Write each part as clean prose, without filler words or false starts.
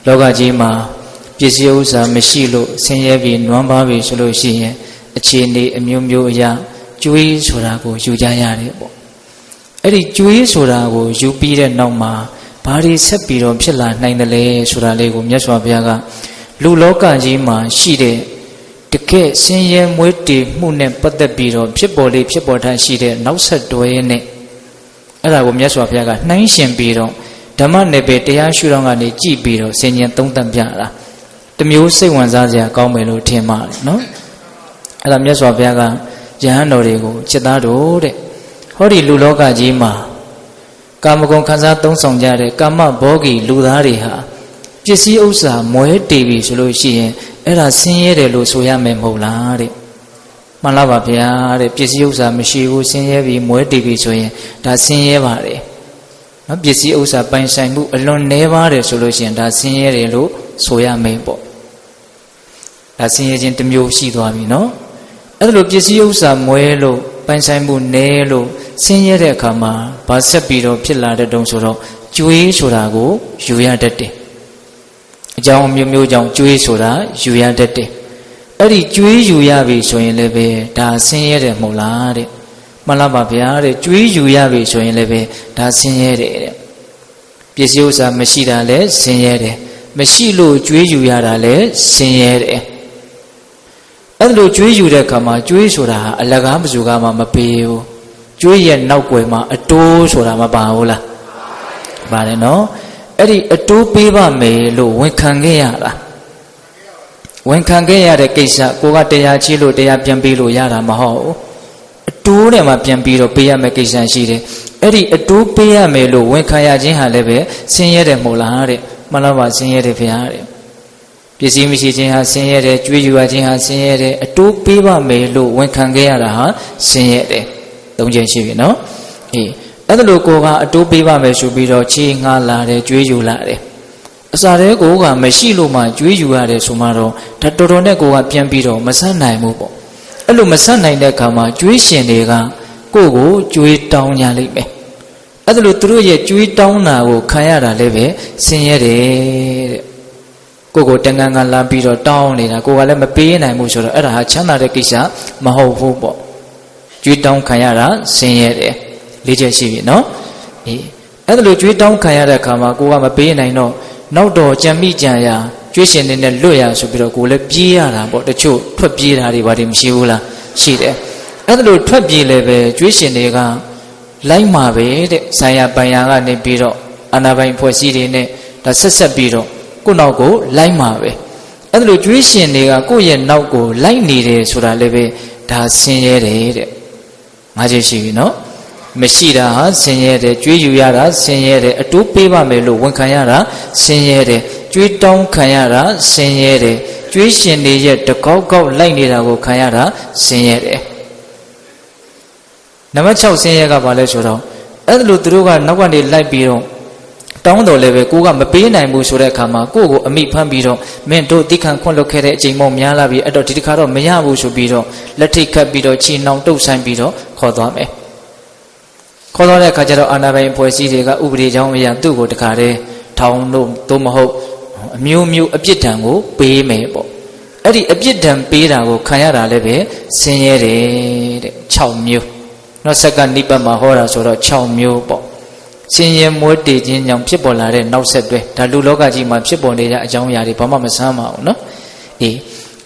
လောကကြီးမှာပစ္စည်းဥစ္စာမရှိလို့ဆင်းရဲပြီးနွမ်းပါးပြီးဆိုလို့ရှိရင်အခြေအနေအမျိုးမျိုးအရာကြွေးဆိုတာကိုယူကြရတယ်ပေါ့အဲ့ဒီကြွေးဆိုတာကိုယူပြီးတဲ့နောက်မှာဘာတွေဆက်ပြီးတော့ဖြစ်လာနိုင်တယ်လဲဆိုတာလေးကိုမြတ်စွာဘုရားကလူလောကကြီးမှာရှိတဲ့တကယ်ဆင်းရဲမွဲတေမှုနဲ့ပတ်သက်ပြီးတော့ဖြစ်ပေါ်လေးဖြစ်ပေါ်ထားရှိတဲ့နောက်ဆက်တွဲနဲ့အဲ့ဒါကိုမြတ်စွာဘုရားကနှိုင်းယှဉ်ပြီးတော့ဓမ္မနယ်ပယ်တရားရှုထောင့်ကနေကြည့်ပြီးတော့ဆင်ញင်သုံးသပ်ပြတာတမျိုးစိတ်ဝင်စားစရာကောင်းမယ်လို့ထင်ပါတယ်နော်အဲ့ဒါမြတ်စွာဘုရားကယဟန်တော်တွေကိုจิตသားတို့တဲ့ဟောဒီလူလောကကြီးမှာကာမဂုဏ်ခံစားသုံးဆောင်ကြတဲ့ကာမဘောဂီလူသားတွေဟာပစ္စည်းဥစ္စာမွဲတေပြီဆိုလို့ရှိရင်အဲ့ဒါဆင်းရဲတယ်လို့ဆိုရမယ်မဟုတ်လားတဲ့မှန်လားပါဗျာတဲ့ပစ္စည်းဥစ္စာမရှိဘူးဆင်းရဲပြီမွဲတေပြီဆိုရင်ဒါဆင်းရဲပါတယ်နော်ပစ္စည်းဥစ္စာပိုင်ဆိုင်မှုအလွန်နှဲပါတယ်ဆိုလို့ရှိရင်ဒါဆင်းရဲတယ်လို့ဆိုရမယ်ပေါ့ဒါဆင်းရဲခြင်းတစ်မျိုးရှိသွားပြီနော်အဲ့ဒါလိုပစ္စည်းဥစ္စာမွဲလို့ပိုင်ဆိုင်မှုနည်းလို့ဆင်းရဲတဲ့အခါမှာဘာဆက်ပြီးတော့ဖြစ်လာတဲ့တုံးဆိုတော့ကြွေးဆိုတာကိုယူရတတ်တယ်အကြောင်းမျိုးမျိုးကြောင့်ကြွေးဆိုတာယူရတတ်တယ်အဲ့ဒီကြွေးယူရပြီဆိုရင်လည်းပဲဒါဆင်းရဲတယ်မဟုတ်လားတဲ့မှန်လားပါဗျာတဲ့ကြွေးယူရပြီဆိုရင်လည်းပဲဒါဆင်းရဲတယ်တဲ့ပစ္စည်းဥစ္စာမရှိတာလည်းဆင်းရဲတယ်မရှိလို့ကြွေးယူရတာလည်းဆင်းရဲတယ်အဲ့လိုကြွေးယူတဲ့အခါမှာကြွေးဆိုတာအလကားမစုကားမှမပေးဘူးကြွေးရဲ့နောက်ွယ်မှာအတိုးဆိုတာမပါဘူးလားပါတယ်နော်အဲ့ဒီအတိုးပေးပါမယ်လို့ဝန်ခံခဲ့ရတာဝန်ခံခဲ့ရတဲ့ကိစ္စကိုကတရားချီလို့တရားပြန်ပေးလို့ရတာမဟုတ်ဘူးအတိုးနဲ့မှပြန်ပြီးတော့ပေးရမယ့်ကိစ္စရှိတယ်အဲ့ဒီအတိုးပေးရမယ်လို့ဝန်ခံရခြင်းဟာလည်းပဲဆင်းရဲတယ်မဟုတ်လားတဲ့မှန်လားပါဆင်းရဲတယ်ဗျာတဲ့ပစ္စည်းမရှိခြင်းဟာဆင်းရဲတယ်ကြွေးယူရခြင်းဟာဆင်းရဲတယ်အတိုးပေးပါမယ်လို့ဝန်ခံခဲ့ရတာဟာဆင်းရဲတယ်သုံးချက်ရှိပြီနော်အေးအဲ့ဒါလို့ကိုကအတိုးပေးပါမယ်ဆိုပြီးတော့ချေးငှားလာတယ်ကြွေးယူလာတယ်အစာတဲကိုကမရှိလို့မှကြွေးယူရတယ်ဆိုမှတော့ဒါတော်တော်နဲ့ကိုကပြန်ပြီးတော့မဆန့်နိုင်ဘူးပေါ့အဲ့လိုမဆန့်နိုင်တဲ့အခါမှာကြွေးရှင်တွေကကိုကိုကြွေးတောင်းကြလိမ့်မယ်အဲ့ဒါလို့သူတို့ရဲ့ကြွေးတောင်းတာကိုခံရတာလည်းပဲဆင်းရဲတယ်တဲ့ကိုတန်ကန်ကလာပြီးတော့တောင်းနေတာကိုကလည်းမပေးနိုင်ဘူးဆိုတော့အဲ့ဒါဟာချမ်းသာတဲ့ကိစ္စမဟုတ်ဘူးပေါ့ကြွေးတောင်းခံရတာဆင်းရဲတယ်လေးချက်ရှိပြီနော်အေးအဲ့ဒါလိုကြွေးတောင်းခံရတဲ့အခါမှာကိုကမပေးနိုင်တော့နောက်တော့ကြံမိကြံရကြွေးရှင်တွေနဲ့လွတ်ရဆိုပြီးတော့ကိုလည်းပြေးရတာပေါ့တချို့ထွက်ပြေးတာတွေဘာတွေမရှိဘူးလားရှိတယ်အဲ့ဒါလိုထွက်ပြေးလည်းပဲကြွေးရှင်တွေကလိုက်မှာပဲတဲ့ဆိုင်ရာပိုင်ရာကနေပြီးတော့အာနာပိုင်ဖွဲ့စည်းတွေနဲ့ဒါဆက်ပြီးတော့ကိုနောက်ကိုလိုက်မှာပဲအဲ့ဒါလိုကြွေးရှင်တွေကကိုယ့်ရဲ့နောက်ကိုလိုက်နေတယ်ဆိုတာလည်းပဲဒါဆင်းရဲတယ်တဲ့ငါးချက်ရှိပြီနော်မရှိတာဟာဆင်းရဲတယ်ကြွေးယူရတာဆင်းရဲတယ်အတိုးပေးပါမယ်လို့ဝန်ခံရတာဆင်းရဲတယ်ကြွေးတောင်းခံရတာဆင်းရဲတယ်ကြွေးရှင်တွေရဲ့တကောက်ကောက်လိုက်နေတာကိုခံရတာဆင်းရဲတယ်နံပါတ်6ဆင်းရဲကဘာလဲဆိုတော့အဲ့ဒါလို့သူတို့ကနောက်ကနေလိုက်ပြီးတော့တောင်းတော်လည်းပဲကိုကမပေးနိုင်ဘူးဆိုတဲ့အခါမှာကိုကိုအမိဖမ်းပြီးတော့မင်းတို့တိခံခွင့်လွတ်ခဲ့တဲ့အချိန်မှများလာပြီအဲ့တော့ဒီတစ်ခါတော့မရဘူးဆိုပြီးတော့လက်ထိတ်ခတ်ပြီးတော့ချီနှောင်တုတ်ဆိုင်ပြီးတော့ခေါ်သွားမယ်ခေါ်သွားတဲ့အခါကျတော့အာဏာပိုင်ဖွဲ့စည်းတွေကဥပဒေကြောင်းအရသူ့ကိုတခါတည်းထောင်လို့သို့မဟုတ်အမျိုးမျိုးအပြစ်ဒဏ်ကိုပေးမယ်ပေါ့အဲ့ဒီအပြစ်ဒဏ်ပေးတာကိုခံရတာလည်းပဲဆင်းရဲတယ်တဲ့6မျိုးနောက်ဆက်ကနိဗ္ဗာန်မှာဟောတာဆိုတော့6မျိုးပေါ့ဆင်းရဲမွဲတေခြင်းကြောင့်ဖြစ်ပေါ်လာတဲ့နောက်ဆက်တွဲဒါလူလောကကြီးမှာဖြစ်ပေါ်နေကြအကြောင်းအရာတွေဘာမှမဆမ်းပါဘူးနော်အေး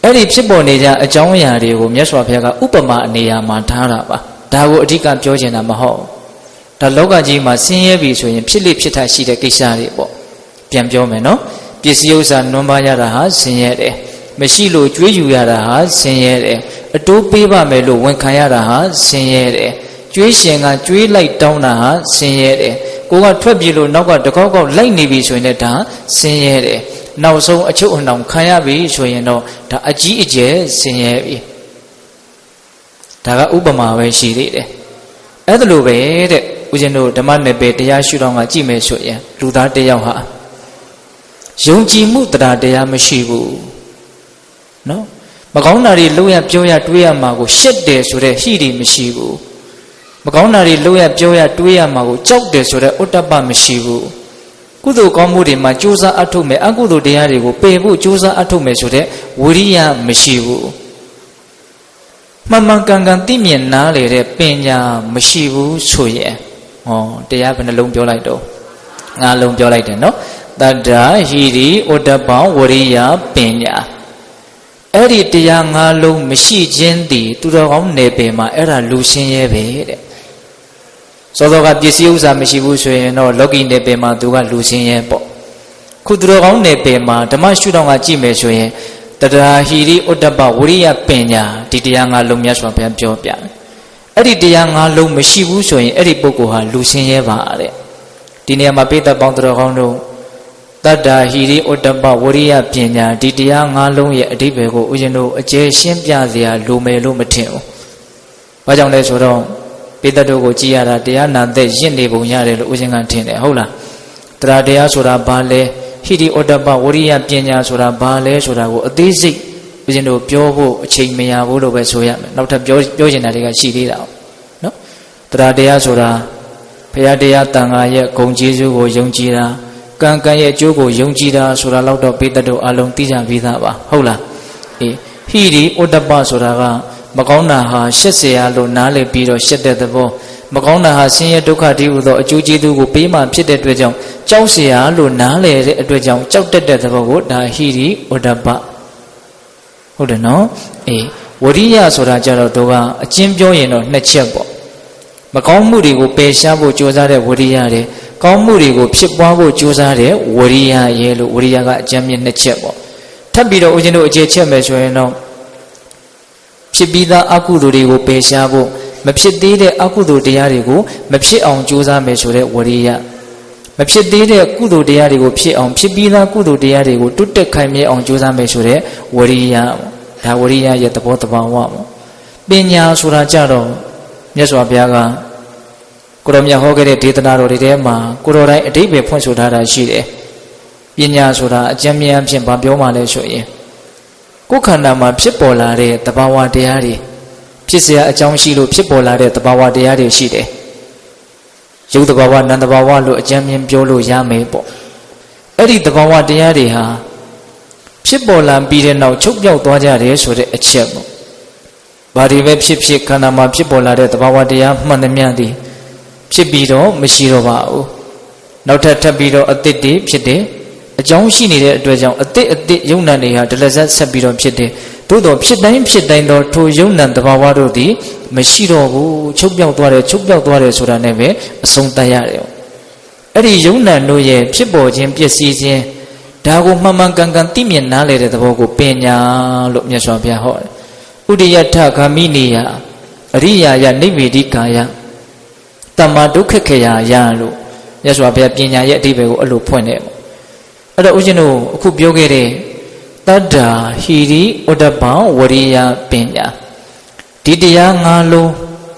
အဲ့ဒီဖြစ်ပေါ်နေကြအကြောင်းအရာတွေကိုမြတ်စွာဘုရားကဥပမာအနေအမှာထားတာပါဒါကိုအဓိကပြောချင်တာမဟုတ်ဒါလောကကြီးမှာဆင်းရဲပြီဆိုရင်ဖြစ်လိဖြစ်ထရှိတဲ့ကိစ္စတွေပေါ့ပြန်ပြောမယ်နော်ပစ္စည်းဥစ္စာနွမ်းပါရတာဟာဆင်းရဲတယ်မရှိလို့ကြွေးယူရတာဟာဆင်းရဲတယ်အတိုးပေးပါမယ်လို့ဝန်ခံရတာဟာဆင်းရဲတယ်ကြွေးရှင်ကကြွေးလိုက်တောင်းတာဟာဆင်းရဲတယ်ကိုကထွက်ပြေးလို့နောက်ကတကောက်ကောက်လိုက်နေပြီဆိုရင်လည်းဒါဆင်းရဲတယ်နောက်ဆုံးအချုပ်အနှောင်ခံရပြီဆိုရင်တော့ဒါအကြီးအကျယ်ဆင်းရဲပြီဒါကဥပမာပဲရှိသေးတယ်အဲ့ဒါလိုပဲတဲ့ဦးဇင်းတို့ဓမ္မနယ်ပယ်တရားရှုထောင့်ကကြည့်မယ်ဆိုရင်လူသားတစ်ယောက်ဟာယုံကြည်မှုတရားမရှိဘူးနော်မကောင်းတာတွေလုပ်ရပြောရတွေးရမှာကိုရှက်တယ်ဆိုတဲ့ဟိတွေမရှိဘူးမကောင်းတာတွေလုပ်ရပြောရတွေးရမှာကိုကြောက်တယ်ဆိုတဲ့ဥတ္တပမရှိဘူး ကုသိုလ်ကောင်းမှုတွေမှာကြိုးစားအထုတ်မယ်အကုသိုလ်တရားတွေကိုပယ်ဖို့ကြိုးစားအထုတ်မယ်ဆိုတဲ့ဝိရိယမရှိဘူးမှန်မှန်ကန်ကန်သိမြင်နားလေတဲ့ပညာမရှိဘူးဆိုရင်ဟောတရားဘယ်နှလုံးပြောလိုက်တော့5လုံးပြောလိုက်တယ်နော်တတ္တာဟိရိဩတ္တပံဝရိယပညာအဲ့ဒီတရား5လုံးမရှိခြင်းတည်သူတော်ကောင်းနယ်ပယ်မှာအဲ့ဒါလူရှင်းရဲပဲတဲ့စောစောကပစ္စည်းဥစ္စာမရှိဘူးဆိုရင်တော့လောကီနယ်ပယ်မှာသူကလူရှင်းရဲပေါ့ခုသူတော်ကောင်းနယ်ပယ်မှာဓမ္မရှုထောင့်ကကြည့်မယ်ဆိုရင်တတ္တာဟိရိဩတ္တပဝရိယပညာဒီတရား5လုံးမြတ်စွာဘုရားပြောပြတယ်အဲ့ဒီတရား5လုံးမရှိဘူးဆိုရင်အဲ့ဒီပုဂ္ဂိုလ်ဟာလူရှင်းရဲပါတဲ့ဒီနေရာမှာပိဋကပေါင်းသူတော်ကောင်းတို့တတ္တာဟိရိဩတ္တပဝရိယပညာဒီတရား5လုံးရဲ့အဓိပ္ပာယ်ကိုဦးဇင်းတို့အကျယ်ရှင်းပြเสียလိုမယ်လို့မထင်ဘူး။ဘာကြောင့်လဲဆိုတော့ပိဋကတို့ကိုကြည်ရတာတရားနာသက်ရင့်နေပုံရတယ်လို့ဦးဇင်းကထင်တယ်ဟုတ်လား။တရားတရားဆိုတာဘာလဲဟိရိဩတ္တပဝရိယပညာဆိုတာဘာလဲဆိုတာကိုအသေးစိတ်ဦးဇင်းတို့ပြောဖို့အချိန်မရဘူးလို့ပဲဆိုရမယ်။နောက်ထပ်ပြောချင်တာတွေကရှိသေးတာ။နော်။တရားတရားဆိုတာဘုရားတရားတန်ခါရဲ့ဂုဏ်ကျေးဇူးကိုယုံကြည်တာကံကံရဲ့အကျိုးကိုယုံကြည်တာဆိုတာတော့ပိဋကတို့အလုံးသိကြပြီးသားပါဟုတ်လားအေးဟိရိဩတ္တပဆိုတာကမကောင်းတာဟာရှက်เสียလို့နားလည်ပြီးတော့ရှက်တဲ့သဘောမကောင်းတာဟာဆင်းရဲဒုက္ခတည်းဟူသောအကျိုးကျေးဇူးကိုပေးမှဖြစ်တဲ့အတွက်ကြောင့်ကြောက်เสียလို့နားလည်တဲ့အတွက်ကြောင့်ကြောက်တတ်တဲ့သဘောကိုဒါဟိရိဩတ္တပဟုတ်တယ်နော်အေးဝရိယဆိုတာကြတော့သူကအကျဉ်းပြောရင်တော့2ချက်ပေါ့မကောင်းမှုတွေကိုပယ်ရှားဖို့ကြိုးစားတဲ့ဝရိယတွေကောင်းမှုတွေကိုဖြစ်ပွားဖို့ကြိုးစားတဲ့ဝရိယရဲ့လို့ဝရိယကအကျဉ်းမြင့်2ချက်ပေါ့ထပ်ပြီးတော့ဦးဇင်းတို့အခြေချက်မယ်ဆိုရင်တော့ဖြစ်ပြီးသားအကုသိုလ်တွေကိုပယ်ရှားဖို့မဖြစ်သေးတဲ့အကုသိုလ်တရားတွေကိုမဖြစ်အောင်ကြိုးစားမယ်ဆိုတဲ့ဝရိယမဖြစ်သေးတဲ့ကုသိုလ်တရားတွေကိုဖြစ်အောင်ဖြစ်ပြီးသားကုသိုလ်တရားတွေကိုတွတ်တက်ခိုင်မြဲအောင်ကြိုးစားမယ်ဆိုတဲ့ဝရိယဒါဝရိယရဲ့သဘောတဘာဝပေါ့ပညာဆိုတာကြတော့မြတ်စွာဘုရားကကိုရောမြတ်ဟောခဲ့တဲ့ဒေသနာတော်တွေထဲမှာကိုရောတိုင်းအဓိပ္ပာယ်ဖွင့်ဆိုထားတာရှိတယ်ပညာဆိုတာအကျဉ်းမြတ်ဖြင့်ဗာပြောမှလဲဆိုရင်ကိုယ်ခန္ဓာမှာဖြစ်ပေါ်လာတဲ့သဘာဝတရားတွေဖြစ်เสียအကြောင်းရှိလို့ဖြစ်ပေါ်လာတဲ့သဘာဝတရားတွေရှိတယ်ရုပ်သဘာဝနာမ်သဘာဝလို့အကျဉ်းမြတ်ပြောလို့ရမယ်ပေါ့အဲ့ဒီသဘာဝတရားတွေဟာဖြစ်ပေါ်လာပြီးတဲ့နောက်ချုပ်ပြောက်သွားကြတယ်ဆိုတဲ့အချက်ပေါ့ဘာတွေပဲဖြစ်ဖြစ်ခန္ဓာမှာဖြစ်ပေါ်လာတဲ့သဘာဝတရားမှန်သမျှသည်ဖြစ်ပြီးတော့မရှိတော့ပါဘူးနောက်ထပ်ပြီးတော့အတိတ်တွေဖြစ်တယ်အကြောင်းရှိနေတဲ့အတွက်ကြောင့်အတိတ်ယုံနာတွေဟာဒလဇတ်ဆက်ပြီးတော့ဖြစ်တယ်သို့တော်ဖြစ်တိုင်းတော့ထိုယုံနာသဘာဝတို့သည်မရှိတော့ဘူးချုပ်ပြောက်သွားတယ်ဆိုတာနဲ့ပဲအဆုံးသတ်ရတယ်အဲ့ဒီယုံနာတို့ရဲ့ဖြစ်ပေါ်ခြင်းပျက်စီးခြင်းဒါကိုမှန်မှန်ကန်ကန်သိမြင်နားလည်တဲ့သဘောကိုပညာလို့မြတ်စွာဘုရားဟောတယ်ဥဒိယထဂမိနိယအရိယာယနိဗ္ဗေဒိကာယတမ္မာဒုက္ခခေယယလို့မြတ်စွာဘုရားပညာရဲ့အဓိပ္ပာယ်ကိုအဲ့လိုဖွင့်တယ်အဲ့တော့ဦးဇင်းတို့အခုပြောခဲ့တဲ့တတ္တာဟိရိဩတ္တပံဝရိယပညာဒီတရား5လုံး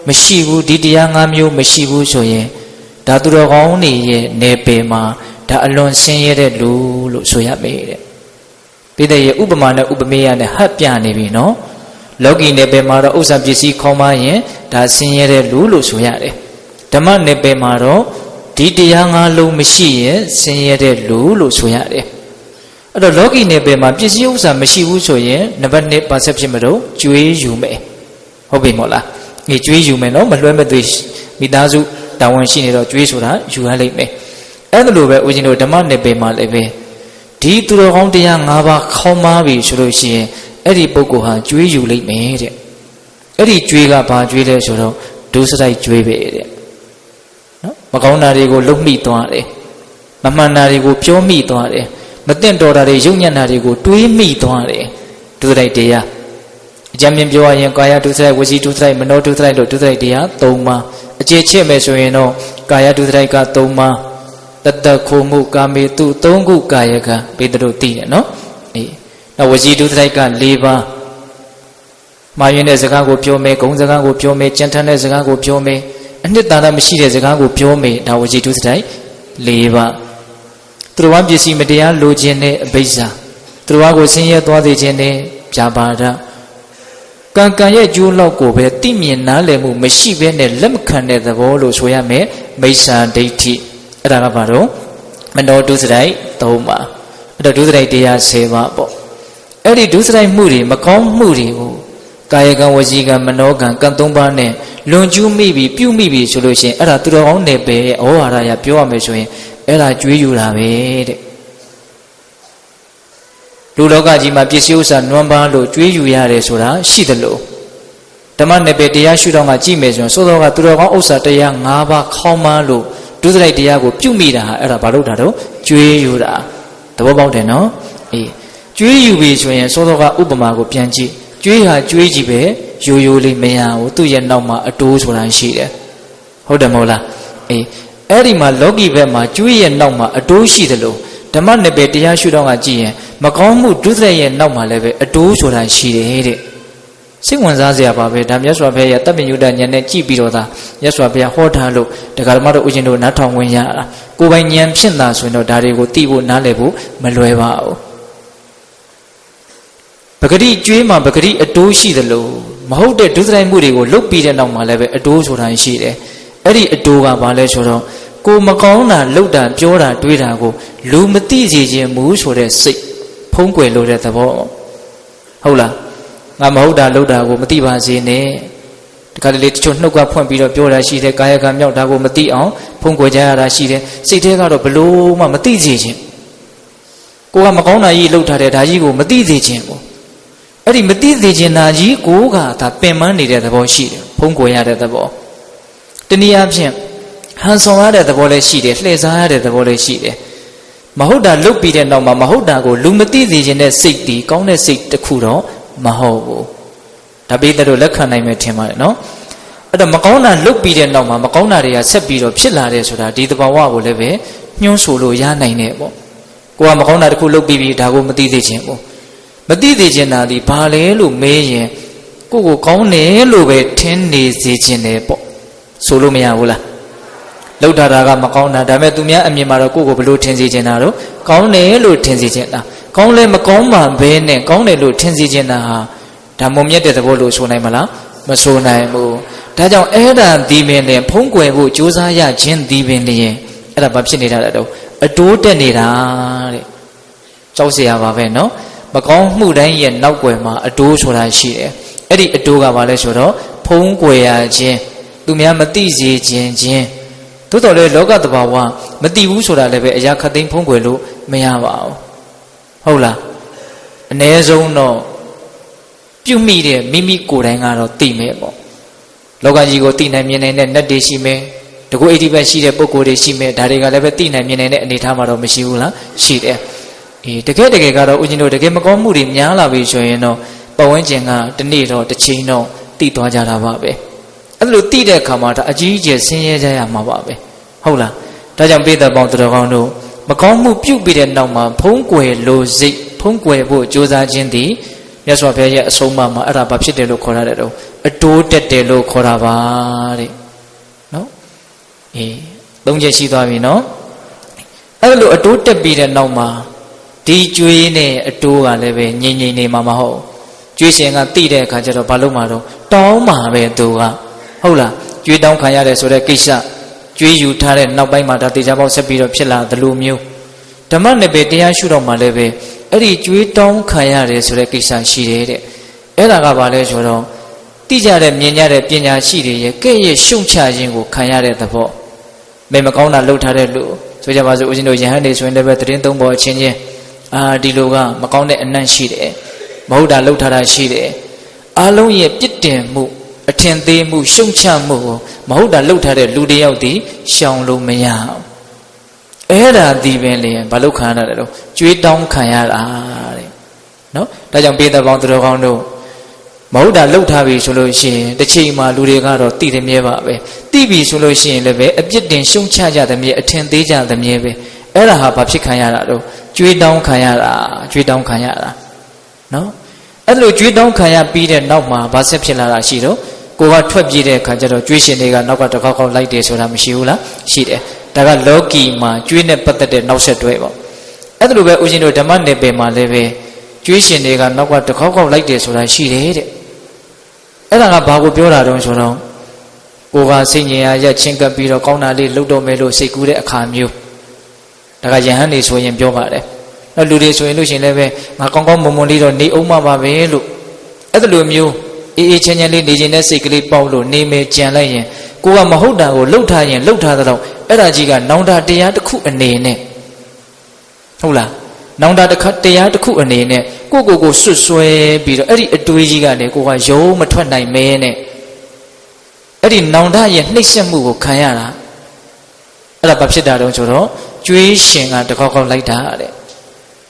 မရှိဘူးဒီတရား5မျိုးမရှိဘူးဆိုရင်ဒါသူတော်ကောင်းတွေရဲ့နယ်ပယ်မှာဒါအလွန်ဆင်းရဲတဲ့လူလို့ဆိုရမယ်တဲ့ပိဋကရဲ့ဥပမာနဲ့ဥပမေယနဲ့ဟပ်ပြနေပြီနော်လောကီနယ်ပယ်မှာတော့ဥစ္စာပစ္စည်းခေါင်းမရင်ဒါဆင်းရဲတဲ့လူလို့ဆိုရတယ်ဓမ္မနယ်ပယ်မှာတော့ဒီတရား5လုံးမရှိရင်ဆင်းရဲတဲ့လူလို့ဆိုရတယ်အဲ့တော့လောကီနယ်ပယ်မှာပစ္စည်းဥစ္စာမရှိဘူးဆိုရင်နံပါတ်1ပါဆက်ဖြစ်မလို့ကျွေးယူမယ်ဟုတ်ပြီမို့လားဒီကျွေးယူမယ်နော်မလွှဲမသွေးမိသားစုတာဝန်ရှိနေတော့ကျွေးဆိုတာယူရလိမ့်မယ်အဲ့ဒါလိုပဲဦးဇင်းတို့ဓမ္မနယ်ပယ်မှာလည်းပဲဒီသူတော်ကောင်းတရား5ပါးခေါင်းမားပြီဆိုလို့ရှိရင်အဲ့ဒီပုဂ္ဂိုလ်ဟာကျွေးယူလိမ့်မယ်တဲ့အဲ့ဒီကျွေးကဘာကျွေးလဲဆိုတော့ဒုစရိုက်ကျွေးပဲတဲ့နော်မကောင်းတာတွေကိုလုံမိသွားတယ်မမှန်တာတွေကိုပြောမိသွားတယ်မသင့်တော်တာတွေယုံညံ့တာတွေကိုတွေးမိသွားတယ်ဒုစရိုက်တရားအကြမ်းမြင်ပြောရရင်ကာယဒုစရိုက်ဝစီဒုစရိုက်မနောဒုစရိုက်လို့ဒုစရိုက်တရား3ပါးအခြေချစ်မယ်ဆိုရင်တော့ကာယဒုစရိုက်က3ပါးတတခိုမှုကာမေတု3ခုကာယကပေတတို့သိတယ်နော်အေးနောက်ဝစီဒုစရိုက်က4ပါးမာယွင်းတဲ့စကားကိုပြောမယ်ဂုံစကားကိုပြောမယ်ကြံထမ်းတဲ့စကားကိုပြောမယ်အနှစ်သာရမရှိတဲ့စကားကိုပြောမယ်ဒါဝစီဒုစရိုက်4ပါးသူတော်ဘာပစ္စည်းမတရားလိုချင်တဲ့အဘိဇ္ဇာသူတော်ဘာကိုဆင်းရဲသွားစေခြင်းနဲ့ဗျာပါဒကံကံရဲ့ကျိုးလောက်ကိုပဲသိမြင်နားလည်မှုမရှိဘဲနဲ့လက်မခံတဲ့သဘောလို့ဆိုရမယ်မိစ္ဆာဒိဋ္ဌိအဲ့ဒါကဘာတော့ မနောဒုစရိုက်3ပါအဲ့တော့ဒုစရိုက်တရား10ပါပေါ့အဲ့ဒီဒုစရိုက်မှုတွေမကောင်းမှုတွေကိုကာယကံဝစီကံမနောကံကံ3ပါးနဲ့လွန်ကျူးမိပြီးပြုမိပြီးဆိုလို့ရှိရင်အဲ့ဒါသူတော်ကောင်းနယ်ပယ်ရဲ့ဩဝါဒရပြောရမယ်ဆိုရင်အဲ့ဒါကြွေးယူတာပဲတဲ့လူလောကကြီးမှာပစ္စည်းဥစ္စာနွမ်းပါလို့ကြွေးယူရတယ်ဆိုတာရှိသလိုဓမ္မနယ်ပယ်တရားရှုထောင့်ကကြည့်မယ်ဆိုရင်သို့တော်ကသူတော်ကောင်းဥစ္စာတရား5ပါးခေါင်းမလို့ဒုစရိုက်တရားကိုပြုမိတာဟာအဲ့ဒါဘာလို့တာတော့ကြွေးယူတာသဘောပေါက်တယ်နော်အေးကြွေးယူပြီဆိုရင်သို့တော်ကဥပမာကိုပြန်ကြည့်ကြွေးဟာကြွေးကြီးပဲရိုးရိုးလေးမရဘူးသူ့ရဲ့နောက်မှာအတိုးဆိုတာရှိတယ်ဟုတ်တယ်မဟုတ်လားအေးအဲ့ဒီမှာလောကီဘက်မှာကြွေးရဲ့နောက်မှာအတိုးရှိတယ်လို့ဓမ္မနယ်ပယ်တရားရှုထောင့်ကကြည့်ရင်မကောင်းမှုဒုစရိုက်ရဲ့နောက်မှာလည်းပဲအတိုးဆိုတာရှိတယ်တဲ့စိတ်ဝင်စားစရာပါပဲဒါမြတ်စွာဘုရားရဲ့တပ်ပညုတဉာဏ်နဲ့ကြည့်ပြီးတော့သာမြတ်စွာဘုရားဟောထားလို့တရားဓမ္မတို့ဥရှင်တို့နားထောင်ဝင်ရတာကိုယ်ပိုင်ဉာဏ်ဖြစ်တာဆိုရင်တော့ဒါတွေကိုသိဖို့နားလည်ဖို့မလွယ်ပါဘူးပဂတိကျွေးမှာပဂတိအတိုးရှိသလိုမဟုတ်တဲ့ဒုစရိုက်မှုတွေကိုလုတ်ပြီးတဲ့နောက်မှာလည်းပဲအတိုးဆိုတာရှိတယ်အဲ့ဒီအတိုးကဘာလဲဆိုတော့ကိုမကောင်းတာလုတ်တာပြောတာတွေးတာကိုလူမသိစေခြင်းမူဆိုတဲ့စိတ်ဖုံးကွယ်လို့တဲ့သဘောဟုတ်လားငါမဟုတ်တာလုတ်တာကိုမသိပါစေနဲ့ဒီကလေးတချို့နှုတ်ကဖွင့်ပြီးတော့ပြောတာရှိတယ်ကာယကံမြောက်တာကိုမသိအောင်ဖုံးကွယ်ကြရတာရှိတယ်စိတ်ထဲကတော့ဘလို့မှမသိစေခြင်းကိုကမကောင်းတာကြီးလုတ်ထားတဲ့ဒါကြီးကိုမသိစေခြင်းပေါ့အဲ့ဒီမသိစေခြင်းနာကြီးကိုကဒါပင်ပန်းနေတဲ့သဘောရှိတယ်ဖုံးကွယ်ရတဲ့သဘောတနည်းအားဖြင့်ဟန်ဆောင်ရတဲ့သဘောလည်းရှိတယ်လှည့်စားရတဲ့သဘောလည်းရှိတယ်မဟုတ်တာလုတ်ပြီးတဲ့နောက်မှာမဟုတ်တာကိုလူမသိစေခြင်းတဲ့စိတ်တီကောင်းတဲ့စိတ်တစ်ခုတော့မဟုတ်ဘူးဒါပိသက်တို့လက်ခံနိုင်မယ်ထင်ပါတယ်နော်အဲ့တော့မကောင်းတာလုတ်ပြီးတဲ့နောက်မှာမကောင်းတာတွေကဆက်ပြီးတော့ဖြစ်လာတယ်ဆိုတာဒီသဘာဝကိုလည်းပဲညှိုးဆိုလို့ရနိုင်တယ်ပေါ့ကိုကမကောင်းတာတစ်ခုလုတ်ပြီးပြီဒါကိုမသိသေးခြင်းပေါ့မသိသေးခြင်းတာဒီဘာလဲလို့မေးရင်ကိုကိုကောင်းတယ်လို့ပဲထင်နေစေခြင်းတယ်ပေါ့ဆိုလို့မရဘူးလားလောက်တာကမကောင်းတာဒါပေမဲ့သူများအမြင်မှာတော့ကိုကိုဘလို့ထင်စေခြင်းတာတော့ကောင်းတယ်လို့ထင်စေခြင်းတာကောင်းလဲမကောင်းမှဘဲနဲ့ကောင်းတယ်လို့ထင်စေခြင်းတာဟာဒါမုံမြတ်တဲ့သဘောလို့ဆိုနိုင်မလားမဆိုနိုင်ဘူးဒါကြောင့်အဲ့ဒါဒီပင်လည်းဖုံးကွယ်ဖို့ကြိုးစားရခြင်းဒီပင်လည်းအဲ့ဒါဘာဖြစ်နေတာလဲတော့အတိုးတက်နေတာတဲ့ကြောက်เสียပါပဲเนาะမကောင်းမှုတိုင်းရဲ့နောက်ွယ်မှာအတိုးဆိုတာရှိတယ်အဲ့ဒီအတိုးကဘာလဲဆိုတော့ဖုံးကွယ်ရခြင်းသူများမသိစေခြင်းသို့တော်လည်းလောကတဘာဝမသိဘူးဆိုတာလည်းပဲအရာခတ်သိမ်းဖုံးကွယ်လို့မရပါဘူးဟုတ်လားအ ਨੇ ဆုံးတော့ပြုမိတဲ့မိမိကိုယ်တိုင်ကတော့သိမယ်ပေါ့လောကကြီးကိုသိနိုင်မြင်နိုင်တဲ့နတ်တွေရှိမယ်တကူအိဋ္ဌိဘက်ရှိတဲ့ပုဂ္ဂိုလ်တွေရှိမယ်ဒါတွေကလည်းပဲသိနိုင်မြင်နိုင်တဲ့အနေအထားမှာတော့မရှိဘူးလားရှိတယ်အေးတကယ်ကတော့ဦးဇင်းတို့တကယ်မကောင်းမှုတွေများလာပြီဆိုရင်တော့ပဝန်းကျင်ကတနေ့တော့တစ်ချိန်တော့သိသွားကြတာပါပဲအဲ့လိုသိတဲ့အခါမှာဒါအကြီးအကျယ်ဆင်းရဲကြရမှာပါပဲဟုတ်လားဒါကြောင့်ပိဿပေါင်းသူတော်ကောင်းတို့မကောင်းမှုပြုတ်ပြီးတဲ့နောက်မှာဖုံးကွယ်လို့စိတ်ဖုံးကွယ်ဖို့ကြိုးစားခြင်းသည်မြတ်စွာဘုရားရဲ့အဆုံးအမမှာအဲ့ဒါဘာဖြစ်တယ်လို့ခေါ်ရတယ်တော့အတိုးတက်တယ်လို့ခေါ်တာပါတဲ့နော်အေးသုံးချက်ရှိသွားပြီနော်အဲ့လိုအတိုးတက်ပြီးတဲ့နောက်မှာဒီကျွေးနဲ့အတိုးကလည်းပဲငြိမ်ငြိမ်နေမှာမဟုတ်ကျွေးရှင်ကတိတဲ့အခါကျတော့ဘာလို့မှာတော့တောင်းမှာပဲသူကဟုတ်လားကျွေးတောင်းခံရတယ်ဆိုတဲ့ကိစ္စကျွေးယူထားတဲ့နောက်ပိုင်းမှာဒါတေချာပေါက်ဆက်ပြီးတော့ဖြစ်လာသလိုမျိုးဓမ္မနယ်ပယ်တရားရှုတော့မှလည်းပဲအဲ့ဒီကျွေးတောင်းခံရတယ်ဆိုတဲ့ကိစ္စရှိတယ်တဲ့အဲ့ဒါကဘာလဲဆိုတော့တိကျတဲ့မြင်ရတဲ့ပညာရှိတွေရဲ့ကဲ့ရဲ့ရှုံချခြင်းကိုခံရတဲ့သဘောမကောင်းတာလှုပ်ထားတဲ့လူဆိုကြပါစို့ဦးဇင်းတို့ယဟန်နေဆိုရင်လည်းပဲသတင်းသုံးပေါ်အချင်းချင်းဒီလိုကမကောင်းတဲ့အနံ့ရှိတယ်မဟုတ်တာလှုပ်ထားတာရှိတယ်အားလုံးရဲ့ပြစ်တင်မှုအထင်သေးမှုရှုံချမှုကိုမဟုတ်တာလှုပ်ထားတဲ့လူတယောက်ဒီရှောင်လို့မရအောင်အဲ့ဒါဒီပင်လေဘာလို့ခံရတယ်လို့ကြွေးတောင်းခံရတာတဲ့နော်ဒါကြောင့်ပိဿပေါင်းသူတော်ကောင်းတို့မဟုတ်တာလှုပ်ထားပြီဆိုလို့ရှိရင်တစ်ချိန်မှာလူတွေကတော့သိတယ်မြဲပါပဲသိပြီဆိုလို့ရှိရင်လည်းပဲအပြစ်တင်ရှုံချကြတယ်မြဲအထင်သေးကြတယ်မြဲပဲအဲ့ဒါဟာဘာဖြစ်ခံရတာတော့ကြွေးတောင်းခံရတာနော်အဲ့လိုကြွေးတောင်းခံရပြီးတဲ့နောက်မှာဘာဆက်ဖြစ်လာတာရှိတော့ကိုကထွက်ပြေးတဲ့အခါကျတော့ကြွေးရှင်တွေကနောက်ကတစ်ခေါက်လိုက်တယ်ဆိုတာမရှိဘူးလားရှိတယ်ဒါကလောကီမှာကြွေးနဲ့ပတ်သက်တဲ့နောက်ဆက်တွဲပေါ့အဲ့လိုပဲဦးဇင်းတို့ဓမ္မနယ်ပယ်မှာလည်းပဲကြွေးရှင်တွေကနောက်ကတစ်ခေါက်လိုက်တယ်ဆိုတာရှိတယ်တဲ့အဲ့ဒါကဘာကိုပြောတာတုံးဆိုတော့ကိုကစိတ်ငြိမ်ရရက်ချင်းကပ်ပြီးတော့ကောင်းတာလေးလှုပ်တော့မယ်လို့စိတ်ကူးတဲ့အခါမျိုး ဒါကယဟန်နေဆိုရင်ပြောပါတယ်နောက်လူတွေဆိုရင်လို့ရှိရင်လည်းပဲငါကောင်းကောင်းမွန်မွန်လေးတော့နေအောင်မှာပါပဲလို့အဲ့လိုမျိုးအေးအေးချမ်းချမ်းလေးနေခြင်းနဲ့စိတ်ကလေးပေါက်လို့နေမယ်ကြံလိုက်ရင်ကိုကမဟုတ်တာကိုလှုပ်ထားရင်လှုပ်ထားတဲ့တော့အဲ့ဒါကြီးကနောင်တတရားတစ်ခုအနေနဲ့ဟုတ်လားနောင်တတရားတစ်ခုအနေနဲ့ကိုဆွတ်ဆွဲပြီးတော့အဲ့ဒီအတွေးကြီးကနေကိုကရုံးမထွက်နိုင်မဲနဲ့အဲ့ဒီနောင်တရဲ့နှိမ့်ဆက်မှုကိုခံရတာအဲ့ဒါဘာဖြစ်တာတုံးဆိုတော့ကျွေးရှင်ကတကောက်ကောက်လိုက်တာတဲ့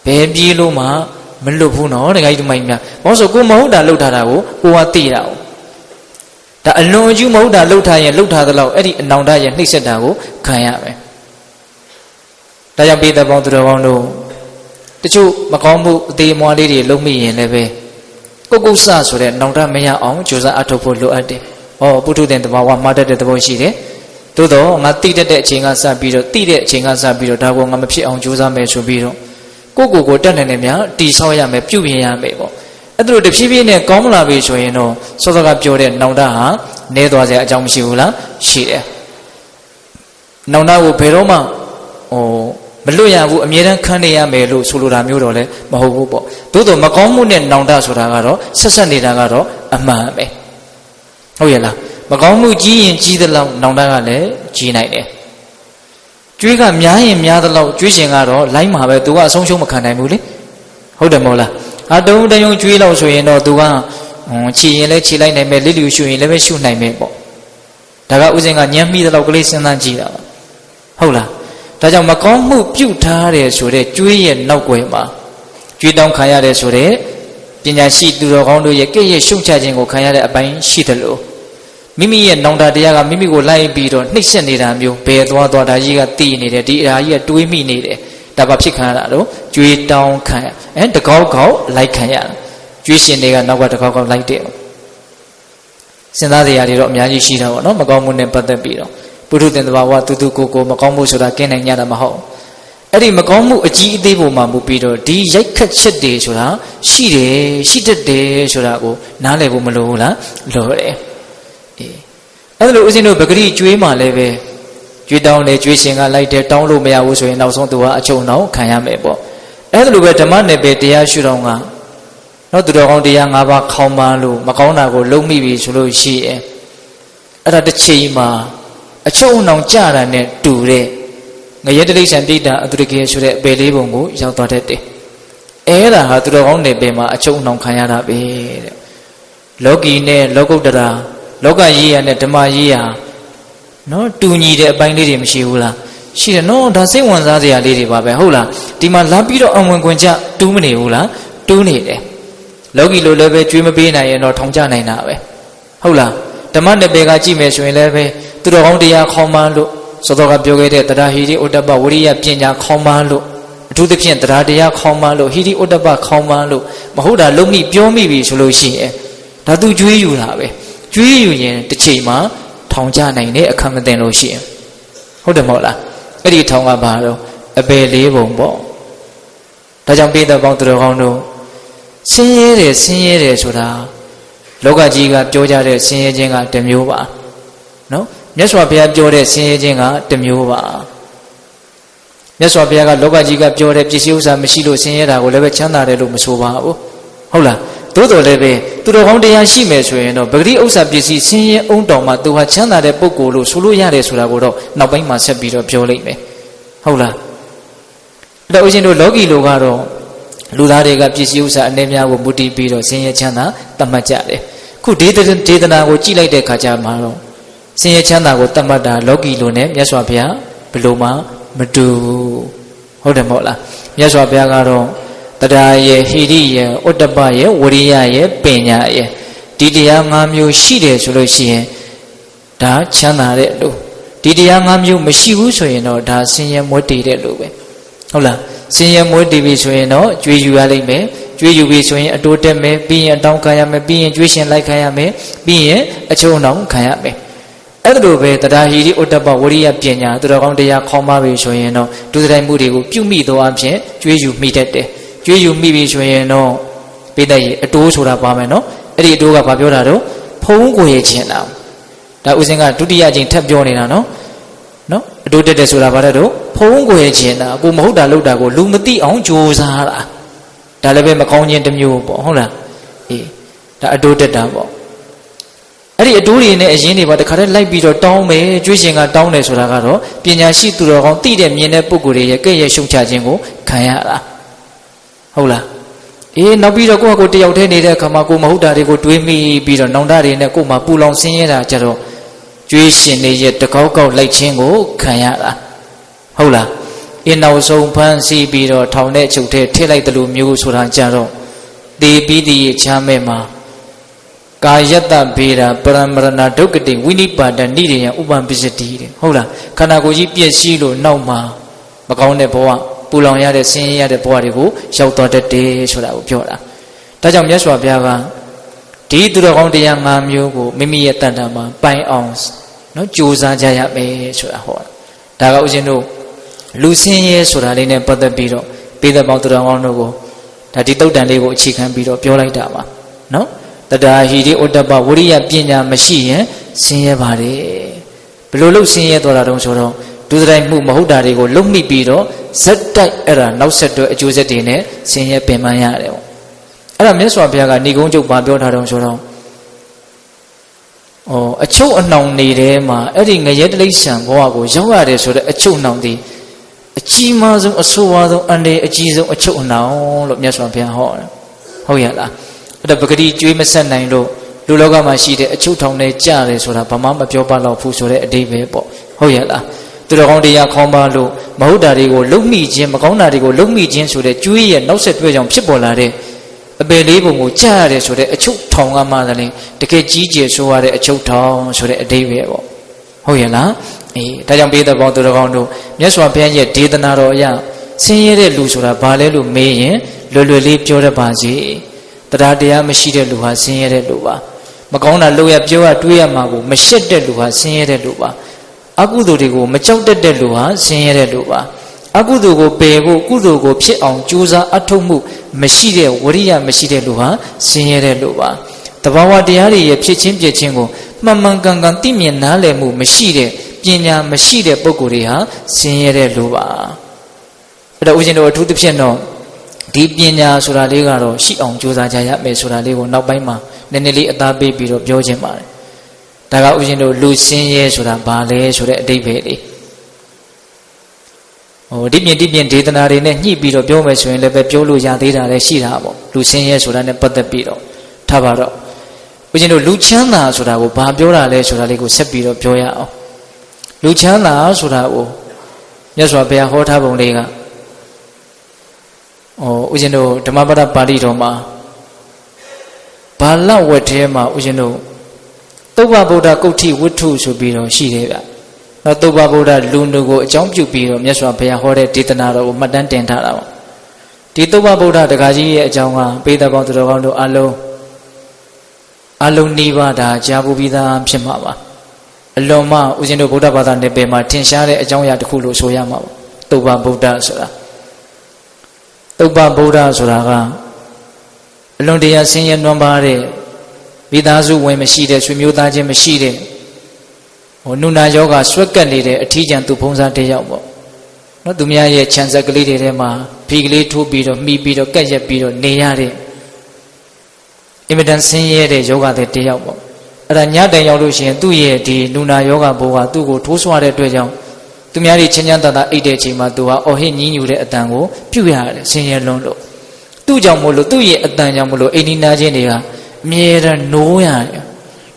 ဘယ်ပြေးလို့မှမလွတ်ဘူးနော်တခါကြီးတမိုင်းများဘာလို့ဆိုကိုမဟုတ်တာလှုပ်ထားတာကိုကိုကသိတာ哦ဒါအလွန်အကျူးမဟုတ်တာလှုပ်ထားရင်လှုပ်ထားသလောက်အဲ့ဒီအနောင်တရဲ့နှိမ့်ဆက်တာကိုခံရမယ်ဒါကြောင့်ပိဿပေါင်းသူတော်ကောင်းတို့တချို့မကောင်းမှုအသေးအမွားလေးတွေလုံးမိရင်လည်းပဲကုတ်ဆဆိုတဲ့နောင်တမရအောင်ကြိုးစားအထောက်ဖို့လိုအပ်တယ်ဟောပုထုတဲ့တဘာဝမှားတတ်တဲ့သဘောရှိတယ်သို့တော့ငါတိတတ်တဲ့အချိန်ကစပြီးတော့တိတဲ့အချိန်ကစပြီးတော့ဒါကိုငါမဖြစ်အောင်ကြိုးစားမယ်ဆိုပြီးတော့ကိုတက်နေနေများတီဆောက်ရမယ်ပြုပြင်ရမယ်ပေါ့အဲ့ဒါတို့တဖြည်းဖြည်းနဲ့ကောင်းမလာပြီဆိုရင်တော့စောစောကပြောတဲ့နောင်တဟာနဲသွားစရာအကြောင်းမရှိဘူးလားရှိတယ်နောင်တကိုဘယ်တော့မှမလွတ်ရဘူးအမြဲတမ်းခံနေရမယ်လို့ဆိုလိုတာမျိုးတော့လည်းမဟုတ်ဘူးပေါ့သို့တော့မကောင်းမှုနဲ့နောင်တဆိုတာကတော့ဆက်နေတာကတော့အမှန်ပဲဟုတ်ရဲ့လားမကောင်းမှုကြီးရင်ကြီးသလောက်နောင်တကလည်းကြီးနိုင်တယ်ကျွေးကများရင်များသလောက်ကျွေးရှင်ကတော့လိုင်းမှာပဲသူကအဆုံးရှုံးမခံနိုင်ဘူးလေဟုတ်တယ်မဟုတ်လားတုံးတယုံကျွေးလောက်ဆိုရင်တော့သူကခြေရင်လည်းခြေလိုက်နိုင်မယ်လိလူရှုရင်လည်းပဲရှုနိုင်မယ်ပေါ့ဒါကဥစဉ်ကညံမိသလောက်ကလေးစဉ်းစားကြည့်တာပါဟုတ်လားဒါကြောင့်မကောင်းမှုပြုတ်ထားတယ်ဆိုတဲ့ကျွေးရဲ့နောက်ွယ်မှာကျွေးတောင်းခံရတယ်ဆိုတဲ့ပညာရှိသူတော်ကောင်းတို့ရဲ့ကဲ့ရဲ့ရှုံချခြင်းကိုခံရတဲ့အပိုင်းရှိတယ်လို့မိမိရဲ့နောင်တတရားကမိမိကိုလိုက်ပြီးတော့နှိမ့်ဆက်နေတာမျိုးဘယ်သွားဒါကြီးကတည်နေတယ်ဒီအရာကြီးကတွေးမိနေတယ်ဒါဘာဖြစ်ခံရတာတော့ကျွေးတောင်းခံတကောက်ကောက်လိုက်ခံရကျွေးရှင်တွေကနောက်ကတကောက်ကောက်လိုက်တယ်စဉ်းစားစရာတွေတော့အများကြီးရှိတာပေါ့နော်မကောင်းမှုနဲ့ပတ်သက်ပြီးတော့ပုထုသင်္တဘာဝတူကိုမကောင်းမှုဆိုတာကင်းနိုင်ကြတာမဟုတ်အဲ့ဒီမကောင်းမှုအကြီးအသေးပုံမှာမူပြီးတော့ဒီရိုက်ခတ်ချက်တွေဆိုတာရှိတယ်ရှိတတ်တယ်ဆိုတာကိုနားလည်ဖို့မလိုဘူးလားလိုတယ်အဲ့လိုဦးဇင်းတို့ပဂရိကျွေးမှလည်းပဲကျွေးတောင်းတယ်ကျွေးရှင်ကလိုက်တယ်တောင်းလို့မရဘူးဆိုရင်နောက်ဆုံးသူကအချုပ်နှောင်ခံရမယ်ပေါ့အဲ့လိုပဲဓမ္မနယ်ပယ်တရားရှုတော်ကနော်သူတော်ကောင်းတရား၅ပါးခေါင်းပါလို့မကောင်းတာကိုလုံးမိပြီဆိုလို့ရှိရင်အဲ့ဒါတစ်ချိန်မှာအချုပ်နှောင်ကြတာနဲ့တူတဲ့ငရဲတိရစ္ဆာန်တိတ္တအတုရကေဆိုတဲ့အပေလေးပုံကိုရောက်သွားတတ်တယ်အဲ့ဒါဟာသူတော်ကောင်းနယ်ပယ်မှာအချုပ်နှောင်ခံရတာပဲတဲ့လောကီနဲ့လောကုတ္တရာလောကရေးရနဲ့ဓမ္မရေးရနော်တူညီတဲ့အပိုင်းလေးတွေမရှိဘူးလားရှိတယ်နော်ဒါစိတ်ဝင်စားစရာလေးတွေပါပဲဟုတ်လားဒီမှာလာပြီးတော့အဝင်ခွင်ကြတူးမနေဘူးလားတူးနေတယ်လောကီလိုလည်းပဲကျွေးမပေးနိုင်ရင်တော့ထောင်ကျနိုင်တာပဲဟုတ်လားဓမ္မနယ်ပယ်ကကြည့်မယ်ဆိုရင်လည်းပဲသူတော်ကောင်းတရားခေါင်းပန်းလို့စောစောကပြောခဲ့တဲ့တရားဟိရိဥတ္တပဝရိယပညာခေါင်းပန်းလို့အထူးသဖြင့်တရားတရားခေါင်းပန်းလို့ဟိရိဥတ္တပခေါင်းပန်းလို့မဟုတ်တာလုံးမိပြောမိပြီဆိုလို့ရှိရင်ဒါသူကျွေးယူတာပဲကျွေးယူရင်တစ်ချိန်မှာထောင်ကျနိုင်တဲ့အခါမသိလို့ရှိရင်ဟုတ်တယ်မဟုတ်လားအဲ့ဒီထောင်ကဘာတော့အပယ်လေးပုံပေါ့ဒါကြောင့်ပိဿပေါင်းသူတော်ကောင်းတို့ဆင်းရဲတယ်ဆိုတာလောကကြီးကပြောကြတဲ့ဆင်းရဲခြင်းကတစ်မျိုးပါနော်မြတ်စွာဘုရားပြောတဲ့ဆင်းရဲခြင်းကတစ်မျိုးပါမြတ်စွာဘုရားကလောကကြီးကပြောတဲ့ပစ္စည်းဥစ္စာမရှိလို့ဆင်းရဲတာကိုလည်းပဲချမ်းသာတယ်လို့မဆိုပါဘူးဟုတ်လားသို့တော်လည်းပဲသူတော်ကောင်းတရားရှိမယ်ဆိုရင်တော့ပဂရိဥစ္စာပစ္စည်းဆင်းရဲအောင်တောင်မှသူဟာချမ်းသာတဲ့ပုဂ္ဂိုလ်လို့ဆိုလို့ရတယ်ဆိုတာကိုတော့နောက်ပိုင်းမှာဆက်ပြီးတော့ပြောလိုက်မယ်ဟုတ်လားအဲ့တော့ဦးဇင်းတို့လောကီလိုကတော့လူသားတွေကပစ္စည်းဥစ္စာအနေများကိုမူတည်ပြီးတော့ဆင်းရဲချမ်းသာသတ်မှတ်ကြတယ်ခုဒေသနာကိုကြည့်လိုက်တဲ့အခါကျမှတော့ဆင်းရဲချမ်းသာကိုသတ်မှတ်တာလောကီလိုနဲ့မြတ်စွာဘုရားဘယ်လိုမှမတူဟုတ်တယ်မဟုတ်လားမြတ်စွာဘုရားကတော့တရားရဲ့ဟိရိရဲ့ဥတ္တပရဲ့ဝရိယရဲ့ပညာရဲ့ဒီတရား၅မျိုးရှိတယ်ဆိုလို့ရှိရင်ဒါချမ်းသာတဲ့လူဒီတရား၅မျိုးမရှိဘူးဆိုရင်တော့ဒါဆင်းရဲမွဲတေတဲ့လူပဲဟုတ်လားဆင်းရဲမွဲတေပြီဆိုရင်တော့ကြွေးယူရလိမ့်မယ်ကြွေးယူပြီဆိုရင်အတိုးတက်မယ်ပြီးရင်အတောင်းခံရမယ်ပြီးရင်ကြွေးရှင်လိုက်ခံရမယ်ပြီးရင်အချုံနှောင်ခံရမယ်အဲ့ဒါလိုပဲတရားဟိရိဥတ္တပဝရိယပညာသူတော်ကောင်းတရားခေါင်းပါပြီဆိုရင်တော့ဒုစရိုက်မှုတွေကိုပြုမိသောအဖြစ်ကြွေးယူမိတတ်တယ်ကြွေးယူမိပြီဆိုရင်တော့ပိဋကရေအတိုးဆိုတာပါမယ်နော်အဲ့ဒီအတိုးကဘာပြောတာတော့ဖုံးကိုရခြင်းလားဒါဥစဉ်ကဒုတိယအကြိမ်ထပ်ပြောနေတာနော်အတိုးတက်တယ်ဆိုတာဘာလဲတော့ဖ ဖုံးကွယ်ခြင်းတာကိုမဟုတ်တာလုပ်တာကိုလူမသိအောင်ကြိုးစားတာဒါလည်းပဲမကောင်းခြင်းတစ်မျိုးပေါ့ဟုတ်လားအေးဒါအတိုးတက်တာပေါ့အဲ့ဒီအတိုးတွေနဲ့အရင်တွေပါတခါတည်းလိုက်ပြီးတော့တောင်းမယ်ကျွေးရှင်ကတောင်းတယ်ဆိုတာကတော့ပညာရှိသူတော်ကောင်းသိတဲ့မြင်တဲ့ပုဂ္ဂိုလ်တွေရဲ့ကဲ့ရဲ့ရှုံချခြင်းကိုခံရတာဟုတ်လားအေးနောက်ပြီးတော့ကိုယ့်ဟာကိုယ်တယောက်တည်းနေတဲ့အခါမှာကိုမဟုတ်တာတွေကိုတွေးမိပြီးတော့နောင်တတွေနဲ့ကိုယ်မှာပူလောင်ဆင်းရဲတာကြတော့ကျွေးရှင်တွေရဲ့တကောက်ကောက်လိုက်ခြင်းကိုခံရတာဟုတ်လားအင်းနောက်ဆုံးဖမ်းဆီးပြီးတော့ထောင်ထဲချုပ်ထဲထည့်လိုက်တယ်လို့မျိုးဆိုတာကြတော့သေပြီးတည်းချမ်းမဲ့မှာကာယတ္တဗေဒပရမရဏဒုက္ကတိဝိနိပါဒနိရိယဥပ္ပံပစ္စတိတဲ့ဟုတ်လားခန္ဓာကိုယ်ကြီးပြည့်စည်လို့နောက်မှာမကောင်းတဲ့ဘဝပူလောင်ရတဲ့ဆင်းရဲရတဲ့ဘဝတွေကိုရောက်သွားတတ်တယ်ဆိုတာကိုပြောတာဒါကြောင့်မြတ်စွာဘုရားကဒီသူတော်ကောင်းတရား၅မျိုးကိုမိမိရဲ့တဏ္ဍာမှာပိုင်အောင်နော်ကြိုးစားကြရမယ်ဆိုတာဟောတာဒါကဥစဉ်တို့လူဆင်းရဲဆိုတာလေးနဲ့ပတ်သက်ပြီးတော့ပိဿပေါင်းသူတော်ကောင်းတို့ကိုဒါဒီတုတ်တန်လေးကိုအခြေခံပြီးတော့ပြောလိုက်တာပါနော်တတ္တာဟိရိဩတ္တပဝိရိယပညာမရှိရင်ဆင်းရဲပါတယ်ဘယ်လိုလုပ်ဆင်းရဲသွားတာတုံးဆိုတော့ဒုစရိုက်မှုမဟုတ်တာတွေကိုလုံမိပြီးတော့ဇက်တိုက်အဲ့ဒါနောက်ဆက်တွဲအကျိုးဆက်တွေနဲ့ဆင်းရဲပင်ပန်းရတယ်ပေါ့အဲ့ဒါမြတ်စွာဘုရားကဏိကုံးချုပ်ပါပြောထားတုံးဆိုတော့အချုပ်အနှောင်နေတဲ့မှာအဲ့ဒီငရဲတိရစ္ဆာန်ဘဝကိုရောက်ရတယ်ဆိုတဲ့အချုပ်နှောင်ဒီအကြီးမားဆုံးအဆိုးဝါးဆုံးအန္တရာယ်အကြီးဆုံးအချုပ်အနှောင်လို့မြတ်စွာဘုရားဟောတာဟုတ်ရလားအဲ့ဒါပဂတိကျွေးမဆက်နိုင်လို့လူလောကမှာရှိတဲ့အချုပ်ထောင်ထဲကြတယ်ဆိုတာဘာမှမပြောပါတော့ဘူးဆိုတဲ့အဓိပ္ပာယ်ပေါ့ဟုတ်ရလားသူတော်ကောင်းတရားခေါင်းပါလို့မဟုတ်တာတွေကိုလုံမိခြင်းမကောင်းတာတွေကိုလုံမိခြင်းဆိုတဲ့ကျွေးရဲ့နောက်ဆက်တွဲကြောင့်ဖြစ်ပေါ်လာတဲ့အပေလေးပုံကိုကြားရတယ်ဆိုတဲ့အချုပ်ထောင်ကမှလည်းတကယ်ကြီးကျယ်ဆိုရတဲ့အချုပ်ထောင်ဆိုတဲ့အဓိပ္ပာယ်ပေါ့ဟုတ်ရဲ့လားအေးဒါကြောင့်ပိဿပေါင်းသူတော်ကောင်းတို့မြတ်စွာဘုရားရဲ့ဒေသနာတော်အရဆင်းရဲတဲ့လူဆိုတာဘာလဲလို့မေးရင်လွယ်လွယ်လေးပြောတတ်ပါစေတရားတရားမရှိတဲ့လူဟာဆင်းရဲတဲ့လူပါမကောင်းတာလုပ်ရပြောရတွေးရမှာကိုမရှက်တဲ့လူဟာဆင်းရဲတဲ့လူပါအကုသိုလ်တွေကိုမကြောက်တတ်တဲ့လူဟာဆင်းရဲတဲ့လူပါအကုသိုလ်ကိုပယ်ဖို့ကုသိုလ်ကိုဖြစ်အောင်ကြိုးစားအထောက်မှုမရှိတဲ့ဝရိယမရှိတဲ့လူဟာဆင်းရဲတဲ့လူပါတဘာဝတရားတွေရဲ့ဖြစ်ချင်းပြည့်ချင်းကိုမှန်မှန်ကန်ကန်သိမြင်နားလည်မှုမရှိတဲ့ပညာမရှိတဲ့ပုဂ္ဂိုလ်တွေဟာဆင်းရဲတဲ့လူပါအဲ့တော့ဦးဇင်းတို့အထူးသဖြင့်တော့ဒီပညာဆိုတာလေးကတော့ရှိအောင်ကြိုးစားကြရမယ်ဆိုတာလေးကိုနောက်ပိုင်းမှာနည်းနည်းလေးအသားပေးပြီးတော့ပြောခြင်းပါတယ်ဒါကဦးဇင်းတို့လူဆင်းရဲဆိုတာဘာလဲဆိုတဲ့အဓိပ္ပာယ်လေးဒီပြင်ဒေသနာတွေနဲ့ညှိပြီးတော့ပြောမယ်ဆိုရင်လည်းပဲပြောလို့ရသေးတာလည်းရှိတာပေါ့လူဆင်းရဲဆိုတာနဲ့ပတ်သက်ပြီးတော့ထားပါတော့ဦးဇင်းတို့လူချမ်းသာဆိုတာကိုဘာပြောတာလဲဆိုတာလေးကိုဆက်ပြီးတော့ပြောရအောင်လူချမ်းသာဆိုတာကိုမြတ်စွာဘုရားဟောထားပုံလေးကဦးဇင်းတို့ဓမ္မပဒပါဠိတော်မှာဘာလဝတ်ထဲမှာဦးဇင်းတို့သုဘဗုဒ္ဓကုဋ္ဌိဝတ္ထုဆိုပြီးတော့ရှိတယ်ဗျနောက်သုဘဗုဒ္ဓလူနုကိုအကြောင်းပြုပြီးတော့မြတ်စွာဘုရားဟောတဲ့ဒေသနာတော်ကိုမှတ်တမ်းတင်ထားတာပေါ့ဒီသုဘဗုဒ္ဓတက္ကကြီးရဲ့အကြောင်းကပိဿပေါင်းသူတော်ကောင်းတို့အလုံးနှီးပါးဒါကြားပူပြီးသားဖြစ်မှာပါအလွန်မှဦးဇင်းတို့ဗုဒ္ဓဘာသာနယ်ပယ်မှာထင်ရှားတဲ့အကြောင်းအရာတစ်ခုလို့ဆိုရမှာပေါ့သုဘဗုဒ္ဓဆိုတာသုဘဗုဒ္ဓဆိုတာကအလွန်တရာဆင်းရဲနွမ်းပါးတဲ့မိသားစုဝင်မရှိတဲ့ဆွေမျိုးသားချင်းမရှိတဲ့နုနာယောဂဆွဲကပ်နေတဲ့အထီးကျန်သူဖုံးစားတစ်ယောက်ပေါ့နော်သူများရဲ့ခြံစက်ကလေးတွေထဲမှာဖီကလေးထိုးပြီးတော့မှီပြီးတော့ကက်ရက်ပြီးတော့နေရတဲ့အင်မတန်ဆင်းရဲတဲ့ယောဂတဲ့တစ်ယောက်ပေါ့အဲ့ဒါညတိုင်ရောက်လို့ရှိရင်သူ့ရဲ့ဒီနုနာယောဂဘိုးကသူ့ကိုထိုးဆွတဲ့အတွက်ကြောင့်သူများတွေချင်းချမ်းသာသာအိတ်တဲ့အချိန်မှာသူဟာအော်ဟစ်ညင်းညူတဲ့အတန်ကိုပြုတ်ရတယ်ဆင်းရဲလွန်းလို့သူ့ကြောင့်မို့လို့သူ့ရဲ့အတန်ကြောင့်မို့လို့အိန္ဒိနာချင်းတွေကအမြဲတမ်းနိုးရတ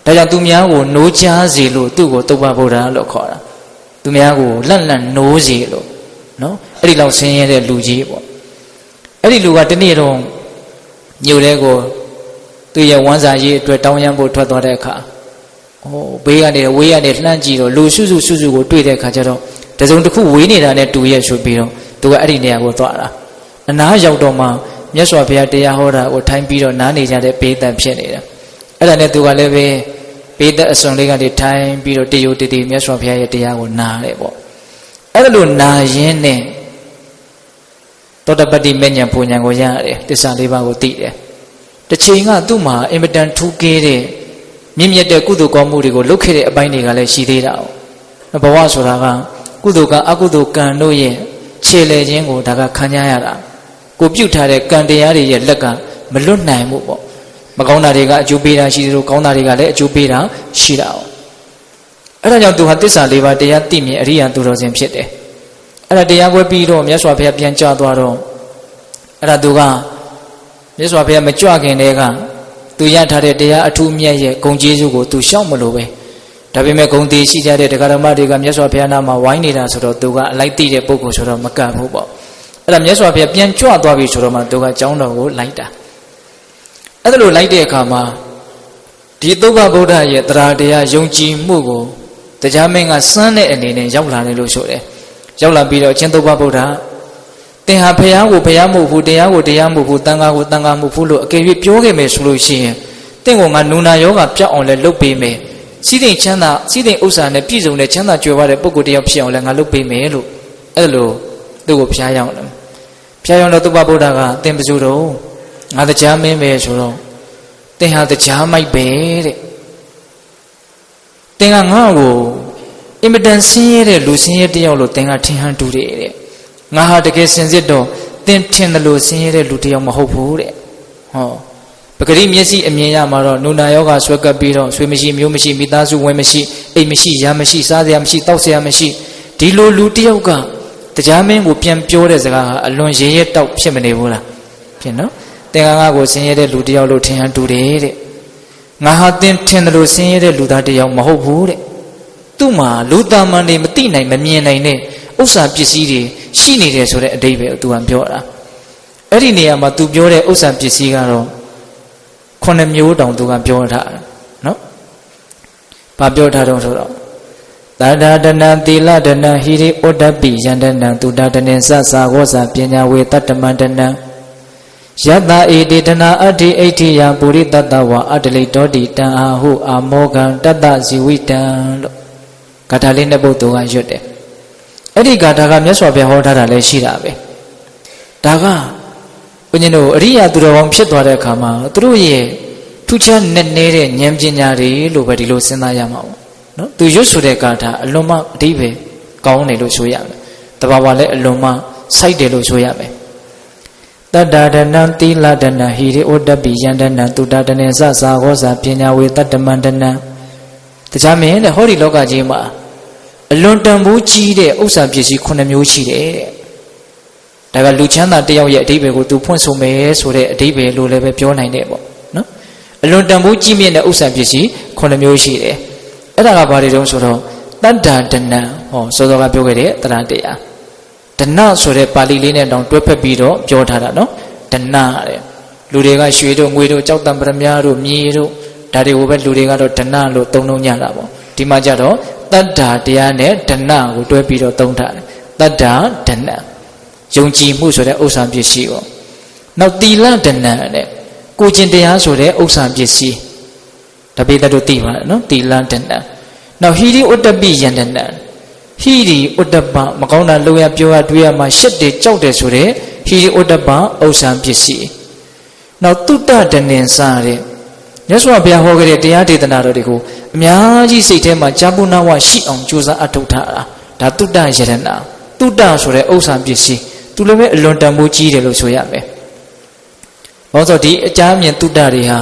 ယ်ဒါကြောင့်သူများကိုနိုးချစေလို့သူ့ကိုသုဘဗုဒ္ဓလို့ခေါ်တာသူများကိုလန့်လန့်နိုးစေလို့နော်အဲ့ဒီလောက်ဆင်းရဲတဲ့လူကြီးပေါ့အဲ့ဒီလူကတနေ့တော့ညိုတဲ့ကိုသူ့ရဲ့ဝမ်းစာရေးအတွက်တောင်းရမ်းဖို့ထွက်သွားတဲ့အခါဘေးကနေဝေးကနေလှမ်းကြည့်တော့လူစုစုကိုတွေ့တဲ့အခါကျတော့တစုံတစ်ခုဝေးနေတာနဲ့တူရဲ့ဆိုပြီးတော့သူကအဲ့ဒီနေရာကိုသွားတာအနားရောက်တော့မှမြတ်စွာဘုရားတရားဟောတာကိုထိုင်ပြီးတော့နားနေကြတဲ့ဘေးတန်ဖြစ်နေတာအဲ့ဒါနဲ့သူကလည်းပဲဘေးသက်အစွန်လေးကနေထိုင်ပြီးတော့တယုတ်တည်မြတ်စွာဘုရားရဲ့တရားကိုနားတယ်ပေါ့အဲ့လိုနာရင်းနဲ့သောတပတ္တိမေညာပူညာကိုရတယ်တစ္ဆာလေးပါးကိုသိတယ်တစ်ချိန်ကသူ့မှာအင်မတန်ထူးကဲတဲ့မြင့်မြတ်တဲ့ကုသိုလ်ကောင်းမှုတွေကိုလုပ်ခဲ့တဲ့အပိုင်းတွေကလည်းရှိသေးတာ။ဘဝဆိုတာက ကုသိုလ်ကအကုသိုလ်ကံတို့ရဲ့ခြေလေခြင်းကိုဒါကခံရရတာကိုပြုတ်ထားတဲ့ကံတရားတွေရဲ့လက်ကမလွတ်နိုင်ဘူးပေါ့မကောင်းတာတွေကအကျိုးပေးတာရှိသလိုကောင်းတာတွေကလည်းအကျိုးပေးတာရှိတာ哦အဲ့ဒါကြောင့်သူဟာသစ္စာ၄ပါးတရားသိမြင်အရိယာသူတော်စင်ဖြစ်တယ်အဲ့ဒါတရားပွဲပြီးတော့မြတ်စွာဘုရားပြန်ကြွသွားတော့အဲ့ဒါသူကမြတ်စွာဘုရားမကြွခင်တည်းကသူရထားတဲ့တရားအထူးမြတ်ရဲ့ဂုဏ်ကျေးဇူးကိုသူရှောက်မလို့ပဲဒါပေမဲ့ဂုဏ်တည်ရှိကြတဲ့တရားဓမ္မတွေကမြတ်စွာဘုရားနာမှာဝိုင်းနေတာဆိုတော့သူကအလိုက်သိတဲ့ပုဂ္ဂိုလ်ဆိုတော့မကပ်ဘူးပေါ့အဲ့ဒါမြတ်စွာဘုရားပြန်ကြွသွားပြီဆိုတော့မှသူကကျောင်းတော်ကိုလိုက်တာအဲ့ဒါလိုလိုက်တဲ့အခါမှာဒီသုဘဗုဒ္ဓရဲ့တရားတရားယုံကြည်မှုကိုတရားမင်းကစမ်းတဲ့အနေနဲ့ရောက်လာတယ်လို့ဆိုတယ်ရောက်လာပြီးတော့ချင်းသုဘဗုဒ္ဓသင်ဟာဘုရားကိုဘုရားမဟုတ်ဘူးတရားကိုတရားမဟုတ်ဘူးတန်ခါကိုတန်ခါမဟုတ်ဘူးလို့အကယ်၍ပြောခဲ့မယ်ဆိုလို့ရှိရင်သင်ကငါနူနာယောဂပြောက်အောင်လဲလုပ်ပေးမယ်စီးတိမ်ချမ်းသာစီးတိမ်ဥစ္စာနဲ့ပြည့်စုံတဲ့ချမ်းသာကြွယ်ဝတဲ့ပုဂ္ဂိုလ်တယောက်ဖြစ်အောင်လဲငါလုပ်ပေးမယ်လို့အဲ့လိုသူ့ကိုဖျားရောက်တယ်ဖျားရောက်တော့သုဘဗုဒ္ဓကသင်ဘယ်သူတော့ငါတရားမင်းပဲဆိုတော့သင်ဟာတရားမိုက်ပဲတဲ့သင်ကငါ့ကိုအင်မတန်ဆင်းရဲတဲ့လူဆင်းရဲတယောက်လို့သင်ကထင်ဟန်တူတယ်တဲ့ငါဟာတကယ်စင်စစ်တော့သင်ထင်တယ်လို့ဆင်းရဲတဲ့လူတယောက်မဟုတ်ဘူးတဲ့ဟောပဂရိမျက်စိအမြင်ရမှာတော့နုနာယောဂဆွဲကပ်ပြီးတော့ဆွေမရှိမျိုးမရှိမိသားစုဝင်မရှိအိမ်မရှိရာမရှိစားစရာမရှိတောက်စရာမရှိဒီလိုလူတယောက်ကတရားမင်းကိုပြန်ပြောတဲ့စကားဟာအလွန်ရဲရဲတောက်ဖြစ်မနေဘူးလားဖြစ်နော်သင်္ကန်းကားကိုဆင်းရဲတဲ့လူတယောက်လို့ထင်ဟန်တူတယ်တဲ့ငါဟာသင်ထင်တယ်လို့ဆင်းရဲတဲ့လူသားတယောက်မဟုတ်ဘူးတဲ့သူ့မှာလူသားမှန်တွေမသိနိုင်မမြင်နိုင်တဲ့ဥစ္စာပစ္စည်းတွေရှိနေတယ်ဆိုတဲ့အဓိပ္ပာယ်သူကပြောတာအဲ့ဒီနေရာမှာသူပြောတဲ့ဥစ္စာပစ္စည်းကတော့9မျိုးတောင်သူကပြောထားတယ်နော်ဘာပြောထားတော့ဆိုတော့သာဒဒနာသီလဒနာဟိရိဩတ္တပိယန္တနံသူတတနေသသဝောဇပညာဝေတတ္တမန္တနံယတဧတေတနာအဋ္ဌိအဋ္ဌိယပုရိတတဝအတ္တလိတောတိတံအာဟုအာမောကံတတ္တဇီဝိတံလို့ဂါထာလေးနှစ်ပုဒ်သူကရွတ်တယ်အဲ့ဒီဂါထာကမြတ်စွာဘုရားဟောထားတာလည်းရှိတာပဲဒါကဘုန်းကြီးတို့အရိယာသူတော်ကောင်းဖြစ်သွားတဲ့အခါမှာသူတို့ရဲ့ထူးခြားနက်နဲတဲ့ဉာဏ်ပညာတွေလို့ပဲဒီလိုစဉ်းစားရမှာပေါ့နော်သူရွတ်ဆိုတဲ့ဂါထာအလွန်မှအဓိပ္ပာယ်ကောင်းတယ်လို့ဆိုရမယ်တဘာဝလည်းအလွန်မှစိုက်တယ်လို့ဆိုရမယ်တတ္တဒနံသီလဒနံဟိရိဩတ္တပိယန္တနံသူတတနေသသဝောဇပညာဝေတတ္တမန္တနံတရားမင်းတဲ့ဟောဒီလောကကြီးမှာအလွန်တန်ဖိုးကြီးတဲ့ဥစ္စာပစ္စည်း9မျိုးရှိတယ်တဲ့ဒါကလူချမ်းသာတယောက်ရဲ့အဓိပ္ပာယ်ကိုသူဖွင့်ဆိုမယ်ဆိုတဲ့အဓိပ္ပာယ်လို့လည်းပဲပြောနိုင်တယ်ပေါ့နော်အလွန်တန်ဖိုးကြီးမြင့်တဲ့ဥစ္စာပစ္စည်း9မျိုးရှိတယ်အဲ့ဒါကဘာတွေတုံးဆိုတော့တတ္တဒနံဟောစောစောကပြောခဲ့တဲ့တရားတရားဒနဆိုတဲ့ပါဠိလေးနဲ့တောင်တွဲဖက်ပြီးတော့ပြောထားတာနော်ဒနတဲ့လူတွေကရွှေတို့ငွေတို့ကြောက်တံပရမများတို့မြေတို့ဒါတွေကိုပဲလူတွေကတော့ဒနလို့သုံးနှုန်းကြတာပေါ့ဒီမှာကြတော့တတ္တာတရားနဲ့ဒနကိုတွဲပြီးတော့သုံးထားတယ်တတ္တာဒနယုံကြည်မှုဆိုတဲ့ဥစ္စာပစ္စည်းပေါ့နောက်သီလဒနနဲ့ကိုကျင့်တရားဆိုတဲ့ဥစ္စာပစ္စည်းဒါပေတတို့သိပါတယ်နော်သီလဒနနောက်ဟိရိဩတ္တပိယန္တနံဟိရိဩတ္တပမကောင်းတာလုပ်ရပြောရတွေးရမှာရှက်တယ်ကြောက်တယ်ဆိုတဲ့ဟိရိဩတ္တပဥစ္စာပစ္စည်းနောက်တုတ္တဒနင်္စတဲ့မြတ်စွာဘုရားဟောခဲ့တဲ့တရားဒေသနာတော်တွေကိုအများကြီးစိတ်ထဲမှာကြာပုနာဝရှိအောင်ကြိုးစားအထောက်ထားတာဒါတုတ္တယရဏတုတ္တဆိုတဲ့ဥစ္စာပစ္စည်းသူလည်းပဲအလွန်တန်ဖိုးကြီးတယ်လို့ဆိုရမယ်။ဘာလို့ဆိုဒီအကြမ်းမြင်တုတ္တတွေဟာ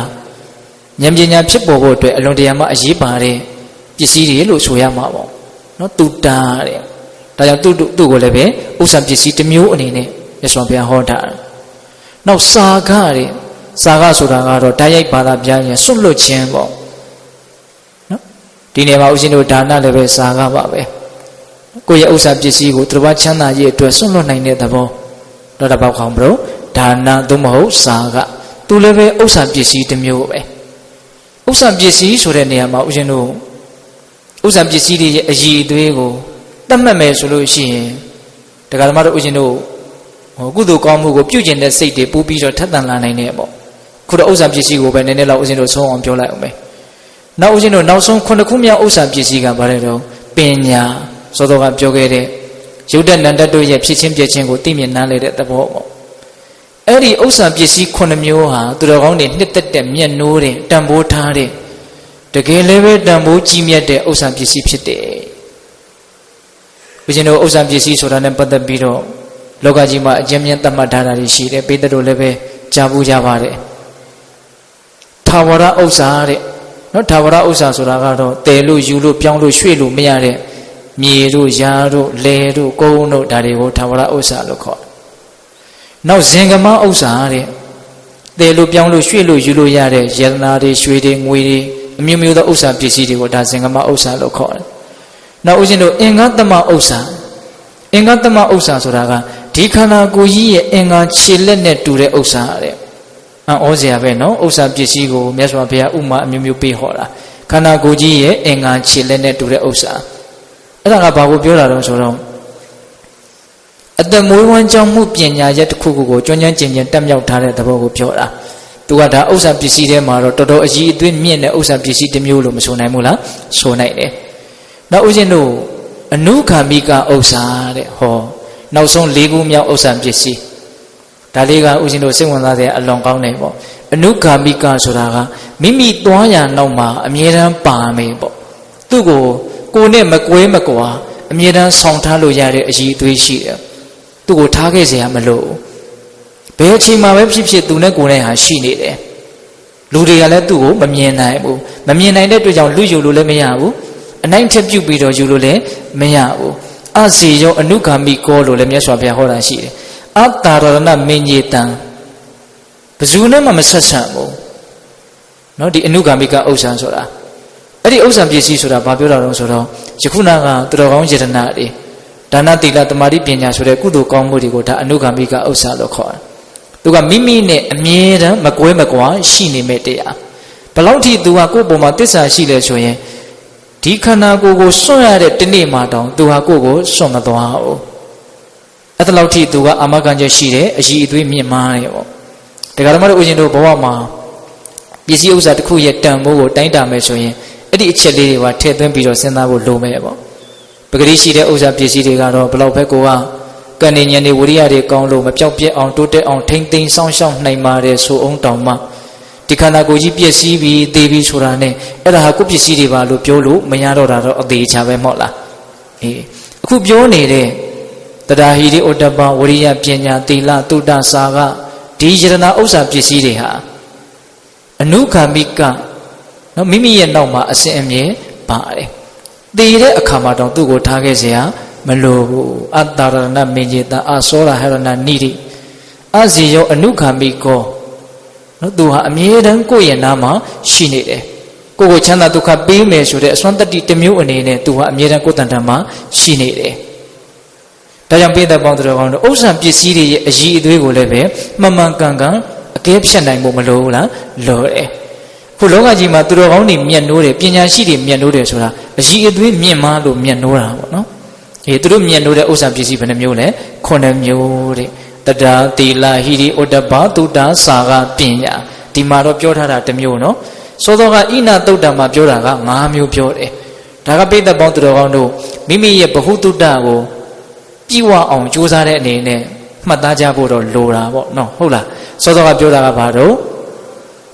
ဉာဏ်ပညာဖြစ်ပေါ်ဖို့အတွက်အလွန်တရာမှအရေးပါတဲ့ပစ္စည်းတွေလို့ဆိုရမှာပေါ့။နော်တုတ္တတဲ့။ဒါကြောင့်သူ့ကိုလည်းပဲဥစ္စာပစ္စည်းတစ်မျိုးအနေနဲ့မြတ်စွာဘုရားဟောတာ။နောက်စာခတဲ့စာခဆိုတာကတော့ဓာတ်ရိုက်ဘာသာပြရင်စွန့်လွတ်ခြင်းပေါ့။နော်ဒီနေရာမှာဦးဇင်းတို့ဒါနလည်းပဲစာခပါပဲ။ကိုယ့်ရဲ့ဥစ္စာပစ္စည်းကိုသူတော်ချမ်းသာရေးအတွက်ဆွန့်လွတ်နိုင်တဲ့သဘောတော့တပောက်ခေါင်ဘလို့ဒါနသို့မဟုတ်စာကသူလည်းပဲဥစ္စာပစ္စည်းတစ်မျိုးပဲဥစ္စာပစ္စည်းဆိုတဲ့နေရာမှာဦးဇင်းတို့ဥစ္စာပစ္စည်းတွေရဲ့အည်အသွေးကိုသတ်မှတ်မယ်ဆိုလို့ရှိရင်တရားဓမ္မတို့ဦးဇင်းတို့ကုသိုလ်ကောင်းမှုကိုပြုကျင်တဲ့စိတ်တွေပို့ပြီးတော့ထက်သန်လာနိုင်တယ်ပေါ့ခုတော့ဥစ္စာပစ္စည်းကိုပဲနည်းနည်းလောက်ဦးဇင်းတို့ဆုံးအောင်ပြောလိုက်အောင်ပဲနောက်ဦးဇင်းတို့နောက်ဆုံး9ခုမြောက်ဥစ္စာပစ္စည်းကဘာလဲတော့ပညာစောစောကပြောခဲ့တဲ့ယုတ်တနန္တတို့ရဲ့ဖြစ်ချင်းပြချင်းကိုသိမြင်နားလည်တဲ့သဘောပေါ့အဲ့ဒီဥစ္စာပစ္စည်း9မျိုးဟာသူတော်ကောင်းတွေနှစ်သက်တဲ့မြတ်နိုးတဲ့တန်ဖိုးထားတဲ့တကယ်လည်းပဲတန်ဖိုးကြီးမြတ်တဲ့ဥစ္စာပစ္စည်းဖြစ်တယ် ဦးဇင်းတို့ဥစ္စာပစ္စည်းဆိုတာနဲ့ပတ်သက်ပြီးတော့လောကကြီးမှာအကျဉ်းမြတ်သတ်မှတ်ထားတာရှိတယ်ပိဿတို့လည်းပဲကြားဘူးကြပါတယ်ထာဝရဥစ္စာတဲ့နော်ထာဝရဥစ္စာဆိုတာကတော့တည်လို့ယူလို့ပြောင်းလို့ရွှေ့လို့မရတဲ့မြေတို့ယာတို့လယ်တို့ကုန်းတို့ဒါတွေကိုထာဝရဥစ္စာလို့ခေါ်တယ်နောက်ဇင်ကမဥစ္စာတဲ့တည်လို့ပြောင်းလို့ရွှေ့လို့ယူလို့ရတဲ့ယတနာတွေရွှေတွေငွေတွေအမျိုးမျိုးသောဥစ္စာပစ္စည်းတွေကိုဒါဇင်ကမဥစ္စာလို့ခေါ်တယ်နောက်ဦးဇင်းတို့အင်္ဂတမဥစ္စာအင်္ဂတမဥစ္စာဆိုတာကဒီခန္ဓာကိုယ်ကြီးရဲ့အင်္ဂါခြေလက်နဲ့တူတဲ့ဥစ္စာတဲ့အံ့ဩစရာပဲနော်ဥစ္စာပစ္စည်းကိုမြတ်စွာဘုရားဥမာအမျိုးမျိုးပေးဟောတာခန္ဓာကိုယ်ကြီးရဲ့အင်္ဂါခြေလက်နဲ့တူတဲ့ဥစ္စာအဲ့ဒါကဘာကိုပြောတာတော့ဆိုတော့အတမွေးဝမ်းကြောင်းမှုပညာရက်တစ်ခုခုကိုကျွမ်းကျင်ကျင်တက်မြောက်ထားတဲ့သဘောကိုပြောတာသူကဒါဥစ္စာပစ္စည်းထဲမှာတော့တော်တော်အကြီးအသွေးမြင့်တဲ့ဥစ္စာပစ္စည်းတစ်မျိုးလို့မဆိုနိုင်ဘူးလားဆိုနိုင်တယ်နောက်ဦးဇင်းတို့အနုခာမိကဥစ္စာတဲ့ဟောနောက်ဆုံး၄ခုမြောက်ဥစ္စာပစ္စည်းဒါလေးကဦးဇင်းတို့စိတ်ဝင်စားတဲ့အလွန်ကောင်းတယ်ပေါ့အနုခာမိကဆိုတာကမိမိသွားရနောက်မှာအမြဲတမ်းပါမယ်ပေါ့သူ့ကိုနဲ့မကွဲမကွာအမြဲတမ်းဆောင်ထားလို့ရတဲ့အရေးအသွေးရှိတယ်သူ့ကိုထားခဲ့เสียမလို့ဘယ်အချိန်မှာပဲဖြစ်ဖြစ်သူနဲ့ကိုယ်နဲ့ဟာရှိနေတယ်လူတွေကလည်းသူ့ကိုမမြင်နိုင်ဘူးမမြင်နိုင်တဲ့အတွက်ကြောင့်လူယူလို့လည်းမရဘူးအနိုင်ထက်ပြုတ်ပြီးတော့ယူလို့လည်းမရဘူးအစီရောအနုဂါမိကောလို့လည်းမြတ်စွာဘုရားဟောတာရှိတယ်အတ္တရဏမင်းကြီးတံဘယ်သူနဲ့မှမဆက်ဆံဘူးเนาะဒီအနုဂါမိကဥစ္စာဆိုတာအဲ့ဒီဥစ္စာပစ္စည်းဆိုတာဘာပြောတာလဲဆိုတော့ယခုနကသူတော်ကောင်းယတနာတွေဒါနသီလသမာဓိပညာဆိုတဲ့ကုသိုလ်ကောင်းမှုတွေကိုဒါအနုဂါမိကဥစ္စာလို့ခေါ်တယ်သူကမိမိနဲ့အမြဲတမ်းမကွဲမကွာရှိနေမဲ့တရားဘယ်လောက်ထိသူကကိုယ့်ပုံမှာတစ္ဆာရှိလဲဆိုရင်ဒီခန္ဓာကိုယ်ကိုစွန့်ရတဲ့တနေ့မှတောင်သူဟာကိုယ့်ကိုစွန့်မသွားဘူးအဲ့ဒါလောက်ထိသူကအာမခံချက်ရှိတယ်အည်အသွေးမြင့်မားတယ်ပေါ့ဒါကြတော့မလို့ဦးဇင်းတို့ဘဝမှာပစ္စည်းဥစ္စာတစ်ခုရဲ့တန်ဖိုးကိုတိုင်းတာမယ်ဆိုရင်အဲ့ဒီအချက်လေးတွေကထည့်သွင်းပြီးတော့စဉ်းစားဖို့လိုမယ်ပေါ့ပဂတိရှိတဲ့ဥစ္စာပစ္စည်းတွေကတော့ဘလောက်ပဲကိုကကံဉာဏ်တွေဝိရိယတွေကောင်းလို့မပြောက်ပြက်အောင်တိုးတက်အောင်ထိမ့်သိမ်းစောင့်ရှောက်နိုင်ပါတယ်ဆိုအောင်တောင်မှဒီခန္ဓာကိုယ်ကြီးပြည့်စည်ပြီးသေပြီးဆိုတာနဲ့အဲ့ဒါဟာကိုယ်ပစ္စည်းတွေပါလို့ပြောလို့မရတော့တာတော့အသေးချာပဲမဟုတ်လားအေးအခုပြောနေတဲ့တရားဟိရိဩတ္တပဝိရိယပညာသီလသုဒ္ဓစာကဒီယတနာဥစ္စာပစ္စည်းတွေဟာအနုခာမိကနော်မိမိရဲ့နောက်မှာအစဉ်အမြဲပါတယ်သေတဲ့အခါမှာတော့သူ့ကိုထားခဲ့เสียမလိုဘူးအတ္တရဏမင်းကြီးတအသောရဟရဏနိတိအစီယောအနုခာမိကောနော်သူဟာအမြဲတမ်းကိုယ့်ရဲ့နာမှာရှိနေတယ်ကိုယ်ကိုချမ်းသာဒုက္ခပေးမယ်ဆိုတဲ့အစွမ်းတတ္တိတစ်မျိုးအနေနဲ့သူဟာအမြဲတမ်းကိုယ်တန်တန်မှာရှိနေတယ်ဒါကြောင့်ပိဿပေါင်းတော်ကောင်းတို့ဥစ္စာပစ္စည်းတွေရဲ့အည်အသွေးကိုလည်းပဲမှန်မှန်ကန်ကန်အကဲဖြတ်နိုင်ဖို့မလိုဘူးလားလိုတယ်ခုလောကကြီးမှာသူတော်ကောင်းတွေမြတ်နိုးတယ်ပညာရှိတွေမြတ်နိုးတယ်ဆိုတာအည်အသွေးမြင့်မားလို့မြတ်နိုးတာပေါ့နော်သူတို့မြတ်နိုးတဲ့ဥစ္စာပစ္စည်းဘယ်နှမျိုးလဲ9မျိုးတဲ့တတ္တသီလဟိရိဩတ္တပသုဒ္ဓစာကပညာဒီမှာတော့ပြောထားတာတစ်မျိုးနော်စောစောကဣနာသုဒ္ဓမှာပြောတာက5မျိုးပြောတယ်ဒါကပိဿပေါင်းသူတော်ကောင်းတို့မိမိရဲ့ဘဟုတုတ္တကိုပြည့်ဝအောင်ကြိုးစားတဲ့အနေနဲ့မှတ်သားကြဖို့တော့လိုတာပေါ့နော်ဟုတ်လားစောစောကပြောတာကဘာတော့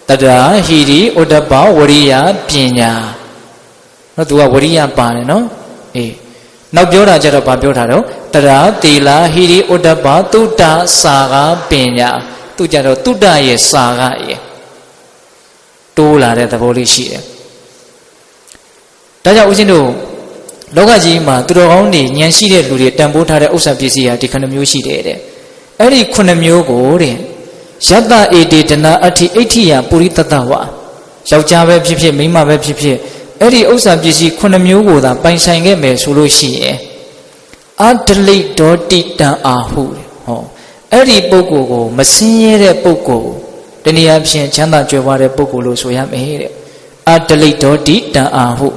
တတ္တဟိရိဩတ္တပဝရိယပညာနော်သူကဝရိယပါတယ်နော်အေးနောက်ပြောတာကြတော့ဗာပြောတာတော့တရားသီလဟိရိဩတ္တပသုဒ္ဓစာကပညာသူကြတော့သုဒ္ဓရဲ့စာကရဲ့တိုးလာတဲ့သဘောလေးရှိတယ်ဒါကြောင့်ဦးဇင်းတို့လောကကြီးမှာသူတော်ကောင်းတွေဉာဏ်ရှိတဲ့လူတွေတန်ဖိုးထားတဲ့ဥစ္စာပစ္စည်းဟာဒီ9မျိုးရှိတယ်တဲ့အဲ့ဒီ9မျိုးကိုတဲ့ယတ္တဧတေတနာအဋ္ဌိအဋ္ဌိယပုရိသတ္တဝါယောက်ျားပဲဖြစ်ဖြစ်မိန်းမပဲဖြစ်ဖြစ်အဲ့ဒီဥစ္စာပစ္စည်း9မျိုးကိုသာပိုင်ဆိုင်ခဲ့မယ်ဆိုလို့ရှိရင်အဒလိဒေါတိတံအာဟုဟောအဲ့ဒီပုဂ္ဂိုလ်ကိုမစင်းရဲတဲ့ပုဂ္ဂိုလ်တနည်းအားဖြင့်ချမ်းသာကြွယ်ဝတဲ့ပုဂ္ဂိုလ်လို့ဆိုရမယ်တဲ့အဒလိဒေါတိတံအာဟု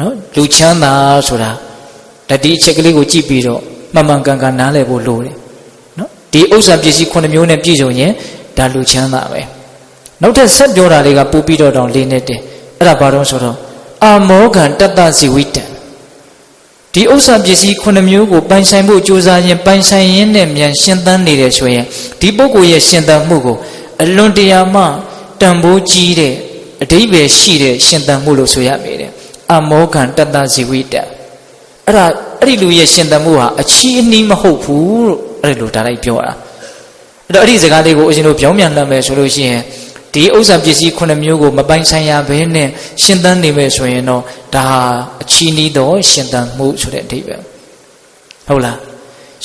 နော်လူချမ်းသာဆိုတာတတိအချက်ကလေးကိုကြည့်ပြီးတော့မှန်မှန်ကန်ကန်နားလည်ဖို့လိုတယ်နော်ဒီဥစ္စာပစ္စည်း9မျိုးနဲ့ပြည့်စုံရင်ဒါလူချမ်းသာပဲနောက်ထပ်ဆက်ပြောတာလေးကပို့ပြီးတော့တောင်လေးနဲ့တယ်အဲ့ဒါဘာတော့ဆိုတော့အာမောဂံတတ္တဇီဝိတံဒီဥစ္စာပစ္စည်း9မျိုးကိုပိုင်ဆိုင်ဖို့ကြိုးစားရင်ပိုင်ဆိုင်ရင်းနဲ့မြန်ရှင်းသန်းနေတယ်ဆိုရင်ဒီပုဂ္ဂိုလ်ရဲ့ရှင်းသန်းမှုကိုအလွန်တရာမှတန်ဖိုးကြီးတဲ့အဓိပ္ပာယ်ရှိတဲ့ရှင်းသန်းမှုလို့ဆိုရမယ်တဲ့အာမောဂံတတ္တဇီဝိတံအဲ့ဒါ အဲ့ဒီလူရဲ့ရှင်သန်မှုဟာအချီးအနှီးမဟုတ်ဘူးလို့အဲ့ဒီလိုဒါလိုက်ပြောတာအဲ့တော့အဲ့ဒီစကားလေးကိုဦးဇင်းတို့ပြောင်းပြန်လှမ်းမယ်ဆိုလို့ရှိရင်ဒီဥစ္စာပစ္စည်း9မျိုးကိုမပိုင်ဆိုင်ရဘဲနဲ့ရှင်သန်နေမယ်ဆိုရင်တော့ဒါဟာအချီးနှီးသောရှင်သန်မှုဆိုတဲ့အဓိပ္ပာယ်ဟုတ်လာ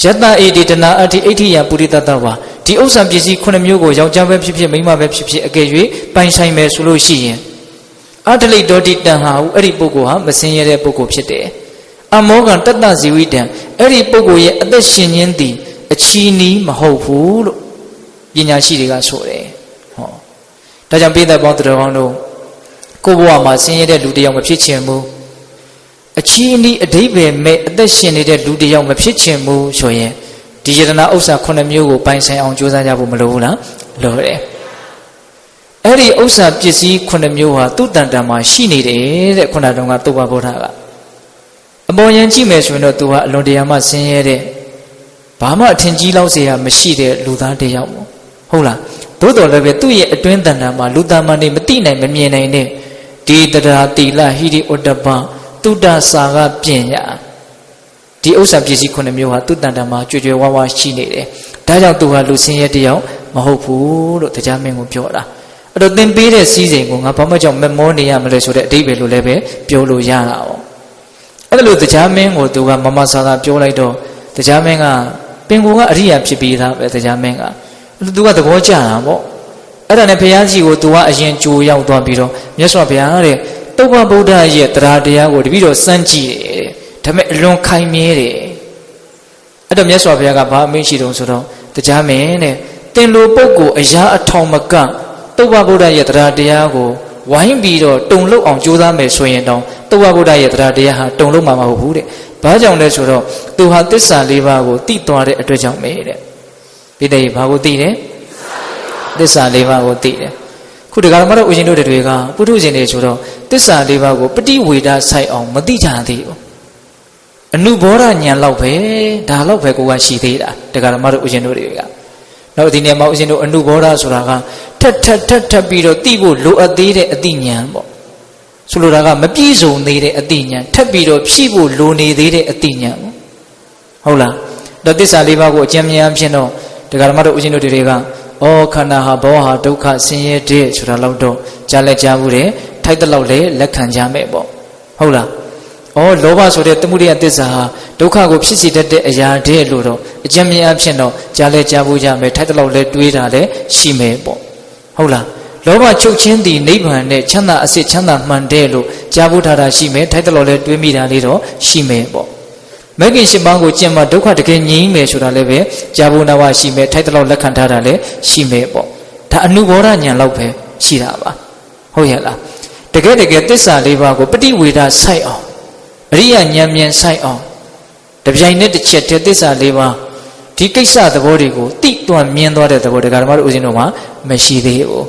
းယတ္တဧတိတနာအဋ္ဌိအဋ္ဌိယပုရိသတ္တဝါဒီဥစ္စာပစ္စည်း9မျိုးကိုယောက်ျားပဲဖြစ်ဖြစ်မိန်းမပဲဖြစ်ဖြစ်အကယ်၍ပိုင်ဆိုင်မယ်ဆိုလို့ရှိရင်အတ္တလိတောတိတံဟာဟုအဲ့ဒီပုဂ္ဂိုလ်ဟာမစင်ရတဲ့ပုဂ္ဂိုလ်ဖြစ်တယ်အမောကတတ္တဇီဝိတံအဲ့ဒီပုဂ္ဂိုလ်ရဲ့အသက်ရှင်ခြင်းသည်အချီးနှီးမဟုတ်ဘူးလို့ပညာရှိတွေကဆိုတယ်ဟောဒါကြောင့်ပိဿပေါင်းတော်ကောင်းတို့ကိုယ့်ဘဝမှာဆင်းရဲတဲ့လူတစ်ယောက်မဖြစ်ချင်ဘူးအချီးနှီးအဓိပ္ပာယ်မဲ့အသက်ရှင်နေတဲ့လူတစ်ယောက်မဖြစ်ချင်ဘူးဆိုရင်ဒီယတနာဥစ္စာ9မျိုးကိုပိုင်ဆိုင်အောင်ကြိုးစားကြဖို့မလိုဘူးလားလိုတယ်အဲ့ဒီဥစ္စာပစ္စည်း9မျိုးဟာသူ့တန်တန်မှာရှိနေတယ်တဲ့ခုနတုန်းကသုဘဗုဒ္ဓကအပေါ်ယံကြည့်မယ်ဆိုရင်တော့သူဟာအလွန်တရာမှဆင်းရဲတဲ့ဘာမှအထင်ကြီးလောက်เสียမရှိတဲ့လူသားတစ်ယောက်ပေါ့ဟုတ်လားသို့တော်လည်းပဲသူ့ရဲ့အတွင်းတန်တန်မှာလူသားမနေမသိနိုင်မမြင်နိုင်တဲ့ဒီတရားတိလဟိရိဥတ္တပတုဒ္ဒစာကပညာဒီဥစ္စာပစ္စည်း9မျိုးဟာသူ့တန်တန်မှာကြွကြွဝါဝါရှိနေတယ်ဒါကြောင့်သူဟာလူဆင်းရဲတစ်ယောက်မဟုတ်ဘူးလို့တရားမင်းကိုပြောတာအဲ့တော့သင်ပေးတဲ့စည်းစိမ်ကိုငါဘာမှကြောင့်မမောနေရမလဲဆိုတဲ့အဓိပ္ပာယ်လိုလည်းပဲပြောလို့ရတာ哦အဲ့လိုတရားမင်းကိုသူကမမဆာသာပြောလိုက်တော့တရားမင်းကပင်ကိုကအရိယာဖြစ်ပြီးသားပဲတရားမင်းကသူကသဘောကျတာပေါ့အဲ့ဒါနဲ့ဘုရားကြီးကိုသူကအရင်ကြိုရောက်သွားပြီးတော့မြတ်စွာဘုရားတဲ့သုဘဗုဒ္ဓရဲ့တရားတရားကိုတပည့်တော်စမ်းကြည့်တယ်ဒါပေမဲ့အလွန်ခိုင်မြဲတယ်အဲ့တော့မြတ်စွာဘုရားကဘာအမိန့်ရှိတုံးဆိုတော့တရားမင်းတဲ့တင်လိုပုဂ္ဂိုလ်အရာအထောင်မကသုဘဗုဒ္ဓရဲ့တရားတရားကိုဝိုင်းပြီးတော့တုံလုအောင်ကြိုးစားမယ်ဆိုရင်တောင်သုဘဗုဒ္ဓရဲ့တရားတရားဟာတုံလုမှာမဟုတ်ဘူးတဲ့ဘာကြောင့်လဲဆိုတော့သူဟာသစ္စာ၄ပါးကိုသိသွားတဲ့အတွက်ကြောင့်ပဲတဲ့ဒီတည်းဘာကိုသိတယ်သစ္စာ၄ပါးကိုသိတယ်ခုတက္ကရာမတို့ဦးရှင်တို့တွေကပုထုဇဉ်တွေဆိုတော့သစ္စာ၄ပါးကိုပฏิဝေဒဆိုင်အောင်မသိကြသေးဘူးအနုဘောဓဉာဏ်လောက်ပဲဒါလောက်ပဲကိုကရှိသေးတာတက္ကရာမတို့ဦးရှင်တို့တွေကနောက်ဒီနေ့မှာဦးရှင်တို့အနုဘောဓဆိုတာကထပ်ပြီးတော့သိဖို့လိုအပ်သေးတဲ့အသိဉာဏ်ပေါ့ဆိုလိုတာကမပြည့်စုံသေးတဲ့အသိဉာဏ်ထပ်ပြီးတော့ဖြည့်ဖို့လိုနေသေးတဲ့အသိဉာဏ်ပေါ့ဟုတ်လားတော့သစ္စာ၄ပါးကိုအကျဉ်းများဖြစ်တော့တရားဓမ္မတို့ဦးဇင်းတို့တွေကဩခန္ဓာဟာဘောဟာဒုက္ခဆင်းရဲတဲ့ဆိုတာလောက်တော့ကြားလက်ကြားမှုတယ်ထိုက်တဲ့လောက်လည်းလက်ခံကြမယ်ပေါ့ဟုတ်လားဩလောဘဆိုတဲ့သမှုရိယသစ္စာဟာဒုက္ခကိုဖြစ်စေတတ်တဲ့အရာတဲ့လို့တော့အကျဉ်းများဖြစ်တော့ကြားလက်ကြားမှုကြမယ်ထိုက်တဲ့လောက်လည်းတွေးတာလည်းရှိမယ်ပေါ့ဟုတ်လားလောဘချုပ်ချင်းသည်နိဗ္ဗာန်နဲ့ချမ်းသာအစစ်ချမ်းသာမှန်တယ်လို့ကြားဖို့ထားတာရှိမယ်ထိုက်တယ်လို့လည်းတွေးမိတာလေးတော့ရှိမယ်ပေါ့မဂ္ဂင်၈ပါးကိုကျင့်မှဒုက္ခတကယ်ငြိမ်းမယ်ဆိုတာလည်းပဲကြားဖို့နာဝရှိမယ်ထိုက်တယ်လို့လက်ခံထားတာလည်းရှိမယ်ပေါ့ဒါအနုဘောဓဉာဏ်လောက်ပဲရှိတာပါဟုတ်ရဲ့လားတကယ်သစ္စာ၄ပါးကိုပฏิဝေဒဆိုင်အောင်အရိယဉာဏ်မြင်ဆိုင်အောင်တပြိုင်နက်တစ်ချက်တည်းသစ္စာ၄ပါးဒီကိစ္စသဘောတွေကိုတိတွန်မြင်သွားတဲ့သဘောတရားဓမ္မတို့ဦးဇင်းတို့မှာမရှိသေးဘူး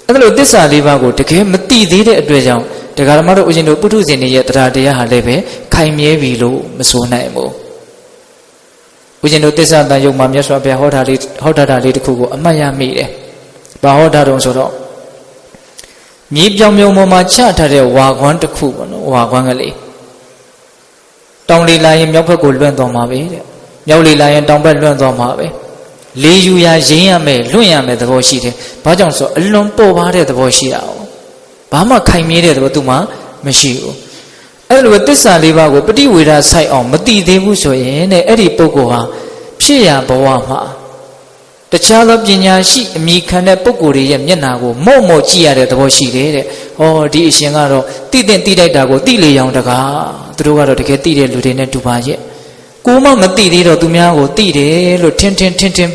အဲ့ဒါလို့သစ္စာ၄ပါးကိုတကယ်မသိသေးတဲ့အတွက်ကြောင့်တရားဓမ္မတို့ဦးဇင်းတို့ပုထုဇဉ်တွေရဲ့တရားတရားဟာလည်းပဲခိုင်မြဲပြီလို့မဆိုနိုင်ဘူးဦးဇင်းတို့သစ္စာတန်ယုံမှာမြတ်စွာဘုရားဟောတာလေးတစ်ခုကိုအမှတ်ရမိတယ်။ဘာဟောတာတုံးဆိုတော့မြေပြောင်ပေါ်မှာချထားတဲ့ဝါခွမ်းတစ်ခုပေါ့နော်ဝါခွမ်းကလေးတောင်လေလာရင်မြောက်ဘက်ကိုလွှင့်သွားမှာပဲတဲ့မြောက်လေလာရင်တောင်ဘက်လွှင့်သွားမှာပဲလေယူရရင်းရမယ်လွှင့်ရမယ်သဘောရှိတယ်။ဘာကြောင့်ဆိုအလွန်ပေါ်ပါတဲ့သဘောရှိတာ哦။ဘာမှခိုင်မြဲတဲ့သဘောသူမှမရှိဘူး။အဲ့လိုသစ္စာ၄ပါးကိုပฏิဝေဒဆိုင်အောင်မသိသေးဘူးဆိုရင်တဲ့အဲ့ဒီပုဂ္ဂိုလ်ဟာဖြစ်ရဘဝမှာတခြားသောပညာရှိအမိခံတဲ့ပုဂ္ဂိုလ်တွေရဲ့မျက်နှာကိုမော့ကြည့်ရတဲ့သဘောရှိတယ်တဲ့။ဟောဒီအရှင်ကတော့တိတိတိုက်တာကိုတိလေရောင်တကားသူတို့ကတော့တကယ်တိတဲ့လူတွေနဲ့တူပါရဲ့။ကိုမှမသိသေးတော့သူများကိုသိတယ်လို့ထင်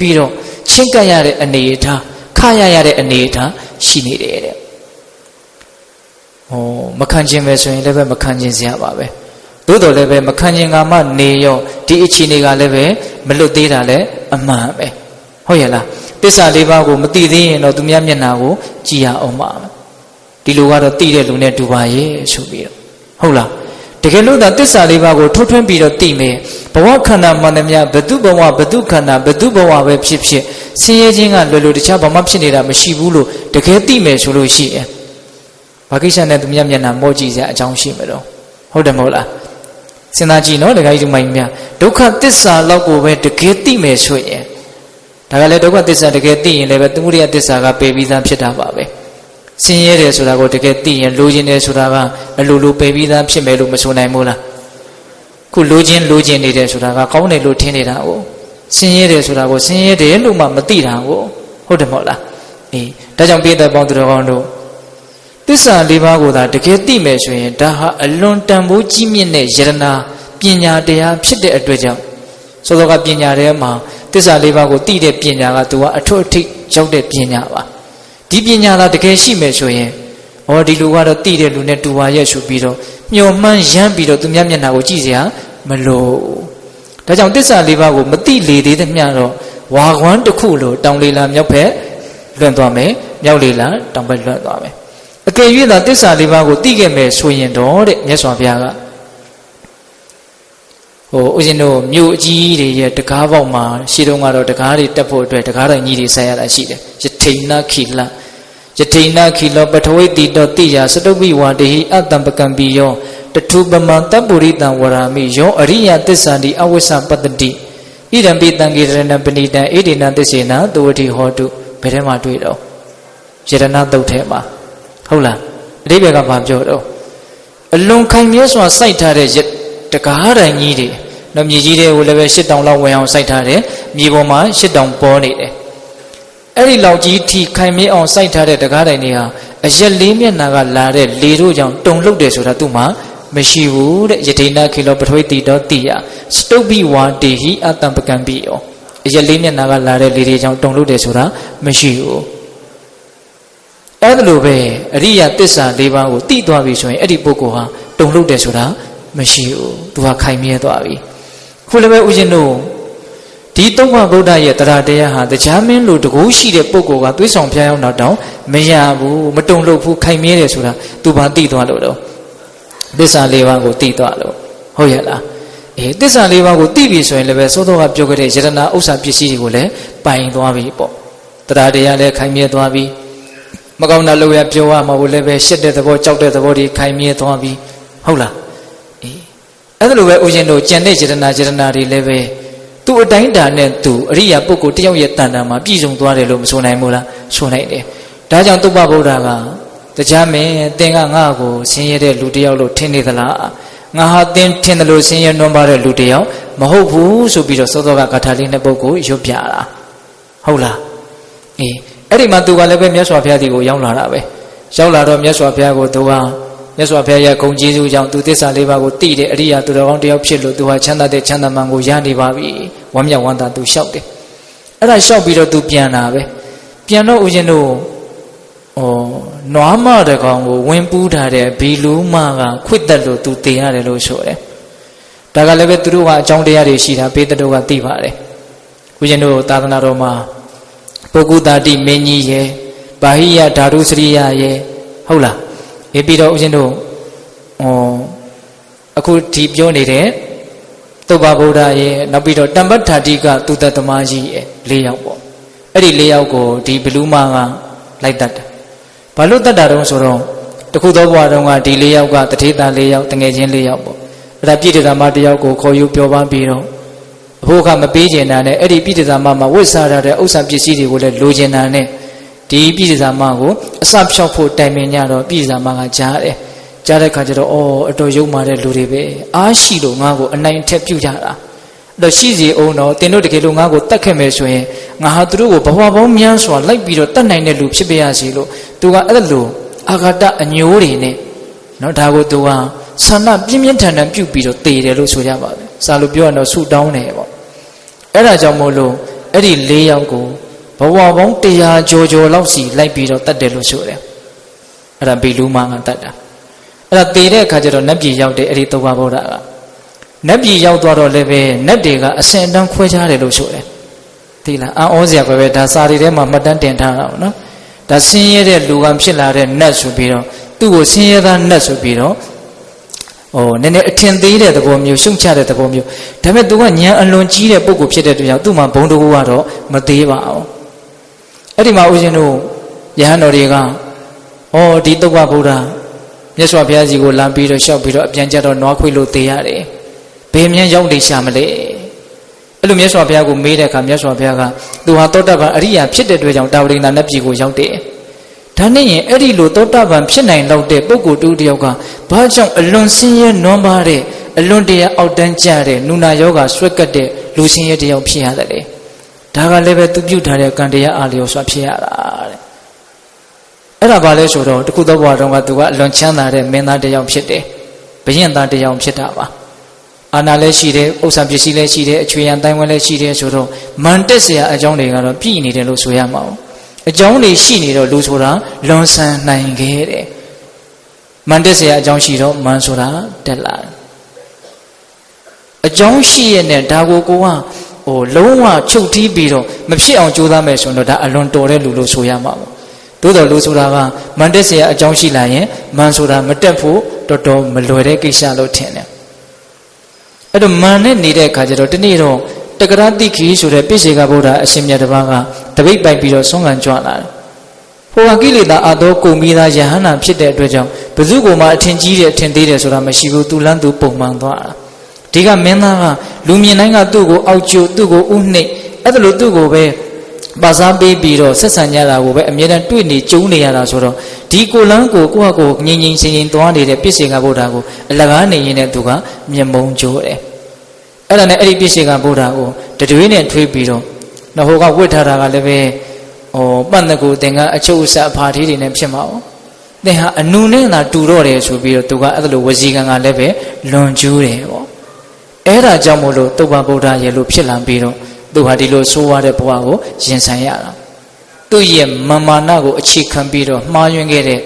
ပြီးတော့ချင်းကပ်ရတဲ့အနေအထားခရတဲ့အနေအထားရှိနေတယ်တဲ့မခံခြင်းပဲဆိုရင်လည်းပဲမခံခြင်းစရာပါပဲသို့တော်လည်းပဲမခံခြင်းကမှနေရောဒီအခြေအနေကလည်းပဲမလွတ်သေးတာလည်းအမှန်ပဲဟုတ်ရဲ့လားသစ္စာ၄ပါးကိုမသိသေးရင်တော့သူများမျက်နှာကိုကြည်ရအောင်ပါဒီလိုကတော့သိတဲ့လူနဲ့တူပါရဲ့ဆိုပြီးတော့ဟုတ်လားတကယ်လို့သာသစ္စာ၄ပါးကိုထုတ်ထွင်းပြီးတော့သိမယ်ဘဝခန္ဓာမှန်သမျှဘသူဘဝဘသူခန္ဓာဘသူဘဝပဲဖြစ်ဆင်းရဲခြင်းကလွယ်လွယ်တခြားဘာမှဖြစ်နေတာမရှိဘူးလို့တကယ်သိမယ်ဆိုလို့ရှိရင်ဘာကိစ္စနဲ့သူများမျက်နှာမောကြည့်စရာအကြောင်းရှိမလို့ဟုတ်တယ်မဟုတ်လားအဲ့ဒါကြောင့်ဘုရားရှင်ကိုယ်တိုင်ကဟောဒီသစ္စာ၄ပါးကိုသိဖို့အတွက် စဉ်းစားကြည့်နော်တခါကြီးဒီမိုင်းများဒုက္ခသစ္စာလောက်ကိုပဲတကယ်သိမယ်ဆိုရင်ဒါကလည်းဒုက္ခသစ္စာတကယ်သိရင်လည်းပဲသမုဒယသစ္စာကပယ်ပြီးသားဖြစ်တာပါပဲဆင်းရဲတယ်ဆိုတာကိုတကယ်သိရင်လိုချင်တယ်ဆိုတာကအလိုလိုပယ်ပြီးသားဖြစ်မယ်လို့မဆိုနိုင်ဘူးလားခုလိုချင်နေတယ်ဆိုတာကကောင်းတယ်လို့ထင်နေတာကိုဆင်းရဲတယ်ဆိုတာကိုဆင်းရဲတယ်လို့မှမသိတာကိုဟုတ်တယ်မဟုတ်လားအေးဒါကြောင့်ပိဋကပေါင်းသူတော်ကောင်းတို့သစ္စာ၄ပါးကိုသာတကယ်သိမယ်ဆိုရင်ဒါဟာအလွန်တန်ဖိုးကြီးမြင့်တဲ့ယရနာပညာတရားဖြစ်တဲ့အတွက်ကြောင့်သောသောကပညာထဲမှာသစ္စာ၄ပါးကိုသိတဲ့ပညာကသူကအထွတ်အထိပ်ရောက်တဲ့ပညာပါဒီပညာသာတကယ်ရှိမယ်ဆိုရင်ဒီလူကတော့သိတဲ့လူနဲ့တူပါရဲ့ဆိုပြီးတော့မျှော်မှန်းရမ်းပြီးတော့သူမျက်နာကိုကြည့်စရာမလိုဒါကြောင့်သစ္စာ၄ပါးကိုမသိလေသေးတဲ့မျှတော့ဝါခွမ်းတစ်ခုလိုတောင်လေလာမြောက်ဘက်လွင့်သွားမယ်မြောက်လေလာတောင်ဘက်လွင့်သွားမယ်အကယ်၍သာသစ္စာ၄ပါးကိုသိခဲ့မယ်ဆိုရင်တော့တဲ့မြတ်စွာဘုရားကဦးဇင်းတို့မြို့အကြီးတွေရဲ့တကားပေါက်မှာရှေးတုန်းကတော့တကားတွေတက်ဖို့အတွက်တကားတိုင်းကြီးတွေဆက်ရတာရှိတယ်ယထိန်နာခိလယထိန်နာခိလောပထဝိတိတောတိယစတုပိဝါတေဟိအတ္တံပကံပိယောတထုပမံတပ္ပုရိတံဝရာမိယောအရိယသစ္စာတိအဝိသပတ္တိဣဒံပိတံကေရဏပဏိတံဣဒိနသစ္စေနသုဝတိဟောတုဘယ်ထဲမှာတွေ့တော့ယရဏသုတ်ထဲမှာဟုတ်လားအဓိပ္ပာယ်ကဘာပြောတော့အလွန်ခိုင်မြဲစွာစိုက်ထားတဲ့တကားတိုင်းကြီးတွေနော်မြေကြီးတွေကိုလည်းပဲ၈တောင်လောက်ဝင်အောင်စိုက်ထားတယ်မြေပေါ်မှာ၈တောင်ပေါ်နေတယ်အဲ့ဒီလောက်ကြီးထိခိုင်မြဲအောင်စိုက်ထားတဲ့တကားတိုင်းတွေဟာအရက်လေးမျက်နှာကလာတဲ့လေတို့ကြောင့်တုန်လှုပ်တယ်ဆိုတာသူ့မှာမရှိဘူးတဲ့ယတိနာခိလောပထဝိတိတောတိယစတုပိဝါတေဟိအတ္တံပကံပိယောအရက်လေးမျက်နှာကလာတဲ့လေတွေကြောင့်တုန်လှုပ်တယ်ဆိုတာမရှိဘူးအဲ့ဒါလိုပဲအရိယသစ္စာ၄ပါးကိုသိသွားပြီဆိုရင်အဲ့ဒီပုဂ္ဂိုလ်ဟာတုန်လှုပ်တယ်ဆိုတာမရှိဘူးသူဟာခိုင်မြဲသွားပြီခုလည်းပဲဦးဇင်းတို့ဒီသုံးပါးဗုဒ္ဓရဲ့တရားတရားဟာတရားမင်းလိုတကူရှိတဲ့ပုဂ္ဂိုလ်ကသွေးဆောင်ဖျားရောက်တော့တောင်မရဘူးမတုန်လှုပ်ဘူးခိုင်မြဲတယ်ဆိုတာသူဘာသိသွားလို့တော့သစ္စာ၄ပါးကိုသိသွားလို့ဟုတ်ရဲ့လားသစ္စာ၄ပါးကိုသိပြီဆိုရင်လည်းပဲသောသောကပြောခဲ့တဲ့ယတနာဥစ္စာပစ္စည်းတွေကိုလည်းပိုင်သွားပြီပေါ့တရားတရားလည်းခိုင်မြဲသွားပြီမကောင်းတာလို့ရပြောရမှာကိုလည်းပဲရှက်တဲ့သဘောကြောက်တဲ့သဘောတွေခိုင်မြဲသွားပြီဟုတ်လားအဲ့ဒါလိုပဲဦးဇင်းတို့ကြံတဲ့ယတနာတွေလည်းပဲသူ့အတိုင်းတာနဲ့သူအရိယာပုဂ္ဂိုလ်တယောက်ရဲ့တဏ္ဍာမှာပြည့်စုံသွားတယ်လို့မဆိုနိုင်ဘူးလားဆိုနိုင်တယ်ဒါကြောင့်သုဘဗုဒ္ဓကတရားမင်းသင်ကငါ့ကိုဆင်းရဲတဲ့လူတယောက်လို့ထင်နေသလားငါဟာသင်ထင်တယ်လို့ဆင်းရဲနှွမ်းပါတဲ့လူတယောက်မဟုတ်ဘူးဆိုပြီးတော့သောသောကဂါထာလေးနှစ်ပုဒ်ကိုရွတ်ပြတာဟုတ်လားအဲ့ဒီမှာသူကလည်းပဲမြတ်စွာဘုရားဒီကိုရောက်လာတာပဲရောက်လာတော့မြတ်စွာဘုရားကိုသူကမြတ်စွာဘုရားရဲ့ဂုဏ်ကျေးဇူးကြောင့်သူသစ္စာ၄ပါးကိုသိတဲ့အရိယာသူတော်ကောင်းတယောက်ဖြစ်လို့သူဟာချမ်းသာတဲ့ချမ်းသာမှန်ကိုရနေပါပြီဝမ်းမြောက်ဝမ်းသာသူလျှောက်တယ်အဲ့ဒါလျှောက်ပြီးတော့သူပြန်လာပဲပြန်တော့ဦးဇင်းတို့နွားမတကောင်ကိုဝင်ပူးထားတဲ့ဘီလူးမကခွတ်တက်လို့သူတင်ရတယ်လို့ဆိုတယ်ဒါကလည်းပဲသူတို့ကအကြောင်းတရားတွေရှိတာဘေးတတို့ကသိပါတယ်ဦးဇင်းတို့သာသနာတော်မှာပုဂ္ဂုတာတိမင်းကြီးရဲ့ဘာဟိယဓာတုစရိယရဲ့ဟုတ်လားပြီးတော့ဦးဇင်းတို့အခုဒီပြောနေတဲ့သုဘဗုဒ္ဓရဲ့နောက်ပြီးတော့တမ္ပဋ္ဌာတိကသူတသမားကြီးရဲ့၄ယောက်ပေါ့အဲ့ဒီ၄ယောက်ကိုဒီဘလူးမကလိုက်တတ်တယ်ဘာလို့တတ်တာတုံးဆိုတော့တခုသောဘဝတုန်းကဒီ၄ယောက်ကတထေတာ၄ယောက်တငယ်ချင်း၄ယောက်ပေါ့အဲ့ဒါပြည့်တသမတယောက်ကိုခေါ်ယူပြောပန်းပြီးတော့အဖို့ကမပေးကျင်တာနဲ့အဲ့ဒီပြည့်တသမမှာဝိဆာရတဲ့ဥစ္စာပစ္စည်းတွေကိုလည်းလိုချင်တာနဲ့ဒီပြည့်တသမကိုအစဖြောက်ဖို့တိုင်ပင်ကြတော့ပြည့်တသမကကြားတယ်ကြားတဲ့ခါကျတော့အတော်ယုံမာတဲ့လူတွေပဲအားရှိလို့ငါ့ကိုအနိုင်ထက်ပြုကြတာအဲ့တော့ရှိစီအောင်တော့တင်တို့တကယ်လို့ငါ့ကိုတတ်ခဲ့မယ်ဆိုရင်ငါဟာသူတို့ကိုဘဝပေါင်းများစွာလိုက်ပြီးတော့တတ်နိုင်တဲ့လူဖြစ်ပါရစေလို့သူကအဲ့လိုအာဃာတအညိုးတွေနဲ့နော်ဒါကိုသူကဆန္ဒပြင်းပြင်းထန်ထန်ပြုတ်ပြီးတော့တည်တယ်လို့ဆိုကြပါပဲစာလို့ပြောရတော့ဆူတောင်းတယ်ပေါ့အဲ့ဒါကြောင့်မို့လို့အဲ့ဒီ၄ယောက်ကိုဘဝပေါင်း100ကျော်လောက်စီလိုက်ပြီးတော့တတ်တယ်လို့ဆိုတယ်အဲ့ဒါဘီလူးမကတတ်တာအဲ့ဒါတည်တဲ့အခါကျတော့နတ်ပြည်ရောက်တဲ့အဲ့ဒီသုဘဗုဒ္ဓကနတ်ပြည်ရောက်သွားတော့လည်းပဲနတ်တွေကအစင်တန်းခွဲခြားတယ်လို့ဆိုတယ်သိလားအံ့ဩစရာပဲဒါစာတွေထဲမှာမှတ်တမ်းတင်ထားတာနော်ဒါဆင်းရဲတဲ့လူကဖြစ်လာတဲ့နတ်ဆိုပြီးတော့သူ့ကိုဆင်းရဲသားနတ်ဆိုပြီးတော့နည်းနည်းအထင်သေးတဲ့သဘောမျိုးရှုံချတဲ့သဘောမျိုးဒါပေမဲ့သူကဉာဏ်အလွန်ကြီးတဲ့ပုဂ္ဂိုလ်ဖြစ်တဲ့အတွက်ကြောင့်သူ့မှာဘုံတကူကတော့မသေးပါဘူးအဲ့ဒီမှာဦးဇင်းတို့ယဟန်တော်တွေကဒီသုဘဗုဒ္ဓမြတ်စွာဘုရားကြီးကိုလမ်းပြီးတော့လျှောက်ပြီးတော့အပြန်ကြတော့နွားခွေလို့သေရတယ် ဘယ်မြန်ရောက်နေရှာမလဲအဲ့လိုမြတ်စွာဘုရားကိုမေးတဲ့အခါမြတ်စွာဘုရားကသူဟာသောတာပန်အရိယာဖြစ်တဲ့အတွက်ကြောင့်တာဝတိနာနတ်ပြည်ကိုရောက်တယ်ဒါနဲ့ရင်အဲ့ဒီလိုသောတာပန်ဖြစ်နိုင်တော့တဲ့ပုဂ္ဂိုလ်တူတယောက်ကဘာကြောင့်အလွန်ဆင်းရဲနွမ်းပါတဲ့အလွန်တရာအောက်တန်းကျတဲ့နုနာယောဂဆွဲကပ်တဲ့လူဆင်းရဲတယောက်ဖြစ်ရတယ်လေဒါကလည်းပဲသူပြုထားတဲ့ကံတရားအားလျော်စွာဖြစ်ရတာတဲ့အဲ့ဒါဘာလဲဆိုတော့တခုသောဘဝတုန်းကသူကအလွန်ချမ်းသာတဲ့မင်းသားတယောက်ဖြစ်တယ်ဘုရင်သားတယောက်ဖြစ်တာပါအာဏာလည်းရှိတယ်ဥစ္စာပစ္စည်းလည်းရှိတယ်အချွေရန်တိုင်းဝဲလည်းရှိတယ်ဆိုတော့မန်တက်เสียအကြောင်းတွေကတော့ပြည့်နေတယ်လို့ဆိုရမှာပေါ့အကြောင်းတွေရှိနေတော့လူဆိုတာလွန်ဆန်နိုင်ခဲ့တယ်မန်တက်เสียအကြောင်းရှိတော့မန်ဆိုတာတက်လာတယ်အကြောင်းရှိရတဲ့ဒါကိုကိုကလုံးဝချုပ်တီးပြီးတော့မဖြစ်အောင်ကြိုးစားမယ်ဆိုတော့ဒါအလွန်တော်တဲ့လူလို့ဆိုရမှာပေါ့သို့တော်လူဆိုတာကမန်တက်เสียအကြောင်းရှိလာရင်မန်ဆိုတာမတက်ဖို့တော်တော်မလွယ်တဲ့ကိစ္စလို့ထင်တယ်အဲ့တော့မန်နဲ့နေတဲ့အခါကျတော့ဒီနေ့တော့တက္ကရာတိခိဆိုတဲ့ပိစေကဗုဒ္ဓအရှင်မြတ်တစ်ပါးကတပိတ်ပိုက်ပြီးတော့ဆုံးခံကြွလာတယ်ဟိုကကိလေသာအသောကုန်ပြီးသားယဟန္တာဖြစ်တဲ့အတွက်ကြောင့်ဘယ်သူကမှအထင်ကြီးတယ်အထင်သေးတယ်ဆိုတာမရှိဘူးသူလန်းသူပုံမှန်သွားတာဒီကမင်းသားကလူမြင်တိုင်းကသူ့ကိုအောက်ကျသူ့ကိုဥနှိမ့်အဲ့ဒါလို့သူ့ကိုပဲပါစားပေးပြီးတော့ဆက်ဆံကြတာကိုပဲအမြဲတမ်းတွေ့နေကြုံနေရတာဆိုတော့ဒီကိုလန်းကိုကိုယ့်ဟာကိုယ်ငြိမ်ငြိမ်စင်စင်သွားနေတဲ့ပိစေကဗုဒ္ဓကိုအလကားနေရင်းနဲ့သူကမျက်မုံကြိုးတယ်အဲ့ဒါနဲ့အဲ့ဒီပိစေကဗုဒ္ဓကိုတတွေးနဲ့ထွေးပြီးတော့ဟိုကဝတ်ထားတာကလည်းပဲပတ်သက်ကိုသင်ကအချုပ်အဆက်အဖာထီးတွေနဲ့ဖြစ်မှာ哦သင်ဟာအနုနဲ့သာတူတော့တယ်ဆိုပြီးတော့သူကအဲ့လိုဝစီကံကလည်းပဲလွန်ကျူးတယ်ပေါ့အဲ့ဒါကြောင့်မို့လို့သုဘဗုဒ္ဓရဲ့လို့ဖြစ်လာပြီးတော့သူဟာဒီလိုဆိုးရတဲ့ဘဝကိုရင်ဆိုင်ရတာသူ့ရဲ့မာနကိုအခြေခံပြီးတော့မှားယွင်းခဲ့တဲ့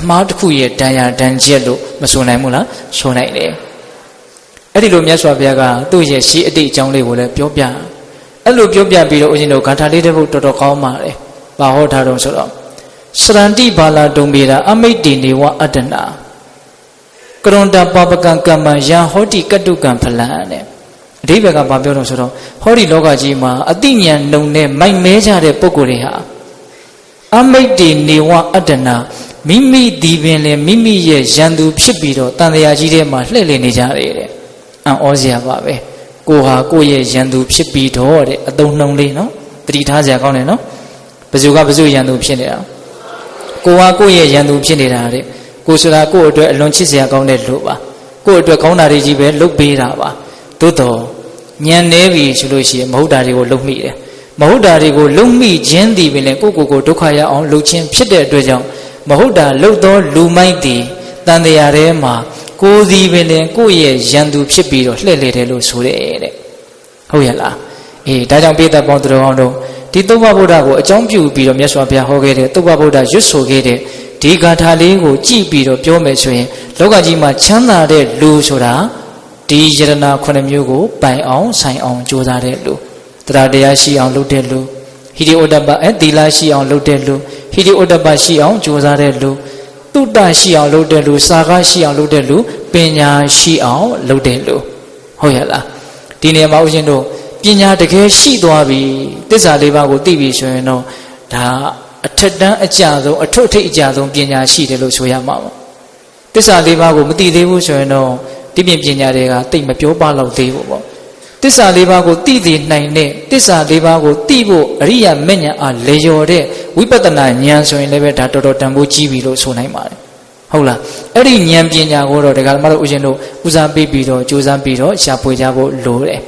အမှားတစ်ခုရဲ့ဒဏ်ရာဒဏ်ချက်လို့မဆိုနိုင်ဘူးလားဆိုနိုင်တယ်အဲ့ဒီလိုမြတ်စွာဘုရားကသူ့ရဲ့ရှေးအတိတ်အကြောင်းလေးကိုလည်းပြောပြအဲ့လိုပြောပြပြီးတော့ဦးဇင်းတို့ဂါထာလေးတစ်ပုဒ်တော်တော်ကောင်းပါတယ်ဘာဟောထားတော့ဆိုတော့စရန္တိဘာလာဒုံပေတာအမိတ်တေနေဝအတ္တနာကရွန်တပပကံကမ္မယံဟောတိကတုကံဖလံတဲ့အဓိပ္ပာယ်ကဘာပြောတော့ဆိုတော့ဟောဒီလောကကြီးမှာအတိညာဏ်လုံနဲ့မိုက်မဲကြတဲ့ပုဂ္ဂိုလ်တွေဟာအမိတ်တေနေဝအတ္တနာမိမိဒီပင်လေမိမိရဲ့ရန်သူဖြစ်ပြီးတော့တန်တရားကြီးထဲမှာလှည့်လည်နေကြတယ်တဲ့အံ့ဩစရာပါပဲကိုဟာကိုရဲ့ရန်သူဖြစ်ပြီးတော့တဲ့အသုံးနှုံးလေးနော်တတိထားစရာကောင်းတယ်နော်ဘယ်သူကဘယ်သူရန်သူဖြစ်နေတာကိုဟာကိုရဲ့ရန်သူဖြစ်နေတာတဲ့ကိုဆိုတာကိုအတွက်အလွန်ချစ်စရာကောင်းတဲ့လူပါကိုအတွက်ကောင်းတာတွေကြီးပဲလုပ်ပေးတာပါသို့တော်ညံနေပြီဆိုလို့ရှိရင်မဟုတ်တာတွေကိုလုပ်မိတယ်မဟုတ်တာတွေကိုလုပ်မိခြင်းသည်ပင်လည်းကိုဒုက္ခရအောင်လုပ်ခြင်းဖြစ်တဲ့အတွက်ကြောင့်မဟုတ်တာလုပ်သောလူမိုက်သည်တန်တရားထဲမှာကိုယ်စီပင်လည်းကိုယ့်ရဲ့ရန်သူဖြစ်ပြီးတော့လှည့်လေတယ်လို့ဆိုတယ်တဲ့ဟုတ်ရဲ့လားအေးဒါကြောင့်ပိဿပေါင်းသူတော်ကောင်းတို့ဒီသုဘဗုဒ္ဓကိုအကြောင်းပြုပြီးတော့မြတ်စွာဘုရားဟောခဲ့တဲ့သုဘဗုဒ္ဓရွတ်ဆိုခဲ့တဲ့ဒီဂါထာလေးကိုကြည့်ပြီးတော့ပြောမယ်ဆိုရင်လောကကြီးမှာချမ်းသာတဲ့လူဆိုတာဒီယရနာ9မျိုးကိုပိုင်အောင်ဆိုင်အောင်ကြိုးစားတဲ့လူတရားတရားရှိအောင်လုပ်တဲ့လူဟိရိဩတ္တပသီလရှိအောင်လုပ်တဲ့လူဟိရိဩတ္တပရှိအောင်ကြိုးစားတဲ့လူတုတ္တရှိအောင်လုပ်တဲ့လူစာကရှိအောင်လုပ်တဲ့လူပညာရှိအောင်လုပ်တဲ့လူဟုတ်ရဲ့လားဒီနေရာမှာဦးဇင်းတို့ပညာတကယ်ရှိသွားပြီသစ္စာလေးပါးကိုသိပြီဆိုရင်တော့ဒါအထက်တန်းအကျဆုံးအထွတ်ထိပ်အကျဆုံးပညာရှိတယ်လို့ဆိုရမှာပါသစ္စာလေးပါးကိုမသိသေးဘူးဆိုရင်တော့ဒီပြင်ပညာတွေကတိတ်မပြောပါတော့သေးဘူးပေါ့သစ္စာလေးပါးကိုသိသိနိုင်တဲ့သစ္စာလေးပါးကိုသိဖို့အရိယာမဉ္ဇဉ်အားလေရော်တဲ့ဝိပဿနာဉာဏ်ဆိုရင်လည်းပဲဒါတော်တော်တန်ဖိုးကြီးပြီလို့ဆိုနိုင်ပါတယ်ဟုတ်လားအဲ့ဒီဉာဏ်ပညာကိုတော့ဒကာမတို့ဦးဇင်းတို့ဦးစားပေးပြီးတော့ကြိုးစားပြီးတော့ရှာဖွေကြဖို့လိုတယ်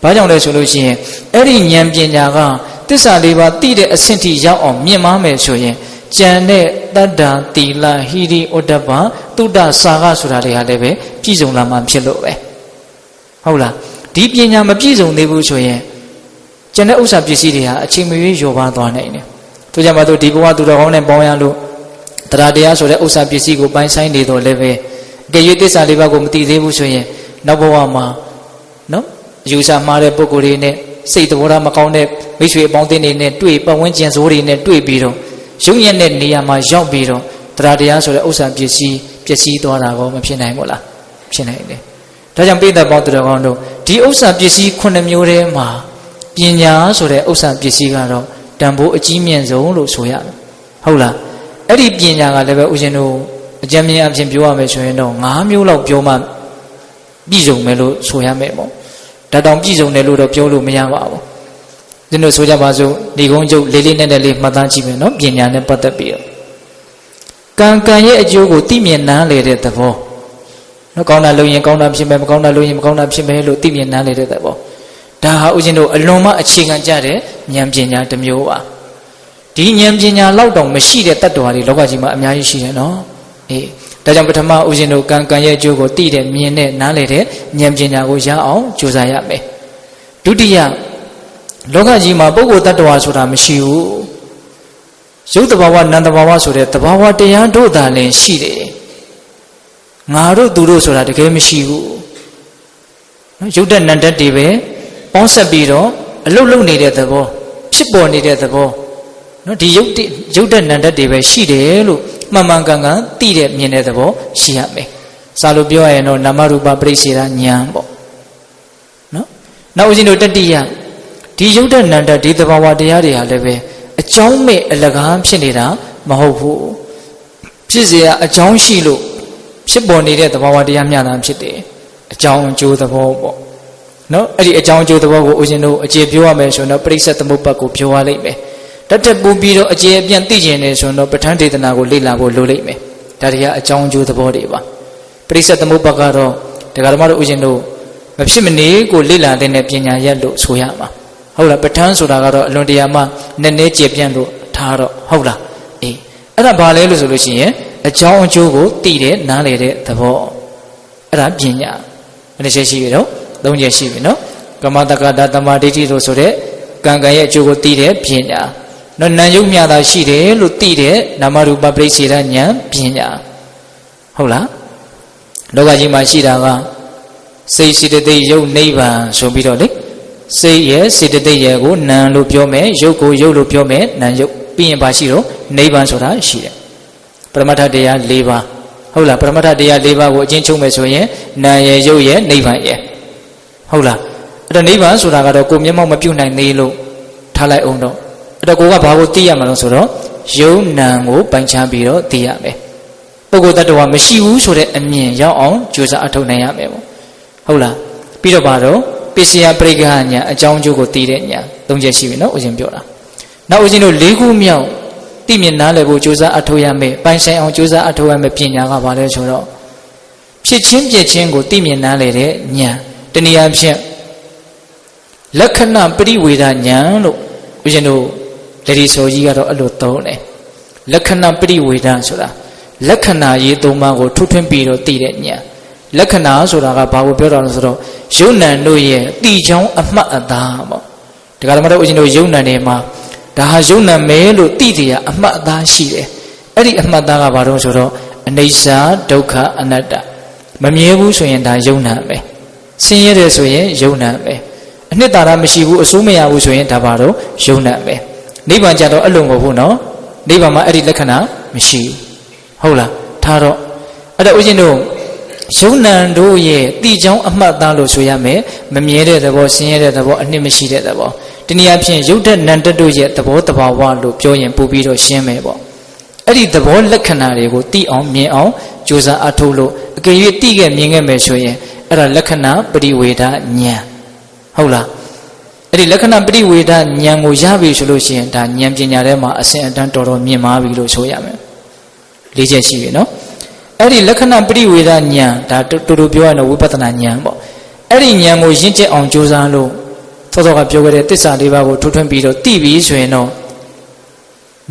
ဘာကြောင့်လဲဆိုလို့ရှိရင်အဲ့ဒီဉာဏ်ပညာကသစ္စာလေးပါးသိတဲ့အဆင့်ထိရောက်အောင်မြင့်မားမယ်ဆိုရင်ကြံတဲ့တတ္တာတိလဟိရိဩတ္တပတုဒ္ဒစာကဆိုတာတွေဟာလည်းပဲပြည့်စုံလာမှဖြစ်လို့ပဲဟုတ်လားဒီပညာမပြည့်စုံသေးဘူးဆိုရင်ကျန်တဲ့ဥစ္စာပစ္စည်းတွေဟာအချိန်မရွေးလျော့ပါသွားနိုင်တယ်။တို့ကြောင့်မတို့ဒီဘဝသူတော်ကောင်းနဲ့ပေါင်းရလို့တရားတရားဆိုတဲ့ဥစ္စာပစ္စည်းကိုပိုင်းဆိုင်နေတော့လည်းပဲအကယ်၍သစ္စာလေးပါးကိုမသိသေးဘူးဆိုရင်နောက်ဘဝမှာနော်ယူဆမှားတဲ့ပုဂ္ဂိုလ်တွေနဲ့စိတ်သဘောထားမကောင်းတဲ့မိတ်ဆွေအပေါင်းအသင်းတွေနဲ့တွေ့ပတ်ဝန်းကျင်ဆိုးတွေနဲ့တွေ့ပြီးတော့ရုံညံ့တဲ့နေရာမှာရောက်ပြီးတော့တရားတရားဆိုတဲ့ဥစ္စာပစ္စည်းပျက်စီးသွားတာကောမဖြစ်နိုင်ဘူးလားဖြစ်နိုင်တယ်။ဒါကြောင့်ပိဿပေါင်းသူတော်ကောင်းတို့ဒီဥစ္စာပစ္စည်း9မျိုးထဲမှာပညာဆိုတဲ့ဥစ္စာပစ္စည်းကတော့တန်ဖိုးအကြီးမြင့်ဆုံးလို့ဆိုရတယ်ဟုတ်လားအဲ့ဒီပညာကလည်းပဲဦးဇင်းတို့အကြံဉာဏ်အဖြစ်ပြောရမယ်ဆိုရင်တော့9မျိုးလောက်ပြောမှပ ပြည်စုံမယ်လို့ဆိုရမယ်ပေါ့ဒါတောင်ပြည်စုံတယ်လို့တော့ပြောလို့မရပါဘူးဒီလိုဆိုကြပါစို့ဒီကုန်းကျုပ်လေးလေးနက်နက်လေးမှတ်သားကြည့်မယ်နော်ပညာနဲ့ပတ်သက်ပြီးတော့ကံကံရဲ့အကျိုးကိုသိမြင်နားလေတဲ့သဘောနော်ကောင်းတာလုပ်ရင်ကောင်းတာဖြစ်မယ်မကောင်းတာလုပ်ရင်မကောင်းတာဖြစ်မယ်လို့သိမြင်နားလေတဲ့သဘောဒါဟာဦးဇင်းတို့အလွန်မှအခြေခံကြတဲ့ဉာဏ်ပညာတစ်မျိုးပါဒီဉာဏ်ပညာလောက်တောင်မရှိတဲ့တ attva တွေလောကကြီးမှာအများကြီးရှိတယ်နော်အေးဒါကြောင့်ပထမဦးဇင်းတို့ကံကံရဲ့အကျိုးကိုသိတဲ့မြင်တဲ့နားလေတဲ့ဉာဏ်ပညာကိုရအောင်ကြိုးစားရမယ်ဒုတိယလောကကြီးမှာပုဂ္ဂိုလ်တ attva ဆိုတာမရှိဘူးရုပ်တဘာဝနံတဘာဝဆိုတဲ့တဘာဝတရားတို့သာလင်ရှိတယ်ငါတို့သူတို့ဆိုတာတကယ်မရှိဘူးနော်ရုပ်တနံတတွေပဲပေါင်းဆက်ပြီးတော့အလုတ်လုံနေတဲ့သဘောဖြစ်ပေါ်နေတဲ့သဘောနော်ဒီရုပ်တနံတတွေပဲရှိတယ်လို့မှန်မှန်ကန်ကန်သိတဲ့မြင်တဲ့သဘောရှိရမယ်စာလို့ပြောရရင်တော့နာမရူပပရိစ္ဆေဒဉာဏ်ပေါ့နော်နောက်ဦးဇင်းတို့တတိယဒီရုပ်တနံတဒီသဘာဝတရားတွေဟာလည်းပဲအကြောင်းမဲ့အလကားဖြစ်နေတာမဟုတ်ဘူးဖြစ်เสียအကြောင်းရှိလို့ဖြစ်ပေါ်နေတဲ့သဘာဝတရားမျှတာဖြစ်တယ်အကြောင်းအကျိုးသဘောပေါ့နော်အဲ့ဒီအကြောင်းအကျိုးသဘောကိုဦးဇင်းတို့အခြေပြောရမယ်ဆိုတော့ပရိစ္ဆေသမုပ္ပါဒ်ကိုပြောရလိမ့်မယ်တတ်ပူပြီးတော့အခြေအပြန်သိကျင်နေဆိုတော့ပဋ္ဌာန်းဒေသနာကိုလေ့လာဖို့လိုလိမ့်မယ်ဒါတွေကအကြောင်းအကျိုးသဘောတွေပါပရိစ္ဆေသမုပ္ပါဒ်ကတော့ဒကာဓမ္မတို့ဦးဇင်းတို့မဖြစ်မနေကိုလေ့လာတဲ့ပညာရက်လို့ဆိုရမှာဟုတ်လားပဋ္ဌာန်းဆိုတာကတော့အလွန်တရာမှနည်းနည်းကျေပြန့်လို့ထားတော့ဟုတ်လားအေးအဲ့ဒါဘာလဲလို့ဆိုလို့ရှိရင်အကြောင်းအကျိုးကိုသိတဲ့နားလေတဲ့သဘောအဲ့ဒါပညာဘယ်နှချက်ရှိပြီတော့၃ချက်ရှိပြီနော်ကမ္မတက္ကတာတမာဒိဋ္ဌိလို့ဆိုတဲ့ကံကံရဲ့အကျိုးကိုသိတဲ့ပညာနော်နာယုတ်မြတာရှိတယ်လို့သိတဲ့နာမရူပပရိစ္ဆေဒဉာဏ်ပညာဟုတ်လားလောကကြီးမှာရှိတာကစိတ်စေတသိက်ယုတ်နိဗ္ဗာန်ဆိုပြီးတော့လေစိတ်ရဲ့စေတသိက်ရဲ့ကိုနာလို့ပြောမယ်ယုတ်ကိုယုတ်လို့ပြောမယ်နာယုတ်ပြီးရင်ပါရှိတော့နိဗ္ဗာန်ဆိုတာရှိတယ်ပရမတ္ထတရား၄ပါးဟုတ်လားပရမတ္ထတရား၄ပါးကိုအချင်းချုပ်မယ်ဆိုရင်နာရဲ့ယုတ်ရဲ့နိဗ္ဗာန်ရဲ့ဟုတ်လားအဲ့တော့နိဗ္ဗာန်ဆိုတာကတော့ကိုမျက်မှောက်မပြုတ်နိုင်သေးလို့ထားလိုက်အောင်တော့အဲ့တော့ကိုကဘာကိုသိရမှာလဲဆိုတော့ယုံနံကိုပိုင်ခြားပြီးတော့သိရမယ်ပုဂ္ဂိုလ်တ attva မရှိဘူးဆိုတဲ့အမြင်ရောက်အောင်ကြိုးစားအထောက်နိုင်ရမယ်ပေါ့ဟုတ်လားပြီးတော့ဘာတော့ပစ္စယပရိက္ခဉာဏ်အကြောင်းအကျိုးကိုသိတဲ့ဉာဏ်၃ချက်ရှိပြီနော်ဦးဇင်းပြောတာနောက်ဦးဇင်းတို့၄ခုမြောက်သိမြင်နားလည်ဖို့ကြိုးစားအထောက်ရမယ်ပိုင်ဆိုင်အောင်ကြိုးစားအထောက်ရမယ်ပညာကဘာလဲဆိုတော့ဖြစ်ချင်းပြည့်ချင်းကိုသိမြင်နားလည်တဲ့ဉာဏ်တနည်းအားဖြင့်လက္ခဏာပရိဝေဒဉာဏ်လို့ဦးဇင်းတို့လက်ဒီဆိုကြီးကတော့အဲ့လိုသုံးတယ်လက္ခဏာပရိဝေဒဆိုတာလက္ခဏာရေး၃ပါးကိုထွထွင်းပြီးတော့သိတဲ့ဉာဏ်လက္ခဏာဆိုတာကဘာကိုပြောတာလဲဆိုတော့ယုံနံတို့ရဲ့တိချောင်းအမှတ်အသားပေါ့ဒီကရမတို့ဦးဇင်းတို့ယုံနံတွေမှာဒါဟာယုံနံမဲလို့သိတရားအမှတ်အသားရှိတယ်အဲ့ဒီအမှတ်အသားကဘာလို့ဆိုတော့အနိစ္စဒုက္ခအနတ္တမမြဲဘူးဆိုရင်ဒါယုံနံပဲဆင်းရဲတယ်ဆိုရင်ယုံနံပဲအနှစ်သာရမရှိဘူးအစိုးမရဘူးဆိုရင်ဒါပါတော့ယုံနံပဲနိဗ္ဗာန်ကြတော့အဲ့လိုမဟုတ်ဘူးနော်နိဗ္ဗာန်မှာအဲ့ဒီလက္ခဏာမရှိဘူးဟုတ်လားထားတော့အဲ့တော့ဦးဇင်းတို့ယုံနံတို့ရဲ့တိချောင်းအမှတ်သားလို့ဆိုရမယ်မမြဲတဲ့သဘောဆင်းရဲတဲ့သဘောအနှစ်မရှိတဲ့သဘောဒီနည်းအားဖြင့်ယုတ်တဲ့နံတတို့ရဲ့သဘောတဘာဝလို့ပြောရင်ပို့ပြီးတော့ရှင်းမယ်ပေါ့အဲ့ဒီသဘောလက္ခဏာတွေကိုသိအောင်မြင်အောင်ကြိုးစားအထုတ်လို့အကယ်၍သိခဲ့မြင်ခဲ့မယ်ဆိုရင်အဲ့ဒါလက္ခဏာပရိဝေဒဉာဏ်ဟုတ်လားအဲ့ဒီလက္ခဏာပရိဝေဒဉာဏ်ကိုရပြီဆိုလို့ရှိရင်ဒါဉာဏ်ပညာထဲမှာအစဉ်အတန်းတော်တော်မြင်မာပြီလို့ဆိုရမယ်၄ချက်ရှိပြီနော်အဲ့ဒီလက္ခဏာပရိဝေဒဉာဏ်ဒါတူတူပြောရရင်ဝိပဿနာဉာဏ်ပေါ့အဲ့ဒီဉာဏ်ကိုရင့်ကျက်အောင်ကြိုးစားလို့သောသောကပြောခဲ့တဲ့တစ္ဆာ၄ပါးကိုထွထွင်းပြီးတော့သိပြီဆိုရင်တော့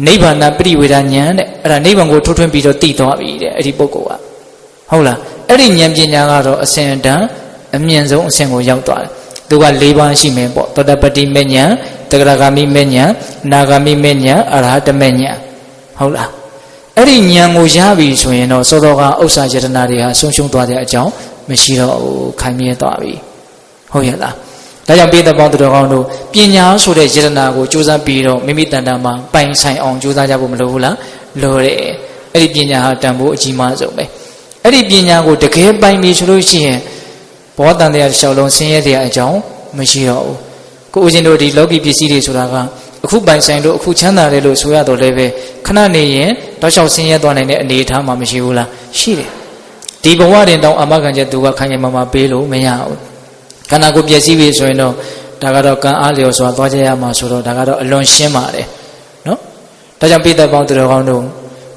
နိဗ္ဗာန်ပရိဝေဒဉာဏ်တဲ့အဲ့ဒါနိဗ္ဗာန်ကိုထွထွင်းပြီးတော့သိသွားပြီတဲ့အဲ့ဒီပုဂ္ဂိုလ်ကဟုတ်လားအဲ့ဒီဉာဏ်ပညာကတော့အစဉ်အတန်းအမြင့်ဆုံးအဆင့်ကိုရောက်သွားတယ်သူက၄ပါးရှိမယ်ပေါ့သောတပတ္တိမေဉာဏ်တဂရဂာမိမေဉာဏ်နာဂာမိမေဉာဏ်အရဟတမေဉာဏ်ဟုတ်လားအဲ့ဒီဉာဏ်ကိုရပြီဆိုရင်တော့သောသောကဥစ္စာယတနာတွေဟာဆုံးရှုံးသွားတဲ့အကြောင်းမရှိတော့ဘူးခိုင်မြဲသွားပြီဟုတ်ရဲ့လားဒါကြောင့်ပိဋကပေါင်းသူတော်ကောင်းတို့ပညာဆိုတဲ့ယတနာကိုကြိုးစားပြီးတော့မိမိတန်တာမှာပိုင်ဆိုင်အောင်ကြိုးစားကြဖို့မလိုဘူးလားလိုတယ်အဲ့ဒီပညာဟာတန်ဖိုးအကြီးမားဆုံးပဲအဲ့ဒီပညာကိုတကယ်ပိုင်ပြီဆိုလို့ရှိရင်ဘောတန်တရားတစ်လျှောက်လုံးဆင်းရဲတဲ့အကြောင်းမရှိတော့ဘူးကိုဦးဇင်းတို့ဒီလောကီပစ္စည်းတွေဆိုတာကအခုပိုင်ဆိုင်လို့အခုချမ်းသာတယ်လို့ဆိုရတော့လည်းပဲခဏနေရင်တောက်လျှောက်ဆင်းရဲသွားနိုင်တဲ့အနေအထားမှမရှိဘူးလားရှိတယ် ဒီဘဝတင်တောင်အာမခံချက်သူကခိုင်ခိုင်မာမာပေးလို့မရဘူးခန္ဓာကိုယ်ပျက်စီးပြီဆိုရင်တော့ဒါကတော့ကံအားလျော်စွာသွားကြရမှာဆိုတော့ဒါကတော့အလွန်ရှင်းပါတယ်နော်ဒါကြောင့်ပိဋကပေါင်းသူတော်ကောင်းတို့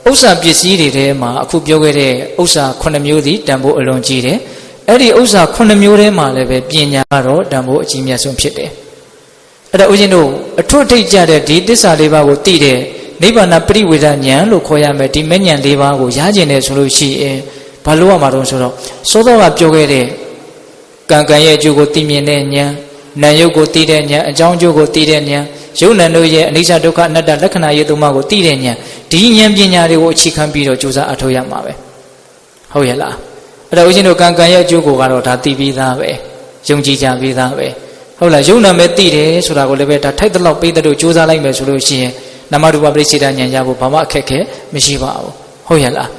ဥစ္စာပစ္စည်းတွေထဲမှာအခုပြောခဲ့တဲ့ဥစ္စာ9မျိုးသည်တန်ဖိုးအလွန်ကြီးတယ်အဲ့ဒီဥစ္စာ9မျိုးထဲမှာလည်းပဲပညာကတော့တန်ဖိုးအကြီးမြတ်ဆုံးဖြစ်တယ်အဲ့ဒါဦးဇင်းတို့အထွတ်ထိပ်ကြတဲ့ဒီသစ္စာလေးပါးကိုသိတဲ့နိဗ္ဗာန်ပရိဝေဒဉာဏ်လို့ခေါ်ရမယ်ဒီမဉ္ဇဉ်လေးပါးကိုရကျင်တယ်ဆိုလို့ရှိရင်ဘာလို့ရမှာတော့ဆိုတော့စောစောကပြောခဲ့တဲ့ကံကံရဲ့အကျိုးကိုသိမြင်တဲ့ဉာဏ်နာယုတ်ကိုသိတဲ့ဉာဏ်အကြောင်းအကျိုးကိုသိတဲ့ဉာဏ်ယုတ်နံတို့ရဲ့အနိစ္စဒုက္ခအနတ္တလက္ခဏာရေးသုံးပါးကိုသိတဲ့ဉာဏ်ဒီဉာဏ်ပညာတွေကိုအခြေခံပြီးတော့ကြိုးစားအထောက်ရမှာပဲဟုတ်ရဲ့လားအဲ့တော့ဦးဇင်းတို့ကံကံရဲ့အကျိုးကိုကတော့ဒါသိပြီးသားပဲယုံကြည်ကြပြီးသားပဲဟုတ်လားယုံနာမဲ့သိတယ်ဆိုတာကိုလည်းပဲဒါထိုက်တဲ့လောက်ပေးတဲ့တို့ကြိုးစားလိုက်မယ်ဆိုလို့ရှိရင်နမရူပပရိစ္ဆေဒဉာဏ်ရဖို့ဘာမှအခက်အခဲမရှိပါဘူးဟုတ်ရဲ့လာ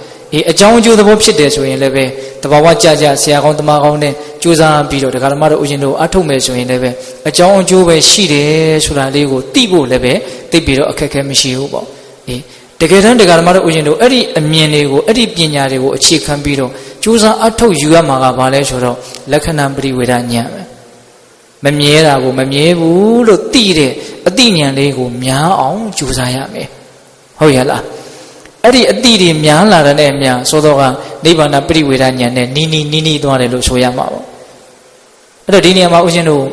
းအကြောင်းအကျိုးသဘောဖြစ်တယ်ဆိုရင်လည်းပဲတဘာဝကြကြဆရာကောင်းတမကောင်းနဲ့ကြိုးစားပြီးတော့ဒကာဓမ္မတို့ဦးဇင်းတို့အထုတ်မယ်ဆိုရင်လည်းပဲအကြောင်းအကျိုးပဲရှိတယ်ဆိုတာလေးကိုသိဖို့လည်းပဲသိပြီးတော့အခက်အခဲမရှိဘူးပေါ့တကယ်တမ်းဒကာဓမ္မတို့ဦးဇင်းတို့အဲ့ဒီအမြင်တွေကိုအဲ့ဒီပညာတွေကိုအခြေခံပြီးတော့ကြိုးစားအထုတ်ယူရမှာကဘာလဲဆိုတော့လက္ခဏာပရိဝေဒဉာဏ်ပဲမမြဲတာကိုမမြဲဘူးလို့သိတဲ့အသိဉာဏ်လေးကိုများအောင်ကြိုးစားရမယ်ဟုတ်ရဲ့လားအဲ့ဒီအတိတွေများလာတဲ့နဲ့များဆိုတော့ကနိဗ္ဗာန်ပရိဝေဒဉာဏ်နဲ့နီးသွားတယ်လို့ဆိုရမှာပေါ့အဲ့တော့ဒီနေရာမှာဦးဇင်းတို့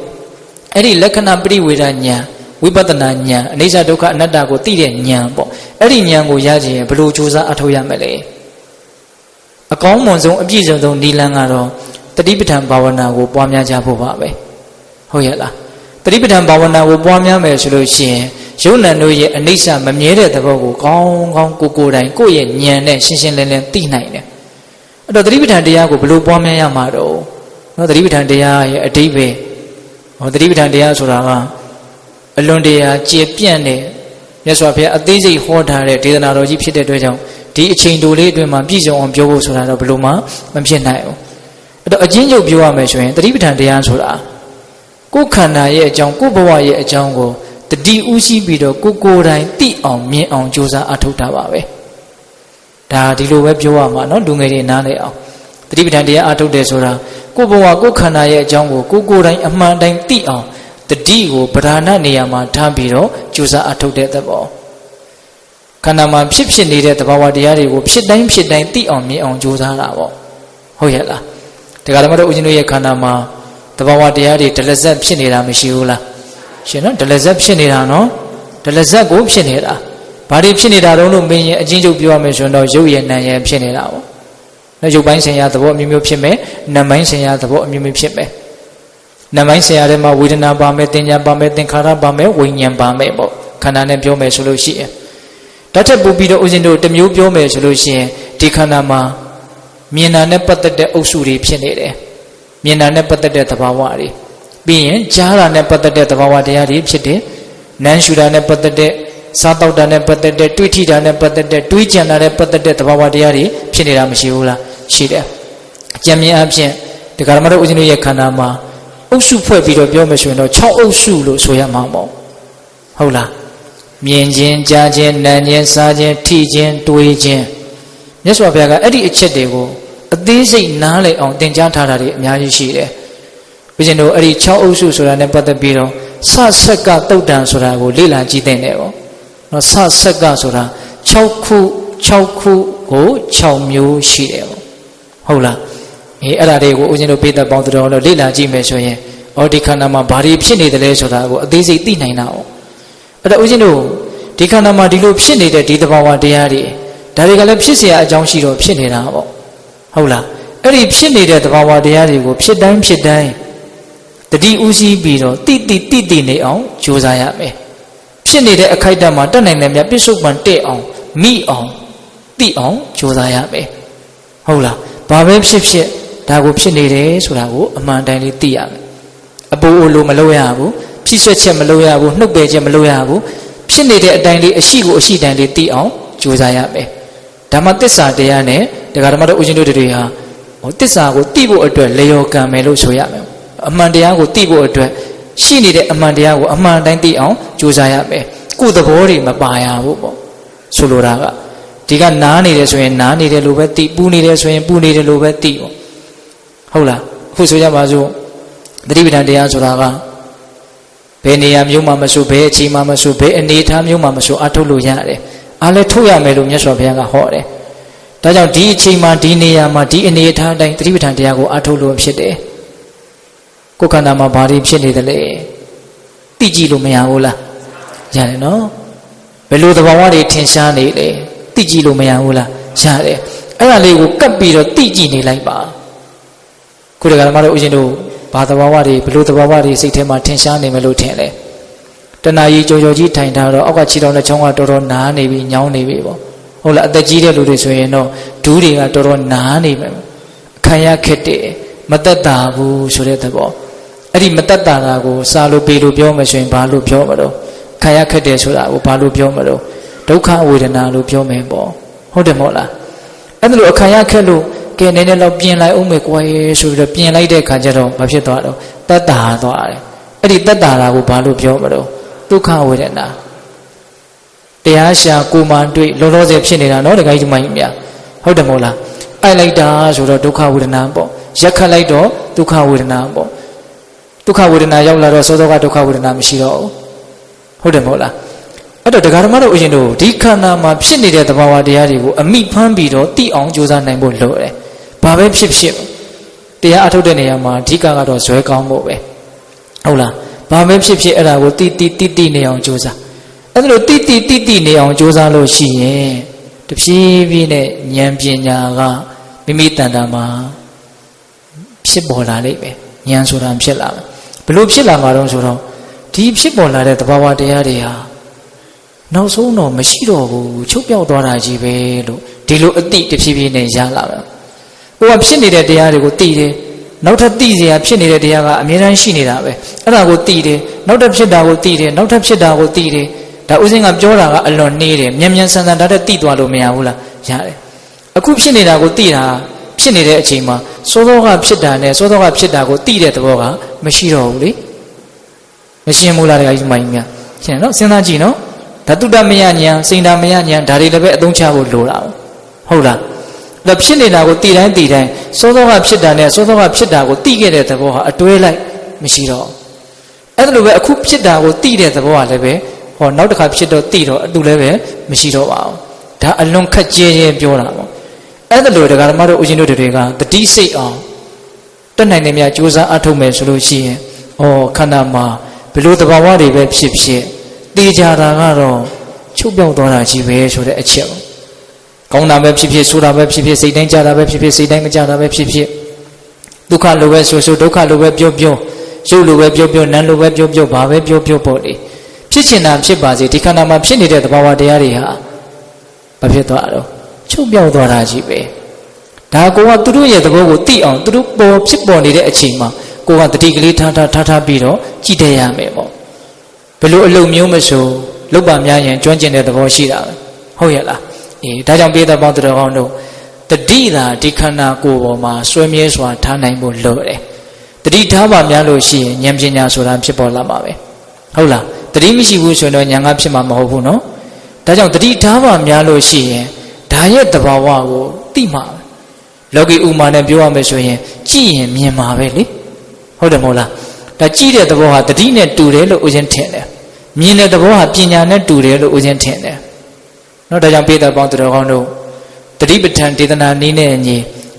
အဲ့ဒီလက္ခဏာပရိဝေဒဉာဏ်ဝိပဿနာဉာဏ်အနိစ္စဒုက္ခအနတ္တကိုသိတဲ့ဉာဏ်ပေါ့အဲ့ဒီဉာဏ်ကိုရခြင်းဘယ်လိုကြိုးစားအထောက်ရမလဲအကောင်းမွန်ဆုံးအပြည့်စုံဆုံးနိလန်းကတော့တတိပဋ္ဌာန်ဘာဝနာကိုပွားများကြဖို့ပါပဲဟုတ်ရဲ့လားတတိပဋ္ဌာန်ဘာဝနာကိုပွားများမယ်ဆိုလို့ရှိရင်ယုံနံတို့ရဲ့အနိစ္စမမြဲတဲ့သဘောကိုကောင်းကောင်းကိုယ်တိုင်ကိုယ့်ရဲ့ဉာဏ်နဲ့ရှင်းရှင်းလင်းလင်းသိနိုင်တယ်အဲ့တော့တတိပဋ္ဌာန်တရားကိုဘယ်လိုပွားများရမှာတော့နော်တတိပဋ္ဌာန်တရားရဲ့အဓိပ္ပာယ်တတိပဋ္ဌာန်တရားဆိုတာကအလွန်တရာကျေပြန့်တဲ့မြတ်စွာဘုရားအသေးစိတ်ဟောထားတဲ့ဒေသနာတော်ကြီးဖြစ်တဲ့အတွက်ကြောင့်ဒီအချိန်တိုလေးအတွင်းမှာပြည့်စုံအောင်ပြောဖို့ဆိုတာတော့ဘယ်လိုမှမဖြစ်နိုင်ဘူးအဲ့တော့အချင်းချုပ်ပြောရမယ်ဆိုရင်တတိပဋ္ဌာန်တရားဆိုတာကိုယ်ခန္ဓာရဲ့အကြောင်းကိုယ်ဘဝရဲ့အကြောင်းကိုတတိဥရှိပြီးတော့ကိုယ်တိုင်သိအောင်မြင်အောင်ကြိုးစားအထောက်တာပါပဲဒါဒီလိုပဲပြောရမှာเนาะလူငယ်တွေနားလည်အောင်တတိပဋ္ဌာန်တရားအထောက်တယ်ဆိုတာကိုယ်ဘဝကိုယ်ခန္ဓာရဲ့အကြောင်းကိုကိုယ်တိုင်အမှန်တိုင်းသိအောင်တတိကိုပဓာနနေရာမှာထားပြီးတော့ကြိုးစားအထောက်တဲ့သဘောခန္ဓာမှာဖြစ်နေတဲ့သဘာဝတရားတွေကိုဖြစ်တိုင်းသိအောင်မြင်အောင်ကြိုးစားတာပေါ့ဟုတ်ရဲ့လားဒါကြတော့မတို့ဦးဇင်းတို့ရဲ့ခန္ဓာမှာသဘာဝတရားတွေဒလဇက်ဖြစ်နေတာမရှိဘူးလားရှင်နော်ဒလဇက်ဖြစ်နေတာနော်ဒလဇက်ကိုဖြစ်နေတာဘာတွေဖြစ်နေတာတုံးလို့မင်းရင်အချင်းချုပ်ပြောရမယ်ဆိုတော့ရုပ်ရည်နာမ်ရည်ဖြစ်နေတာပေါ့နော်ရုပ်ပိုင်းဆင်ရသဘောအမျိုးမျိုးဖြစ်မယ်နာမ်ပိုင်းဆင်ရသဘောအမျိုးမျိုးဖြစ်မယ်နာမ်ပိုင်းဆင်ရထဲမှာဝေဒနာပါမယ်သင်ညာပါမယ်သင်္ခါရပါမယ်ဝိညာဉ်ပါမယ်ပေါ့ခန္ဓာနဲ့ပြောမယ်ဆိုလို့ရှိရင်ဓာတ်ထက်ပို့ပြီးတော့ဦးဇင်းတို့တစ်မျိုးပြောမယ်ဆိုလို့ရှိရင်ဒီခန္ဓာမှာမြင်တာနဲ့ပတ်သက်တဲ့အုပ်စုတွေဖြစ်နေတယ်မြင်တာနဲ့ပတ်သက်တဲ့သဘာဝတွေပြီးရင်ကြားတာနဲ့ပတ်သက်တဲ့သဘာဝတရားတွေဖြစ်တယ်နမ်းရှူတာနဲ့ပတ်သက်တဲ့စားတောက်တာနဲ့ပတ်သက်တဲ့တွေးထိတာနဲ့ပတ်သက်တဲ့တွေးကြံတာနဲ့ပတ်သက်တဲ့သဘာဝတရားတွေဖြစ်နေတာမရှိဘူးလားရှိတယ်အကျဉ်းမြင်အဖြစ်ဒီကရမတို့ဦးဇင်းတို့ရဲ့ခန္ဓာမှာအုပ်စုဖွဲ့ပြီးတော့ပြောမယ်ဆိုရင်တော့6အုပ်စုလို့ဆိုရမှာပေါ့ဟုတ်လားမြင်ခြင်းကြားခြင်းနားခြင်းစားခြင်းထိခြင်းတွေးခြင်းမြတ်စွာဘုရားကအဲ့ဒီအချက်တွေကိုအသေးစိတ်နားလည်အောင်သင်ကြားထားတာတွေအများကြီးရှိတယ်ဦးဇင်းတို့အဲ့ဒီ6အုပ်စုဆိုတာနဲ့ပတ်သက်ပြီးတော့စဆက်ကတုတ်တန်ဆိုတာကိုလေ့လာကြည့်သင့်တယ်ပေါ့နော်စဆက်ကဆိုတာ6ခုကို6မျိုးရှိတယ်ပေါ့ဟုတ်လားအဲ့ဒါတွေကိုဦးဇင်းတို့ပေးသက်ပေါင်းတော်လို့လေ့လာကြည့်မယ်ဆိုရင်ဩဒီခန္ဓာမှာဘာတွေဖြစ်နေတယ်လဲဆိုတာကိုအသေးစိတ်သိနိုင်တာပေါ့အဲ့တော့ဦးဇင်းတို့ဒီခန္ဓာမှာဒီလိုဖြစ်နေတဲ့ဒီသဘာဝတရားတွေဒါတွေကလည်းဖြစ်เสียအကြောင်းရှိတော့ဖြစ်နေတာပေါ့ဟုတ်လားအဲ့ဒီဖြစ်နေတဲ့သဘာဝတရားတွေကိုဖြစ်တိုင်းတတိဥစည်းပြီးတော့တိနေအောင်ကြိုးစားရမယ်ဖြစ်နေတဲ့အခိုက်အတန့်မှာတတ်နိုင်တယ်မြတ်ပြစ္ဆုတ်ပံတဲ့အောင်မိအောင်သိအောင်ကြိုးစားရမယ်ဟုတ်လားဘာပဲဖြစ်ဒါကိုဖြစ်နေတယ်ဆိုတာကိုအမှန်တိုင်းလေးသိရမယ်အပူအိုလိုမလုပ်ရဘူးဖြည့်ဆွက်ချက်မလုပ်ရဘူးနှုတ်ပယ်ချက်မလုပ်ရဘူးဖြစ်နေတဲ့အတိုင်းလေးအရှိကိုအရှိတိုင်းလေးသိအောင်ကြိုးစားရမယ်ဓမ္မသစ္စာတရားနဲ့တရားဓမ္မတို့ဦးဇင်းတို့တွေဟာသစ္စာကိုသိဖို့အတွက်လျော်ကံမယ်လို့ဆိုရမယ်အမှန်တရားကိုသိဖို့အတွက်ရှိနေတဲ့အမှန်တရားကိုအမှန်တိုင်းသိအောင်ကြိုးစားရမယ်ကိုယ်သဘောတွေမပါရဘူးပေါ့ဆိုလိုတာက ဒီကနားနေတယ်ဆိုရင်နားနေတယ်လို့ပဲသိပူနေတယ်ဆိုရင်ပူနေတယ်လို့ပဲသိပေါ့ဟုတ်လားအခုဆိုကြပါစို့သတိပဋ္ဌာန်တရားဆိုတာကဘယ်နေရာမျိုးမှမဆိုဘယ်အချိန်မှမဆိုဘယ်အနေအထားမျိုးမှမဆိုအထုတ်လို့ရတယ်အားလည်းထုတ်ရမယ်လို့မြတ်စွာဘုရားကဟောတယ်ဒါကြောင့်ဒီအချိန်မှာဒီနေရာမှာဒီအနေအထားတိုင်းသတိပဋ္ဌာန်တရားကိုအထုတ်လို့ဖြစ်တယ်ကိုယ်ခန္ဓာမှာဘာတွေဖြစ်နေတယ်လဲသိကြည့်လို့မရဘူးလားရတယ်နော်ဘယ်လိုသဘာဝတွေထင်ရှားနေလဲသိကြည့်လို့မရဘူးလားရတယ်အဲ့ဒါလေးကိုကပ်ပြီးတော့သိကြည့်နေလိုက်ပါခုတကယ်မှတော့ဦးဇင်းတို့ဘာသဘာဝတွေဘယ်လိုသဘာဝတွေစိတ်ထဲမှာထင်ရှားနေမလို့ထင်လဲတဏှာကြီးကြော်ကြော်ကြီးထိုင်ထားတော့အောက်ကခြေတော်နဲ့ချောင်းကတော်တော်နားနေပြီညောင်းနေပြီပေါ့ဟုတ်လားအသက်ကြီးတဲ့လူတွေဆိုရင်တော့ဒူးတွေကတော်တော်နားနေမယ်ခံရခက်တယ်မသက်သာဘူးဆိုတဲ့သဘောအဲ့ဒီမသက်သာတာကိုစာလို့ပေလို့ပြောမှဆိုရင်ဘာလို့ပြောမလို့ခံရခက်တယ်ဆိုတာကိုဘာလို့ပြောမလို့ဒုက္ခဝေဒနာလို့ပြောမယ်ပေါ့ဟုတ်တယ်မဟုတ်လားအဲ့ဒါလို့အခံရခက်လို့ကဲနည်းနည်းတော့ပြင်လိုက်အောင်မယ်ကွာဆိုပြီးတော့ပြင်လိုက်တဲ့ခါကျတော့မဖြစ်သွားတော့သက်သာသွားတယ်အဲ့ဒီသက်သာတာကိုဘာလို့ပြောမလို့ဒုက္ခဝေဒနာတရားရှာကိုမှန်တွေ့လောလောဆယ်ဖြစ်နေတာနော်တခါကြီးဒီမိုင်းများဟုတ်တယ်မဟုတ်လားအိုက်လိုက်တာဆိုတော့ဒုက္ခဝေဒနာပေါ့ရက်ခတ်လိုက်တော့ဒုက္ခဝေဒနာပေါ့ဒုက္ခဝေဒနာရောက်လာတော့စောစောကဒုက္ခဝေဒနာမရှိတော့ဘူးဟုတ်တယ်မဟုတ်လားအဲ့တော့တရားဓမ္မတို့အရင်တို့ဒီခန္ဓာမှာဖြစ်နေတဲ့သဘာဝတရားတွေကိုအမိဖမ်းပြီးတော့သိအောင်ကြိုးစားနိုင်ဖို့လိုတယ်ဘာပဲဖြစ်ဖြစ်တရားအထုတ်တဲ့နေရာမှာအဓိကကတော့ဇွဲကောင်းဖို့ပဲဟုတ်လားဘာပဲဖြစ်ဖြစ်အဲ့ဒါကိုတိနေအောင်ကြိုးစားအဲ့ဒါလို့တိနေအောင်ကြိုးစားလို့ရှိရင်တဖြည်းဖြည်းနဲ့ဉာဏ်ပညာကမိမိတဏ္ဍာမှာဖြစ်ပေါ်လာလိမ့်မယ်ဉာဏ်ဆိုတာဖြစ်လာမယ်ဘလို့ဖြစ်လာမှာတော့ဆိုတော့ဒီဖြစ်ပေါ်လာတဲ့သဘာဝတရားတွေဟာနောက်ဆုံးတော့မရှိတော့ဘူးချုပ်ပြောက်သွားတာကြီးပဲလို့ဒီလိုအတိတဖြည်းဖြည်းနဲ့ရလာမယ်ဟိုကဖြစ်နေတဲ့တရားတွေကိုသိတယ်နောက်ထပ်သိစရာဖြစ်နေတဲ့တရားကအမြဲတမ်းရှိနေတာပဲအဲ့ဒါကိုသိတယ်နောက်ထပ်ဖြစ်တာကိုသိတယ်နောက်ထပ်ဖြစ်တာကိုသိတယ်ဒါဥစဉ်ကပြောတာကအလွန်နှေးတယ်မြန်မြန်ဆန်ဆန်ဒါတဲ့သိသွားလို့မရဘူးလားရတယ်အခုဖြစ်နေတာကိုသိတာဖြစ်နေတဲ့အချိန်မှာစောစောကဖြစ်တာနဲ့စောစောကဖြစ်တာကိုသိတဲ့သဘောကမရှိတော့ဘူးလေမရှင်းဘူးလားတခါကြီးမိုင်းများရှင်းနော်စဉ်းစားကြည့်နော်ဓာတုတမယညာစိန်တာမယညာဒါတွေလည်းပဲအသုံးချဖို့လိုတာဟုတ်လားဒါဖြစ်နေတာကိုသိတိုင်းစောစောကဖြစ်တာနဲ့စောစောကဖြစ်တာကိုသိခဲ့တဲ့သဘောဟာအတွဲလိုက်မရှိတော့အဲ့ဒါလိုပဲအခုဖြစ်တာကိုသိတဲ့သဘောကလည်းပဲဟောနောက်တစ်ခါဖြစ်တော့သိတော့အတူလည်းပဲမရှိတော့ပါဘူးဒါအလွန်ခက်ကြဲပြောတာပေါ့အဲ့ဒါလိုတရားဓမ္မတို့ဦးဇင်းတို့တွေကတတိစိတ်အောင်တက်နိုင်တယ်များကြိုးစားအထုတ်မယ်ဆိုလို့ရှိရင်ဩခန္ဓာမှာဘယ်လိုသဘာဝတွေပဲဖြစ်ဖြစ်သိကြတာကတော့ချုပ်ပြောက်သွားတာကြီးပဲဆိုတဲ့အချက်ပေါ့ကောင်းတာပဲဖြစ်ဖြစ်ဆိုးတာပဲဖြစ်ဖြစ်စိတ်တိုင်းကြတာပဲဖြစ်ဖြစ်စိတ်တိုင်းမကြတာပဲဖြစ်ဖြစ်ဒုက္ခလိုပဲဆိုဒုက္ခလိုပဲပြောရုပ်လိုပဲပြောနာမ်လိုပဲပြောဘာပဲပြောပေါ့လေဖြစ်ချင်တာဖြစ်ပါစေဒီခန္ဓာမှာဖြစ်နေတဲ့သဘာဝတရားတွေဟာဘာဖြစ်သွားတော့ချုပ်ပြောက်သွားတာကြီးပဲဒါကိုကသူတို့ရဲ့သဘောကိုသိအောင်သူတို့ပေါ်ဖြစ်ပေါ်နေတဲ့အချိန်မှာကိုကတတိကလေးထားပြီးတော့ကြည့်တဲ့ရမယ်ပေါ့ဘယ်လိုအလုပ်မျိုးမဆိုလုပ်ပါများရင်ကျွမ်းကျင်တဲ့သဘောရှိတာပဲဟုတ်ရဲ့လားအေးဒါကြောင့်ပြေးတဲ့ပေါင်းတော်ကောင်းတို့တတိသာဒီခန္ဓာကိုယ်ပေါ်မှာစွဲမြဲစွာထားနိုင်ဖို့လိုတယ်တတိထားပါများလို့ရှိရင်ဉာဏ်ပညာဆိုတာဖြစ်ပေါ်လာမှာပဲဟုတ်လားတတိမရှိဘူးဆိုတော့ဉာဏ်ကဖြစ်မှာမဟုတ်ဘူးနော်ဒါကြောင့်တတိထားပါများလို့ရှိရင်ဒါရဲ့သဘာဝကိုသိမှာပဲလောကီဥမာနဲ့ပြောရမယ်ဆိုရင်ကြည့်ရင်မြင်မှာပဲလေဟုတ်တယ်မဟုတ်လားဒါကြည့်တဲ့သဘောဟာတတိနဲ့တူတယ်လို့ဦးဇင်းထင်တယ်မြင်တဲ့သဘောဟာပညာနဲ့တူတယ်လို့ဦးဇင်းထင်တယ်နော်ဒါကြောင့်ပိဿပေါင်းသူတော်ကောင်းတို့တတိပဋ္ဌာန်ဒေသနာနည်းနဲ့အညီ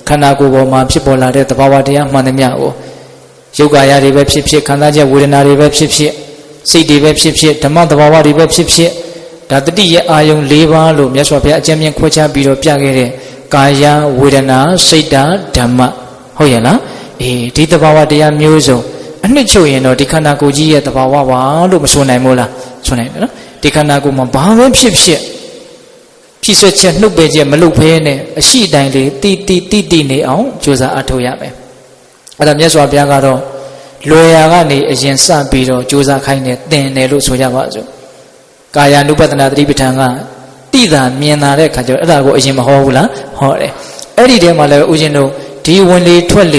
ခန္ဓာကိုယ်ပေါ်မှာဖြစ်ပေါ်လာတဲ့သဘာဝတရားမှန်သမျှကိုယုတ်ကာယတွေပဲဖြစ်ဖြစ်ခံစားချက်ဝေဒနာတွေပဲဖြစ်ဖြစ်စိတ်တွေပဲဖြစ်ဖြစ်ဓမ္မသဘာဝတွေပဲဖြစ်ဖြစ်ဒါတတိရဲ့အာယုံ၄ပါးလို့မြတ်စွာဘုရားအကျဉ်းချင်းခွဲခြားပြီးတော့ပြခဲ့တဲ့ကာယဝေဒနာစိတ်ဓမ္မဟုတ်ရဲ့လားအေးဒီသဘာဝတရားမျိုးစုံအနှစ်ချုပ်ရင်တော့ဒီခန္ဓာကိုယ်ကြီးရဲ့သဘာဝပါလို့မဆိုနိုင်ဘူးလားဆိုနိုင်တယ်နော်ဒီခန္ဓာကိုယ်မှာဘာပဲဖြစ်ဖြစ်ဖြစ်ဆွချက်နှုတ်ပဲချက်မလုပ်ဖဲနဲ့အရှိတိုင်းလေးတိနေအောင်ကြိုးစားအထောက်ရမယ်အဲ့ဒါမြတ်စွာဘုရားကတော့လွယ်ရာကနေအရင်စပြီးတော့ကြိုးစားခိုင်းတယ်သင်တယ်လို့ဆိုကြပါစို့ကာယ ानु ပတနာသတိပဋ္ဌာန်ကတိတာမြင်တာတဲ့ခါကျတော့အဲ့ဒါကိုအရင်မဟောဘူးလားဟောတယ်အဲ့ဒီထဲမှာလည်းဦးဇင်းတို့ဒီဝင်လေထွက်လ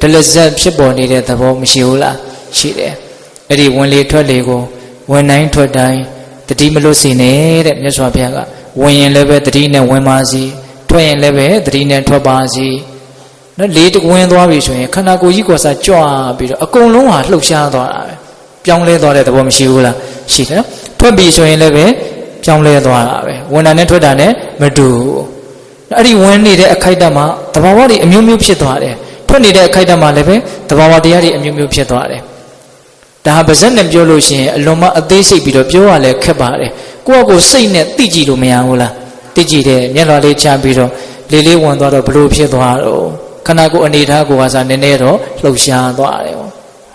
ေဒလဇက်ဖြစ်ပေါ်နေတဲ့သဘောမရှိဘူးလားရှိတယ်အဲ့ဒီဝင်လေထွက်လေကိုဝင်တိုင်းထွက်တိုင်းတတိမလွတ်စေနဲ့တဲ့မြတ်စွာဘုရားက ဝင်ရင်လည်းပဲတတိနဲ့ဝင်ပါစီထွက်ရင်လည်းပဲတတိနဲ့ထွက်ပါစီနော်လေးတဝင်သွားပြီဆိုရင်ခန္ဓာကိုယ်ကြီးကိုယ်စားကြွပြီးတော့အကုန်လုံးဟာလှုပ်ရှားသွားတာပဲပြောင်းလဲသွားတဲ့သဘောမရှိဘူးလားရှိတယ်နော်ထွက်ပြီဆိုရင်လည်းပဲပြောင်းလဲသွားတာပဲဝင်တာနဲ့ထွက်တာနဲ့မတူဘူးအဲ့ဒီဝင်နေတဲ့အခိုက်အတန့်မှာသဘာဝတွေအမျိုးမျိုးဖြစ်သွားတယ်ထွက်နေတဲ့အခိုက်အတန့်မှာလည်းပဲသဘာဝတရားတွေအမျိုးမျိုးဖြစ်သွားတယ်ဒါဟာပါဇက်နဲ့ပြောလို့ရှိရင်အလွန်မှအသေးစိတ်ပြီးတော့ပြောရလဲခက်ပါတယ်ကိုယ့်အကိုစိတ်နဲ့သိကြည့်လို့မရဘူးလားသိကြည့်တယ်မျက်လွှာလေးချပြီးတော့လေးလေးဝင်သွားတော့ဘလို့ဖြစ်သွားတော့ခန္ဓာကိုယ်အနေထားကိုယ်ကစားနည်းနည်းတော့လှုပ်ရှားသွားတယ်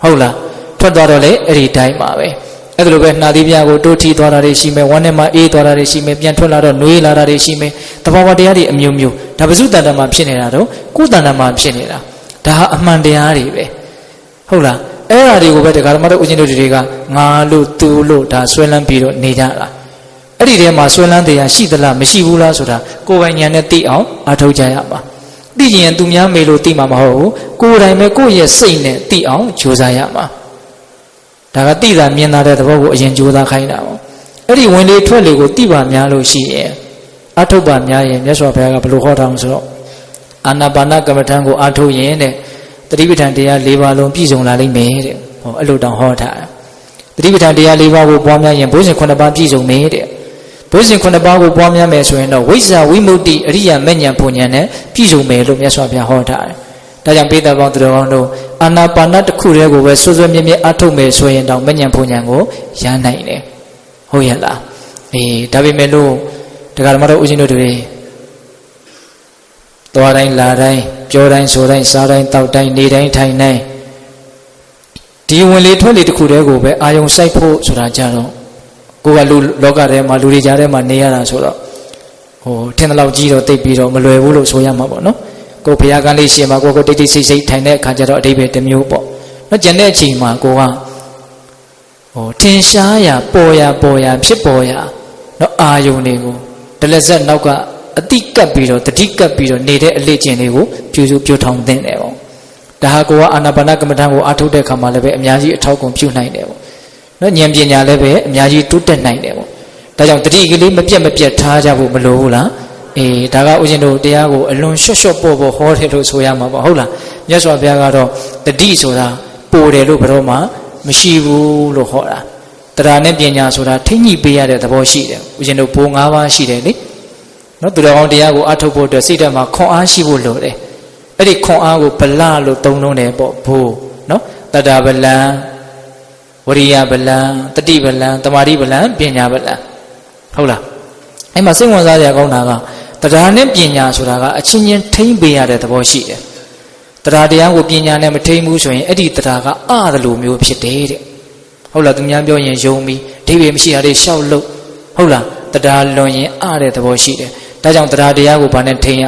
ဟုတ်လားထွက်သွားတော့လေအဲ့ဒီတိုင်းပါပဲအဲ့ဒါလိုပဲနှာသီးပြားကိုတိုးထီသွားတာတွေရှိမယ်ဝမ်းထဲမှာအေးသွားတာတွေရှိမယ်ပြန်ထွက်လာတော့နှွေးလာတာတွေရှိမယ်တဘာဝတရားတွေအမျိုးမျိုးဒါပစုတန်တမှာဖြစ်နေတာတော့ကိုယ်တန်တမှာဖြစ်နေတာဒါဟာအမှန်တရားတွေပဲဟုတ်လားအဲ့ဓာတွေကိုပဲတရားဓမ္မတို့ဦးဇင်းတို့တွေကငါလို့သူလို့ဒါဆွဲလန်းပြီးတော့နေကြတာအဲ့ဒီထဲမှာဆွဲလန်းတရားရှိသလားမရှိဘူးလားဆိုတာကိုယ်ပိုင်ဉာဏ်နဲ့သိအောင်အားထုတ်ကြရပါသိရင်သူများမေလို့သိမှာမဟုတ်ဘူးကိုယ်တိုင်ပဲကိုယ့်ရဲ့စိတ်နဲ့သိအောင်ကြိုးစားရမှာဒါကသိတာမြင်တာတဲ့သဘောကိုအရင်ကြိုးစားခိုင်းတာပေါ့အဲ့ဒီဝင်လေထွက်လေကိုသိပါများလို့ရှိရင်အထုတ်ပါများရင်မြတ်စွာဘုရားကဘယ်လိုဟောထားအောင်ဆိုတော့အာနာပါနကမ္မထံကိုအထုတ်ရင်တဲ့တတိပဋ္ဌာန်တရား၄ပါးလုံးပြည့်စုံလာလိမ့်မယ်တဲ့ဟောအဲ့လိုတောင်ဟောထားတတိပဋ္ဌာန်တရား၄ပါးကိုပွားများရင်ဘုဇင်9ပါးပြည့်စုံမယ်တဲ့ဘုဇင်9ပါးကိုပွားများမယ်ဆိုရင်တော့ဝိဇ္ဇာဝိမု ക്തി အရိယမဉ္ဇဉ်ပူဉ္ဇဉ်နဲ့ပြည့်စုံမယ်လို့မြတ်စွာဘုရားဟောထားတယ်ဒါကြောင့်ပိဋကပေါင်းသူတော်ကောင်းတို့အာနာပါနတစ်ခုတည်းကိုပဲစွစွမြဲမြဲအထုတ်မယ်ဆိုရင်တော့မဉ္ဇဉ်ပူဉ္ဇဉ်ကိုရနိုင်တယ်ဟုတ်ရဲ့လားဒါပေမဲ့လို့တရားဓမ္မတို့ဦးဇင်းတို့တွေသွားတိုင်းလာတိုင်းပြောတိုင်းဆိုတိုင်းစားတိုင်းတောက်တိုင်းနေတိုင်းထိုင်တိုင်းဒီဝင်လေထွက်လေတစ်ခုတည်းကိုပဲအာယုံစိုက်ဖို့ဆိုတာကြတော့ကိုကလူလောကထဲမှာလူတွေကြားထဲမှာနေရတာဆိုတော့ထင်တဲ့လောက်ကြီးတော့တိတ်ပြီးတော့မလွယ်ဘူးလို့ဆိုရမှာပေါ့နော်ကိုဘုရားကလေးရှင်မှာကိုတိတ်တိတ်ဆိတ်ဆိတ်ထိုင်တဲ့အခါကျတော့အတိတ်ပဲတစ်မျိုးပေါ့နော်ကျန်တဲ့အချိန်မှာကိုကထင်ရှားရာပေါ်ရာဖြစ်ပေါ်ရာနော်အာယုံတွေကိုဒလဇက်နောက်ကအတိကပ်ပြီးတော့တတိကပ်ပြီးတော့နေတဲ့အလေ့ကျင့်တွေကိုပြုစုပြောထောင်သင့်တယ်ပေါ့ဒါဟာကိုကအာနာပါနကမ္မဋ္ဌာန်းကိုအားထုတ်တဲ့အခါမှာလည်းပဲအများကြီးအထောက်အကူပြုနိုင်တယ်ပေါ့နော်ဉာဏ်ပညာလည်းပဲအများကြီးတိုးတက်နိုင်တယ်ပေါ့ဒါကြောင့်တတိကလေးမပြတ်ထားကြဖို့မလိုဘူးလားဒါကဦးဇင်းတို့တရားကိုအလွန်ရှော့ပေါ့ဟောတယ်လို့ဆိုရမှာပေါ့ဟုတ်လားမြတ်စွာဘုရားကတော့တတိဆိုတာပိုတယ်လို့ဘယ်တော့မှမရှိဘူးလို့ဟောတာတရားနဲ့ပညာဆိုတာထိညှိပေးရတဲ့သဘောရှိတယ်ဦးဇင်းတို့ဘိုး၅ပါးရှိတယ်လေနော်သူတော်ကောင်းတရားကိုအထုတ်ဖို့အတွက်စိတ်ထဲမှာခွန်အားရှိဖို့လိုတယ်အဲ့ဒီခွန်အားကိုဗလလို့သုံးလုံးတယ်ပေါ့ဘိုးနော်တတ္တဗလံဝရိယဗလံတတိဗလံတမာတိဗလံပညာဗလံဟုတ်လားအဲ့မှာစိတ်ဝင်စားကြကောင်းတာကတရားနဲ့ပညာဆိုတာကအချင်းချင်းထိမ့်ပေးရတဲ့သဘောရှိတယ်တရားတရားကိုပညာနဲ့မထိမ့်ဘူးဆိုရင်အဲ့ဒီတရားကအားတယ်လို့မျိုးဖြစ်တယ်တဲ့ဟုတ်လားသူများပြောရင်ယုံပြီးအဓိပ္ပာယ်မရှိတာတွေရှောက်လို့ဟုတ်လားတရားလွန်ရင်အားတဲ့သဘောရှိတယ်ဒါကြောင့်တရားတရားကိုဘာနဲ့ထိမ့်ရ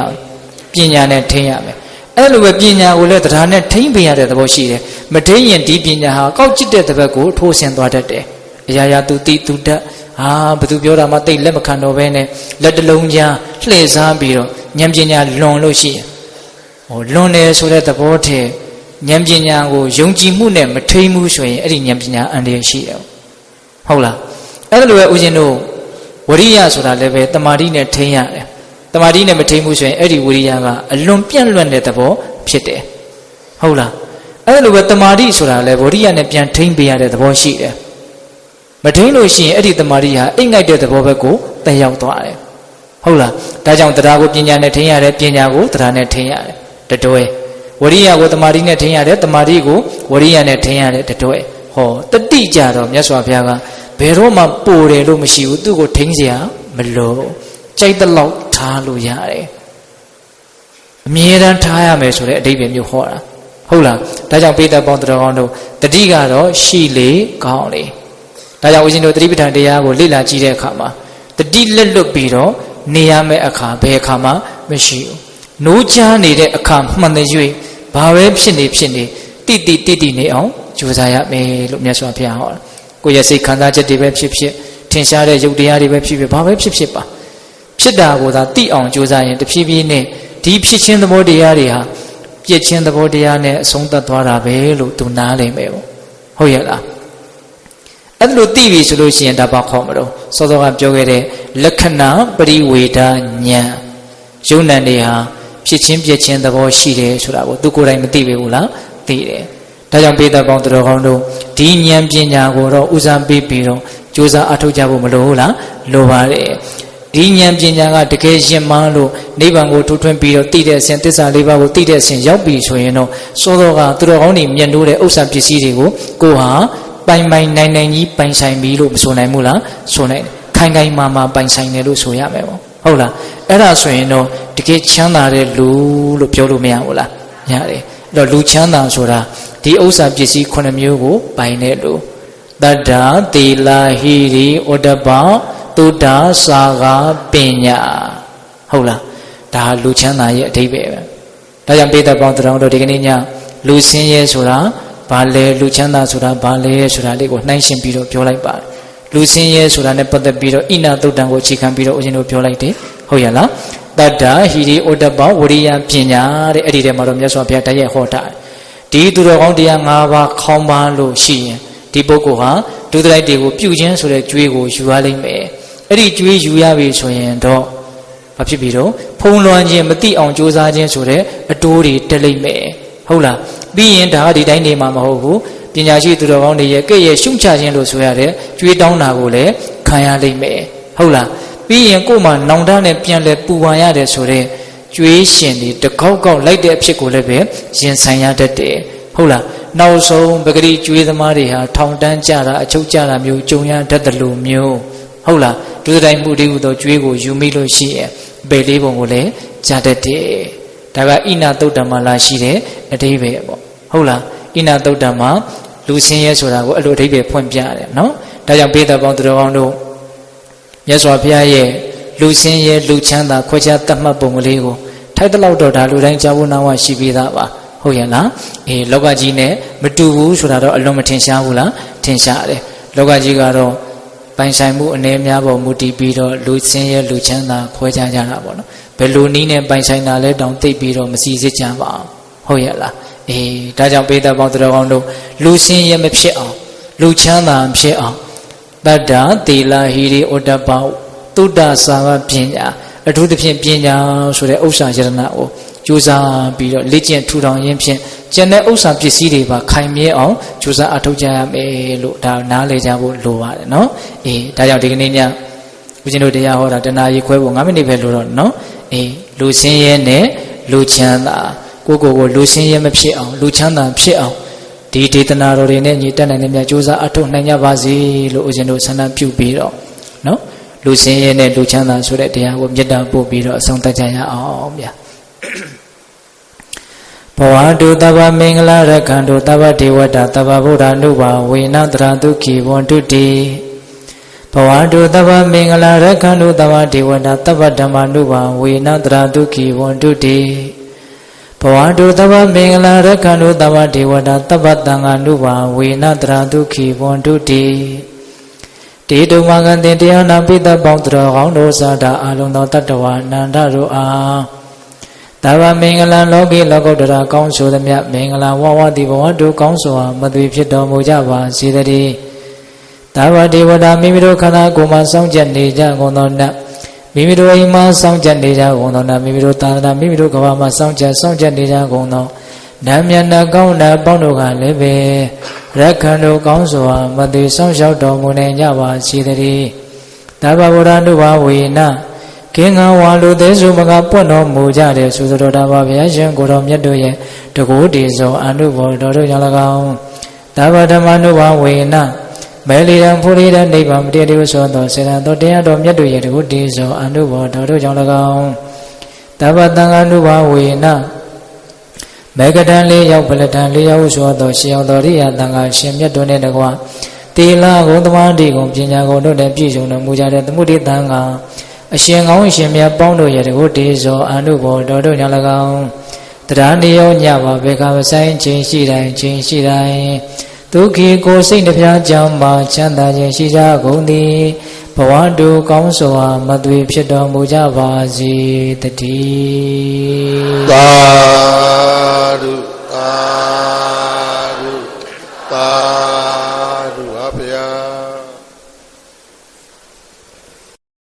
ပညာနဲ့ထိမ့်ရမယ်အဲ့လိုပဲပညာကိုလည်းတရားနဲ့ထိမ့်ပေးရတဲ့သဘောရှိတယ်မထိမ့်ရင်ဒီပညာဟာကောက်ကျစ်တဲ့တစ်ဘက်ကိုထိုးဆင်းသွားတတ်တယ်အရာရာသူသိသူတတ်ဘသူပြောတာမှတိတ်လက်မခံတော့ဘဲနဲ့လက်တလုံးကြားလှည့်စားပြီးတော့ဉာဏ်ပညာလွန်လို့ရှိရင်လွန်တယ်ဆိုတဲ့သဘောတည်းဉာဏ်ပညာကိုယုံကြည်မှုနဲ့မထိမ့်ဘူးဆိုရင်အဲ့ဒီဉာဏ်ပညာအန္တရာယ်ရှိတယ်ဟုတ်လားအဲ့လိုပဲဦးဇင်းတို့ဝရိယဆိုတာလည်းပဲတမာတိနဲ့ထိမ့်ရတယ်တမာတိနဲ့မထိမ့်ဘူးဆိုရင်အဲ့ဒီဝရိယကအလွန်ပြန့်လွင့်တဲ့သဘောဖြစ်တယ်ဟုတ်လားအဲ့လိုပဲတမာတိဆိုတာလည်းဝရိယနဲ့ပြန်ထိမ့်ပေးရတဲ့သဘောရှိတယ်မထိန်လို့ရှိရင်အဲ့ဒီတမာရီဟာအိတ်ငိုက်တဲ့သဘောဘက်ကိုတက်ရောက်သွားတယ်ဟုတ်လားဒါကြောင့်တရားကိုပညာနဲ့ထိန်ရတယ်ပညာကိုတရားနဲ့ထိန်ရတယ်တတွဲဝရိယကိုတမာရီနဲ့ထိန်ရတယ်တမာရီကိုဝရိယနဲ့ထိန်ရတယ်တတွဲဟောတတိကြတော့မြတ်စွာဘုရားကဘယ်တော့မှပိုတယ်လို့မရှိဘူးသူ့ကိုထိန်เสียမလို့ကြိုက်တဲ့လောက်ထားလို့ရတယ်အမြဲတမ်းထားရမယ်ဆိုတဲ့အဓိပ္ပာယ်မျိုးဟောတာဟုတ်လားဒါကြောင့်ပိဋကပေါင်းတော်ကောင်းတို့တတိကတော့ရှိလေကောင်းလေဒါကြောင့်ဦးဇင်းတို့တတိပဋ္ဌာန်တရားကိုလေ့လာကြည့်တဲ့အခါမှာတတိလက်လွတ်ပြီးတော့နေရမယ့်အခါဘယ်အခါမှမရှိဘူး။နိုးချားနေတဲ့အခါမှန်တဲ့၍ဘာပဲဖြစ်နေတိနေအောင်ကြိုးစားရမယ်လို့မြတ်စွာဘုရားဟောတာ။ကိုယ့်ရဲ့စိတ်ခံစားချက်တွေပဲဖြစ်ထင်ရှားတဲ့ယုတ်တရားတွေပဲဖြစ်ဘာပဲဖြစ်ပါဖြစ်တာကိုသာသိအောင်ကြိုးစားရင်တဖြည်းဖြည်းနဲ့ဒီဖြစ်ချင်းသဘောတရားတွေဟာပြည့်ချင်းသဘောတရားနဲ့အဆုံးသတ်သွားတာပဲလို့သူနားလည်မယ်ပေါ့။ဟုတ်ရဲ့လား။ အဲ့လိုသိပြီဆိုလို့ရှိရင်ဒါဘာခေါ်မလို့စောစောကပြောခဲ့တဲ့လက္ခဏာပရိဝေဒဉာဏ်ယုံ nant တွေဟာဖြစ်ချင်းပြည့်ချင်းသဘောရှိတယ်ဆိုတာကိုသူကိုယ်တိုင်မသိပေဘူးလားသိတယ်ဒါကြောင့်ပေသက်ပေါင်းတော်ကောင်းတို့ဒီဉာဏ်ပညာကိုတော့ဦးစားပေးပြီးတော့ကြိုးစားအထောက်ကြဖို့မလိုဘူးလားလိုပါတယ်ဒီဉာဏ်ပညာကတကယ်ရှင်မှန်းလို့နိဗ္ဗာန်ကိုထိုးထွင်းပြီးတော့သိတဲ့အစဉ်သစ္စာလေးပါးကိုသိတဲ့အစဉ်ရောက်ပြီဆိုရင်တော့စောစောကသူတော်ကောင်းတွေမြတ်လို့တဲ့ဥစ္စာပစ္စည်းတွေကိုကိုဟာပိုင်နိုင်ကြီးပိုင်ဆိုင်ပြီလို့မဆိုနိုင်ဘူးလားဆိုနိုင်တယ်ခိုင်မာပိုင်ဆိုင်တယ်လို့ဆိုရမယ်ပေါ့ဟုတ်လားအဲ့ဒါဆိုရင်တော့တကယ်ချမ်းသာတဲ့လူလို့ပြောလို့မရဘူးလားရတယ်အဲ့တော့လူချမ်းသာဆိုတာဒီဥစ္စာပစ္စည်း9မျိုးကိုပိုင်တဲ့လူတတ္တာသီလဟိရိဩတ္တပသုဒ္ဓစာဂပညာဟုတ်လားဒါလူချမ်းသာရဲ့အဓိပ္ပာယ်ပဲဒါကြောင့်ပေသက်ပေါင်းတော်တို့ဒီကနေ့ညလူစင်းရဲဆိုတာဘာလဲလူချမ်းသာဆိုတာဘာလဲဆိုတာလေးကိုနှိုင်းရှင်းပြီးတော့ပြောလိုက်ပါတယ်လူစင်းရဲဆိုတာနဲ့ပတ်သက်ပြီးတော့ဣနသုတ်တံကိုအခြေခံပြီးတော့ဦးဇင်းတို့ပြောလိုက်တယ်ဟုတ်ရလားတတ္တာဟိရိဩတ္တပဝရိယပညာတဲ့အဲ့ဒီထဲမှာတော့မြတ်စွာဘုရားတရက်ဟောတာဒီသူတော်ကောင်းတရား၅ပါးခေါင်းပါလို့ရှိရင်ဒီပုဂ္ဂိုလ်ဟာဒုသလိုက်တွေကိုပြုခြင်းဆိုတဲ့ကြွေးကိုယူရလိမ့်မယ်အဲ့ဒီကြွေးယူရပြီဆိုရင်တော့ဘာဖြစ်ပြီတော့ဖုံးလွှမ်းခြင်းမတိအောင်ကြိုးစားခြင်းဆိုတဲ့အတိုးတွေတက်လိမ့်မယ်ဟုတ်လားပြီးရင်ဒါကဒီတိုင်းနေမှာမဟုတ်ဘူးပညာရှိသူတော်ကောင်းတွေရဲ့ကဲ့ရဲ့ရှုံချခြင်းလို့ဆိုရတဲ့ကြွေးတောင်းတာကိုလည်းခံရလိမ့်မယ်ဟုတ်လားပြီးရင်ကိုယ်မှနောင်တနဲ့ပြန်လဲပူပန်ရတယ်ဆိုတဲ့ကြွေးရှင်တွေတကောက်ကောက်လိုက်တဲ့အဖြစ်ကိုလည်းပဲရင်ဆိုင်ရတတ်တယ်ဟုတ်လားနောက်ဆုံးပဂရိကျွေးသမားတွေဟာထောင်တန်းကြတာအချုပ်ကြတာမျိုးကြုံရတတ်တယ်လို့မျိုးဟုတ်လားဒုစရိုက်မှုတွေဟူသောကျွေးကိုယူမိလို့ရှိရင်ဘယ်လေးပုံကိုလည်းကြားတတ်တယ်ဒါကဣနသုတ်တံမှာလာရှိတဲ့အဓိပ္ပာယ်ပေါ့ဟုတ်လားဣနသုတ်တံမှာလူစင်းရဲဆိုတာကိုအဲ့လိုအဓိပ္ပာယ်ဖွင့်ပြတယ်နော်ဒါကြောင့်ပေသက်ပေါင်းသူတော်ကောင်းတို့မြတ်စွာဘုရားရဲ့လူစင်းရဲလူချမ်းသာခွဲခြားသတ်မှတ်ပုံကလေးကိုထိုက်တဲ့လောက်တော့ဒါလူတိုင်းကြားဖို့နာဝရှိပြီးသားပါဟုတ်ရဲ့လားလောကကြီးနဲ့မတူဘူးဆိုတာတော့အလွန်မထင်ရှားဘူးလားထင်ရှားတယ်လောကကြီးကတော့ပိုင်ဆိုင်မှုအနေများပေါ်မူတည်ပြီးတော့လူစင်းရဲလူချမ်းသာခွဲခြားကြတာပေါ့နော်ဘယ်လိုနည်းနဲ့ပိုင်ဆိုင်တာလဲတောင်သိပြီးတော့မစီစစ်ကြပါဘူးဟုတ်ရဲ့လားဒါကြောင့်ပေသက်ပေါင်းသူတော်ကောင်းတို့လူစင်းရဲမဖြစ်အောင်လူချမ်းသာဖြစ်အောင်တတ္တသီလဟိရိဩတ္တပသုဒ္ဓစာဂပညာအထူးသဖြင့်ပညာဆိုတဲ့ဥစ္စာယတနာကိုကြိုးစားပြီးတော့လေ့ကျင့်ထူထောင်ရင်းဖြင့်ကျန်တဲ့ဥစ္စာပစ္စည်းတွေပါခိုင်မြဲအောင်ကြိုးစားအထောက်ကြရမယ်လို့ဒါနားလည်ကြဖို့လိုပါတယ်နော်ဒါကြောင့်ဒီကနေ့ညဦးဇင်းတို့တရားဟောတာတနာရီခွဲဖို့9မိနစ်ပဲလိုတော့နော်လူစင်းရဲနဲ့လူချမ်းသာကိုလူစင်းရဲမဖြစ်အောင်လူချမ်းသာဖြစ်အောင်ဒီဒေသနာတော်တွေနဲ့ညီတက်နိုင်တဲ့မြတ်ကြိုးစားအထောက်နိုင်ကြပါစေလို့ဦးဇင်းတို့ဆန္ဒပြုပြီးတော့နော်လူစင်းရဲနဲ့လူချမ်းသာဆိုတဲ့တရားကိုမေတ္တာပို့ပြီးတော့အဆုံးသတ်ကြရအောင်ဗျာဘဝတုတဗ္ဗမင်္ဂလာရခန္တုတဗ္ဗဒေဝတာတဗ္ဗဗုဒ္ဓ ानु ဘာဝေနတရာဒုက္ခိဝန္တုတိဘဝတုတဗ္ဗမင်္ဂလာရခန္တုတဗ္ဗဒေဝတာတဗ္ဗဓမ္မ ानु ဘာဝေနတရာဒုက္ခိဝန္တုတိဘဝတုတဗ္ဗမင်္ဂလာရခန္တုတဗ္ဗဒေဝတာတဗ္ဗသံဃာ ानु ဘာဝေနတရာဒုက္ခိဝန္တုတိတေတုမဂံတင်တရားနာပိသပေါင်းတော်ကောင်းတို့သာတာအလုံးသောတတ္တဝါနန္ဒတို့အားတဗ္ဗမင်္ဂလာလောကီလောကုတ္တရာကောင်းဆိုသမျှမင်္ဂလာဝဝတိဘဝတို့ကောင်းစွာမသွေဖြစ်တော်မူကြပါစေတည်းတဗ္ဗဒေဝတာမိမိတို့ခန္ဓာကိုယ်မှာစောင့်ကြနေကြကုန်သောနတ်မိမိတို့အိမ်မှာစောင့်ကြနေကြကုန်သောနတ်မိမိတို့သာသနာမိမိတို့ကဘာမှာစောင့်ကြနေကြကုန်သောနတ်မြတ်နာကောင်းနာပေါင်းတို့ကလည်းပဲရက္ခဏတို့ကောင်းစွာမသွေဆောင်ရှောက်တော်မူနိုင်ကြပါစေတည်းတဗ္ဗဗုဒ္ဓ ानु ဘာဝေနကင်းငါဝါလူသေးစုမကပွင့်တော်မူကြတဲ့သုသတော်တာဘုရားရှင်ကိုတော်မြတ်တို့ရဲ့တကူတည်သောအနုဘောတော်တို့ကြောင့်၎င်းတဗ္ဗဓမ္မ ानु ဘာဝေနမဲလီရန်ဖူရီတဲ့နိဗ္ဗာန်မတည်သေးဆိုသောစေတသောတရားတော်မြတ်တို့ရဲ့တကူတည်သောအနုဘောတော်တို့ကြောင့်၎င်းတဗ္ဗသံဃာ ानु ဘာဝေနမေကတံလေးရောက်ပလတံလေးရောက်ဆိုသောရှင်ရောက်တော်ရိယသံဃာရှင်မြတ်တို့နဲ့တကွတေလာဂုံသမာဓိဂုံပညာဂုံတို့နဲ့ပြည့်စုံတော်မူကြတဲ့သမုဒိသံဃာအရှင်ကောင်းအရှင်မြတ်ပေါင်းတို့ရဲ့တကုတေဇောအနုဘောတော်တို့ကြောင့်၎င်းတရားနေရောညပါဘေကမဆိုင်ခြင်းရှိတိုင်းဒုက္ခိကိုစိတ်နှပြကြောင့်မှချမ်းသာခြင်းရှိကြကုန်သည်ဘဝတို့ကောင်းစွာမသွေဖြစ်တော်မူကြပါစေတည်း